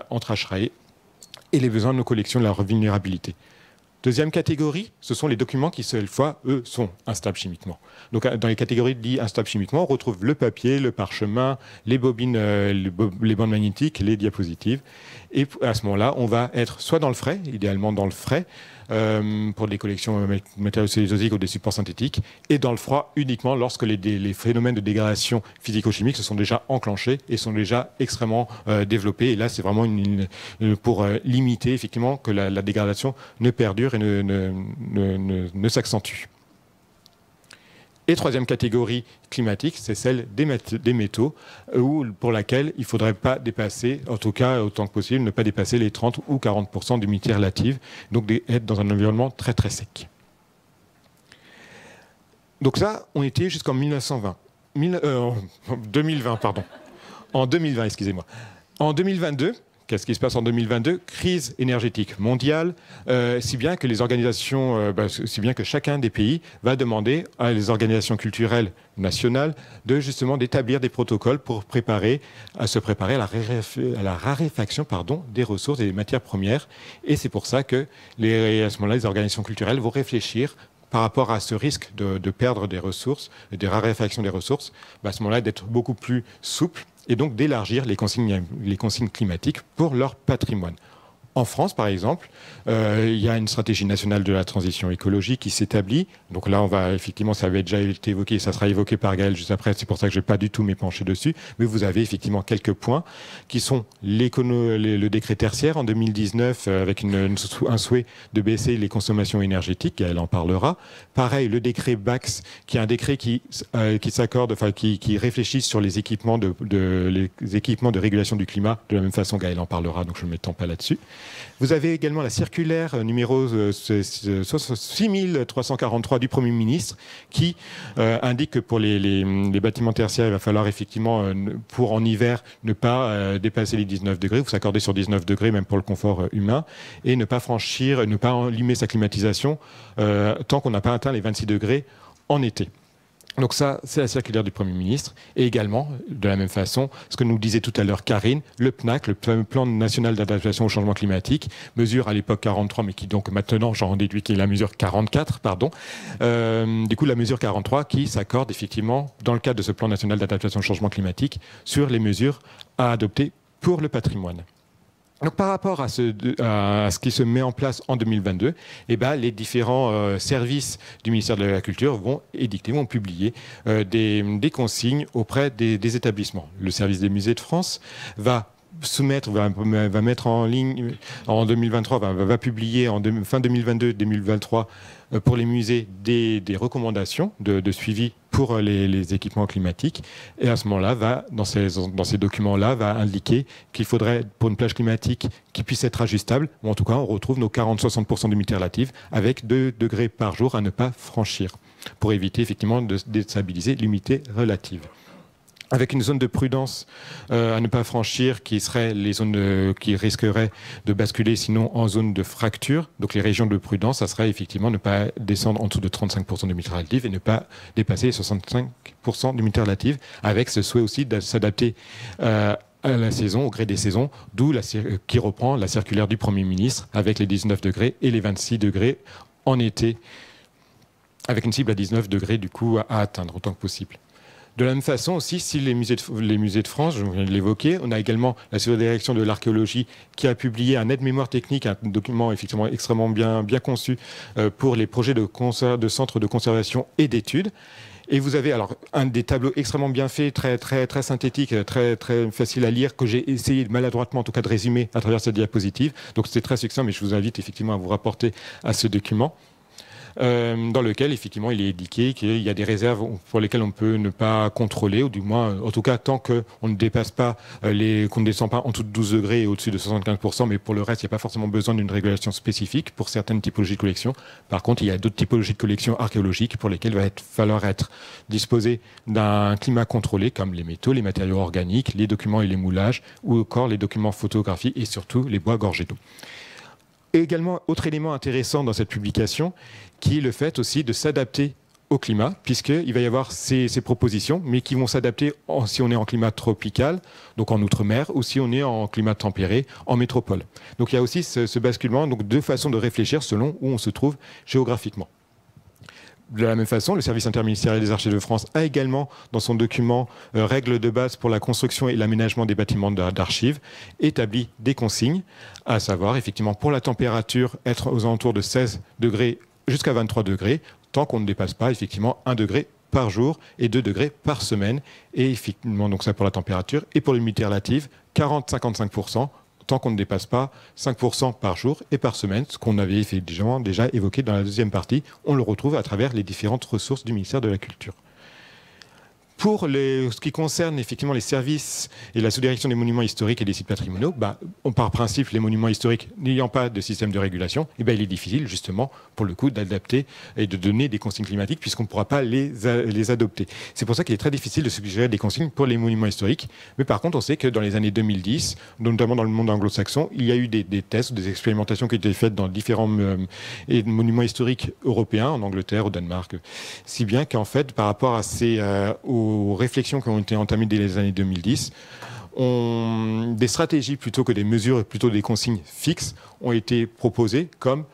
Speaker 4: entre HRAE et les besoins de nos collections de la vulnérabilité. Deuxième catégorie, ce sont les documents qui, cette fois, eux, sont instables chimiquement. Donc, dans les catégories dites instables chimiquement, on retrouve le papier, le parchemin, les bobines, les bandes magnétiques, les diapositives. Et à ce moment-là, on va être soit dans le frais, idéalement dans le frais, pour des collections matériaux cellulosiques ou des supports synthétiques, et dans le froid uniquement lorsque les phénomènes de dégradation physico-chimique se sont déjà enclenchés et sont déjà extrêmement développés. Et là, c'est vraiment pour limiter effectivement que la dégradation ne perdure et ne s'accentue. Et troisième catégorie climatique, c'est celle des métaux, pour laquelle il ne faudrait pas dépasser, en tout cas autant que possible, ne pas dépasser les 30 ou 40% d'humidité relative, donc être dans un environnement très très sec. Donc ça, on était jusqu'en 2020, pardon. En 2020, excusez-moi. En 2022, qu'est-ce qui se passe en 2022? Crise énergétique mondiale, si bien que les organisations, si bien que chacun des pays va demander à les organisations culturelles nationales d'établir des protocoles pour se préparer à la raréfaction des ressources et des matières premières. Et c'est pour ça que à ce moment-là, les organisations culturelles vont réfléchir par rapport à ce risque de perdre des ressources, de raréfaction des ressources, à ce moment-là d'être beaucoup plus souple et donc d'élargir les consignes climatiques pour leur patrimoine. En France, par exemple, il y a une stratégie nationale de la transition écologique qui s'établit. Donc là, effectivement, ça avait déjà été évoqué, ça sera évoqué par Gaël juste après, c'est pour ça que je ne vais pas du tout m'épancher dessus. Mais vous avez effectivement quelques points qui sont le décret tertiaire en 2019 avec un souhait de baisser les consommations énergétiques, Gaël en parlera. Pareil, le décret BAX, qui est un décret qui réfléchit sur les équipements de régulation du climat. De la même façon, Gaël en parlera, donc je ne m'étends pas là-dessus. Vous avez également la circulaire numéro 6343 du Premier ministre qui indique que pour les bâtiments tertiaires, il va falloir effectivement, pour en hiver, ne pas dépasser les 19 degrés, vous s'accordez sur 19 degrés même pour le confort humain, et ne pas allumer sa climatisation tant qu'on n'a pas atteint les 26 degrés en été. Donc ça, c'est la circulaire du Premier ministre. Et également, de la même façon, ce que nous disait tout à l'heure Karine, le PNAC, le Plan national d'adaptation au changement climatique, mesure à l'époque 43, mais qui donc maintenant, j'en déduis qu'il est la mesure 44, pardon. Du coup, la mesure 43 qui s'accorde effectivement, dans le cadre de ce Plan national d'adaptation au changement climatique, sur les mesures à adopter pour le patrimoine. Donc, par rapport à ce qui se met en place en 2022, les différents services du ministère de la Culture vont publier des consignes auprès des établissements. Le service des musées de France va mettre en ligne en 2023, va publier fin 2022-2023 pour les musées des recommandations de suivi pour les équipements climatiques. Et à ce moment-là, dans ces documents-là, va indiquer qu'il faudrait, pour une plage climatique qui puisse être ajustable, ou en tout cas, on retrouve nos 40-60% d'humidité relative avec 2 degrés par jour à ne pas franchir, pour éviter effectivement de déstabiliser l'humidité relative. Avec une zone de prudence à ne pas franchir, qui seraient les zones qui risqueraient de basculer sinon en zone de fracture. Donc les régions de prudence, ça serait effectivement ne pas descendre en dessous de 35% d'humidité relative et ne pas dépasser les 65% d'humidité relative, avec ce souhait aussi de s'adapter à la saison, au gré des saisons, qui reprend la circulaire du Premier ministre avec les 19 degrés et les 26 degrés en été, avec une cible à 19 degrés du coup à atteindre autant que possible. De la même façon aussi, si les musées de France, je viens de l'évoquer, on a également la Direction de l'archéologie qui a publié un aide-mémoire technique, un document effectivement extrêmement bien conçu pour les projets de centres de conservation et d'études. Et vous avez alors un des tableaux extrêmement bien faits, très synthétique, très facile à lire, que j'ai essayé maladroitement en tout cas de résumer à travers cette diapositive. Donc c'était très succinct, mais je vous invite effectivement à vous rapporter à ce document. Dans lequel effectivement il est indiqué qu'il y a des réserves pour lesquelles on peut ne pas contrôler, ou du moins en tout cas tant qu'on ne dépasse pas qu'on ne descend pas en dessous de 12 degrés et au-dessus de 75%, mais pour le reste il n'y a pas forcément besoin d'une régulation spécifique pour certaines typologies de collections. Par contre il y a d'autres typologies de collections archéologiques pour lesquelles il va falloir être disposé d'un climat contrôlé, comme les métaux, les matériaux organiques, les documents et les moulages, ou encore les documents photographiques et surtout les bois gorgés d'eau. Et également, autre élément intéressant dans cette publication, qui est le fait aussi de s'adapter au climat, puisqu'il va y avoir ces propositions, mais qui vont s'adapter si on est en climat tropical, donc en outre-mer, ou si on est en climat tempéré, en métropole. Donc il y a aussi ce basculement, donc deux façons de réfléchir selon où on se trouve géographiquement. De la même façon, le service interministériel des Archives de France a également, dans son document Règles de base pour la construction et l'aménagement des bâtiments d'archives, établi des consignes, à savoir, effectivement, pour la température, être aux alentours de 16 degrés jusqu'à 23 degrés, tant qu'on ne dépasse pas, effectivement, 1 degré par jour et 2 degrés par semaine. Et effectivement, donc ça pour la température. Et pour l'humidité relative, 40-55%. Tant qu'on ne dépasse pas 5% par jour et par semaine, ce qu'on avait déjà évoqué dans la deuxième partie. On le retrouve à travers les différentes ressources du ministère de la Culture. Pour ce qui concerne effectivement les services et la sous-direction des monuments historiques et des sites patrimoniaux, par principe, les monuments historiques n'ayant pas de système de régulation, il est difficile justement pour le coup d'adapter et de donner des consignes climatiques puisqu'on ne pourra pas les adopter. C'est pour ça qu'il est très difficile de suggérer des consignes pour les monuments historiques. Mais par contre, on sait que dans les années 2010, notamment dans le monde anglo-saxon, il y a eu des tests, des expérimentations qui ont été faites dans différents monuments historiques européens, en Angleterre, au Danemark, si bien qu'en fait, par rapport à aux réflexions qui ont été entamées dès les années 2010, des stratégies plutôt que des mesures et plutôt des consignes fixes ont été proposées comme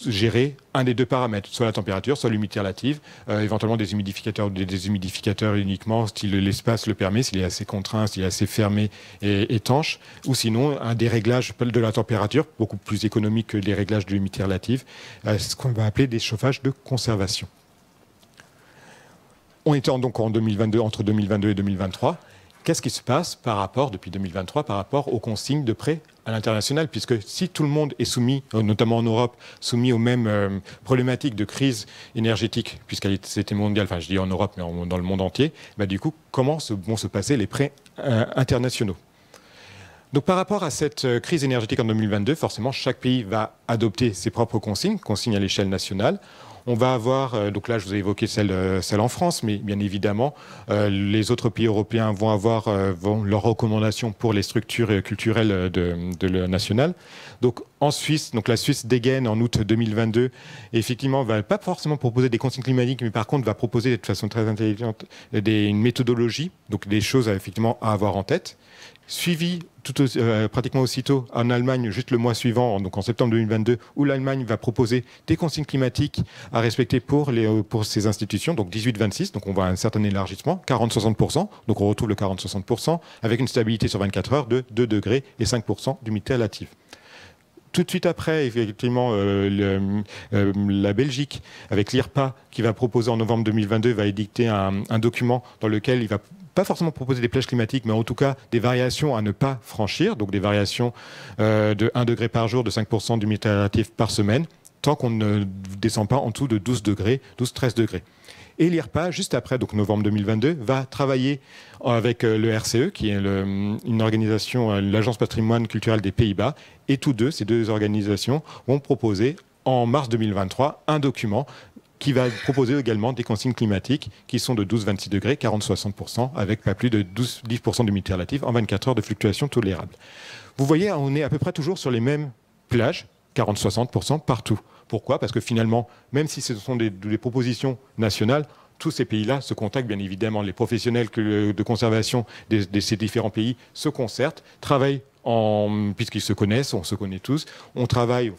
Speaker 4: gérer un des deux paramètres, soit la température, soit l'humidité relative, éventuellement des humidificateurs ou des déshumidificateurs uniquement, si l'espace le permet, s'il est assez contraint, s'il est assez fermé et étanche, ou sinon un des réglages de la température, beaucoup plus économique que les réglages de l'humidité relative, ce qu'on va appeler des chauffages de conservation. On était donc en 2022, entre 2022 et 2023. Qu'est-ce qui se passe depuis 2023 par rapport aux consignes de prêt à l'international? Puisque si tout le monde est soumis, notamment en Europe, soumis aux mêmes problématiques de crise énergétique, c'était mondial, enfin je dis en Europe, mais dans le monde entier, du coup, comment vont se passer les prêts internationaux? Donc par rapport à cette crise énergétique en 2022, forcément, chaque pays va adopter ses propres consignes à l'échelle nationale. On va avoir, donc là je vous ai évoqué celle en France, mais bien évidemment les autres pays européens vont avoir leurs recommandations pour les structures culturelles de la nationale. Donc En Suisse, donc la Suisse dégaine en août 2022, et effectivement, va pas forcément proposer des consignes climatiques, mais par contre va proposer de façon très intelligente une méthodologie, donc des choses effectivement à avoir en tête. Suivi pratiquement aussitôt en Allemagne, juste le mois suivant, donc en septembre 2022, où l'Allemagne va proposer des consignes climatiques à respecter pour ces institutions, donc 18-26, donc on voit un certain élargissement, 40-60%, donc on retrouve le 40-60%, avec une stabilité sur 24 heures de 2 degrés et 5% d'humidité relative. Tout de suite après, effectivement, la Belgique, avec l'IRPA, qui va proposer en novembre 2022, va édicter un document dans lequel il va pas forcément proposer des plages climatiques, mais en tout cas des variations à ne pas franchir, donc des variations de 1 degré par jour, de 5% d'humidité relative par semaine, tant qu'on ne descend pas en dessous de 12 degrés, 12-13 degrés. Et l'IRPA, juste après, donc novembre 2022, va travailler avec le RCE, qui est une organisation, l'Agence patrimoine culturel des Pays-Bas, et ces deux organisations vont proposer en mars 2023 un document qui va proposer également des consignes climatiques qui sont de 12-26 degrés, 40-60%, avec pas plus de 10% d'humidité relative en 24 heures de fluctuation tolérable. Vous voyez, on est à peu près toujours sur les mêmes plages, 40-60% partout. Pourquoi? Parce que finalement, même si ce sont des propositions nationales, tous ces pays-là se contactent, bien évidemment. Les professionnels de conservation de ces différents pays se concertent, travaillent puisqu'ils se connaissent, on se connaît tous, on travaille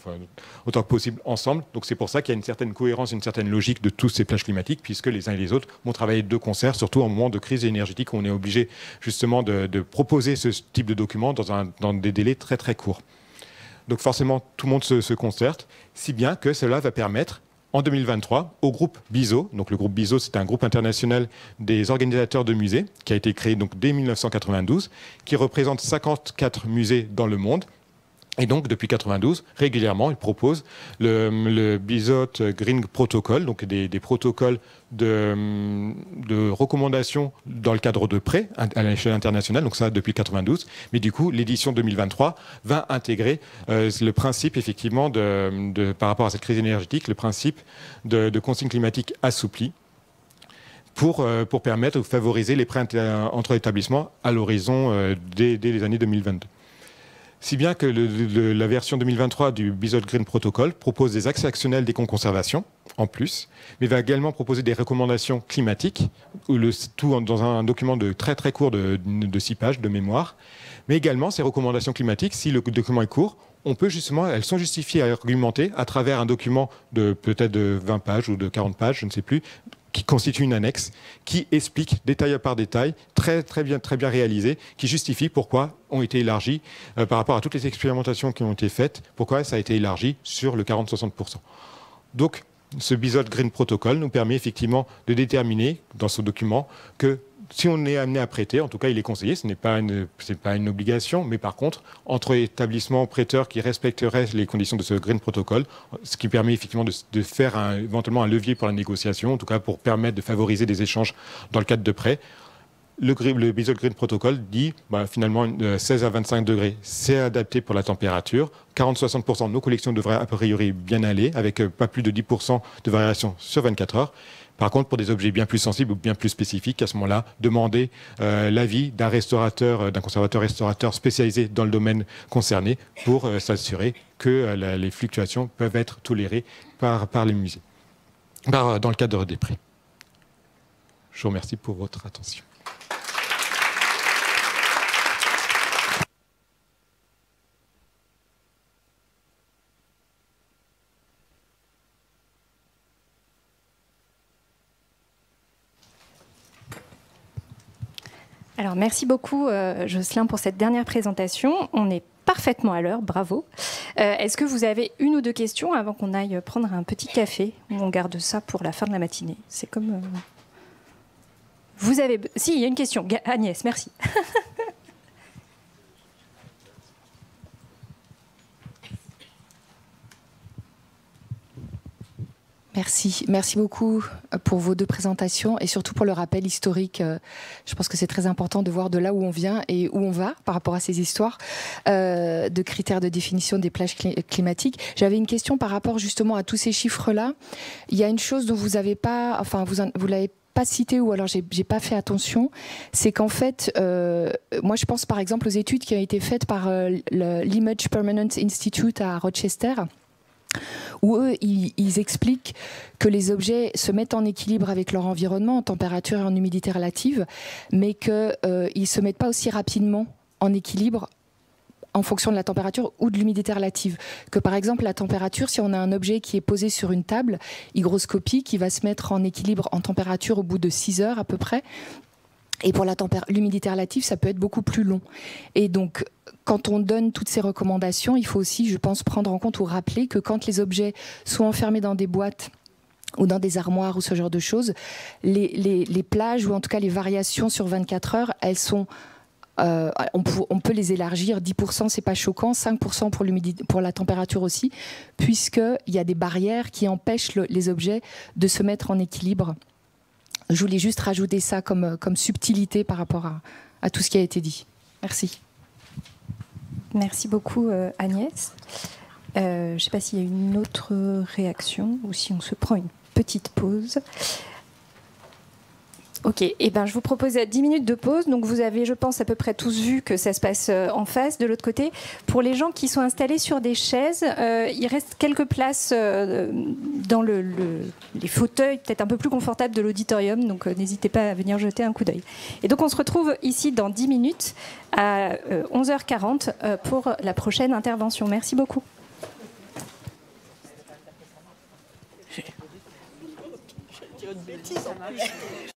Speaker 4: autant que possible ensemble. Donc c'est pour ça qu'il y a une certaine cohérence, une certaine logique de tous ces plages climatiques, puisque les uns et les autres vont travailler de concert, surtout en moment de crise énergétique où on est obligé justement de proposer ce type de document dans des délais très très courts. Donc forcément, tout le monde se concerte, si bien que cela va permettre, en 2023, au groupe BISO, donc le groupe BISO, c'est un groupe international des organisateurs de musées, qui a été créé donc dès 1992, qui représente 54 musées dans le monde. Et donc, depuis 1992, régulièrement, il propose le BISO Green Protocol, donc des protocoles de recommandations dans le cadre de prêts à l'échelle internationale, donc ça depuis 1992. Mais du coup, l'édition 2023 va intégrer le principe, effectivement, par rapport à cette crise énergétique, le principe de consignes climatiques assouplies pour permettre de favoriser les prêts entre établissements à l'horizon dès les années 2022. Si bien que la version 2023 du BISO Green Protocol propose des axes actionnels d'éco-conservation, en plus, mais va également proposer des recommandations climatiques, tout dans un document de très très court de 6 pages de mémoire. Mais également, ces recommandations climatiques, si le document est court, elles sont justifiées et argumentées à travers un document de peut-être de 20 pages ou de 40 pages, je ne sais plus, qui constitue une annexe, qui explique détail par détail, très bien réalisé, qui justifie pourquoi ont été élargis, par rapport à toutes les expérimentations qui ont été faites, pourquoi ça a été élargi sur le 40-60%. Donc, ce BISO Green Protocol nous permet effectivement de déterminer dans ce document que si on est amené à prêter, en tout cas il est conseillé, ce n'est pas une obligation, mais par contre, entre établissements prêteurs qui respecteraient les conditions de ce Green Protocol, ce qui permet effectivement de faire éventuellement un levier pour la négociation, en tout cas pour permettre de favoriser des échanges dans le cadre de prêts. Le BISO Green Protocol dit finalement 16 à 25 degrés, c'est adapté pour la température. 40-60%, nos collections devraient a priori bien aller, avec pas plus de 10% de variation sur 24 heures. Par contre, pour des objets bien plus sensibles ou bien plus spécifiques, à ce moment-là, demander l'avis d'un conservateur-restaurateur spécialisé dans le domaine concerné pour s'assurer que les fluctuations peuvent être tolérées par les musées, dans le cadre des prêts. Je vous remercie pour votre attention.
Speaker 1: Alors, merci beaucoup, Jocelyn, pour cette dernière présentation. On est parfaitement à l'heure, bravo. Est-ce que vous avez une ou deux questions avant qu'on aille prendre un petit café, ou on garde ça pour la fin de la matinée? C'est comme... Vous avez... Si, il y a une question. Agnès, merci.
Speaker 5: Merci beaucoup pour vos deux présentations et surtout pour le rappel historique. Je pense que c'est très important de voir de là où on vient et où on va par rapport à ces histoires de critères de définition des plages climatiques. J'avais une question par rapport justement à tous ces chiffres-là. Il y a une chose dont vous n'avez pas, enfin vous l'avez pas cité, ou alors j'ai pas fait attention, c'est qu'en fait, moi je pense par exemple aux études qui ont été faites par l'Image Permanence Institute à Rochester, où eux, ils expliquent que les objets se mettent en équilibre avec leur environnement en température et en humidité relative, mais qu'ils ne se mettent pas aussi rapidement en équilibre en fonction de la température ou de l'humidité relative. Que par exemple, la température, si on a un objet qui est posé sur une table hygroscopique, il va se mettre en équilibre en température au bout de 6 heures à peu près. Et pour l'humidité relative, ça peut être beaucoup plus long. Et donc, quand on donne toutes ces recommandations, il faut aussi, je pense, prendre en compte ou rappeler que quand les objets sont enfermés dans des boîtes ou dans des armoires ou ce genre de choses, les plages ou en tout cas les variations sur 24 heures, elles sont... on peut les élargir, 10% c'est pas choquant, 5% pour l'humidité, pour la température aussi, puisqu'il y a des barrières qui empêchent les objets de se mettre en équilibre. Je voulais juste rajouter ça comme subtilité par rapport à tout ce qui a été dit. Merci.
Speaker 1: Merci beaucoup Agnès. Je ne sais pas s'il y a une autre réaction ou si on se prend une petite pause. Ok, eh ben, je vous propose 10 minutes de pause. Donc vous avez, je pense, à peu près tous vu que ça se passe en face, de l'autre côté. Pour les gens qui sont installés sur des chaises, il reste quelques places dans les fauteuils, peut-être un peu plus confortables de l'auditorium. Donc n'hésitez pas à venir jeter un coup d'œil. Et donc on se retrouve ici dans 10 minutes à 11h40 pour la prochaine intervention. Merci beaucoup.
Speaker 2: Une bêtise en plus.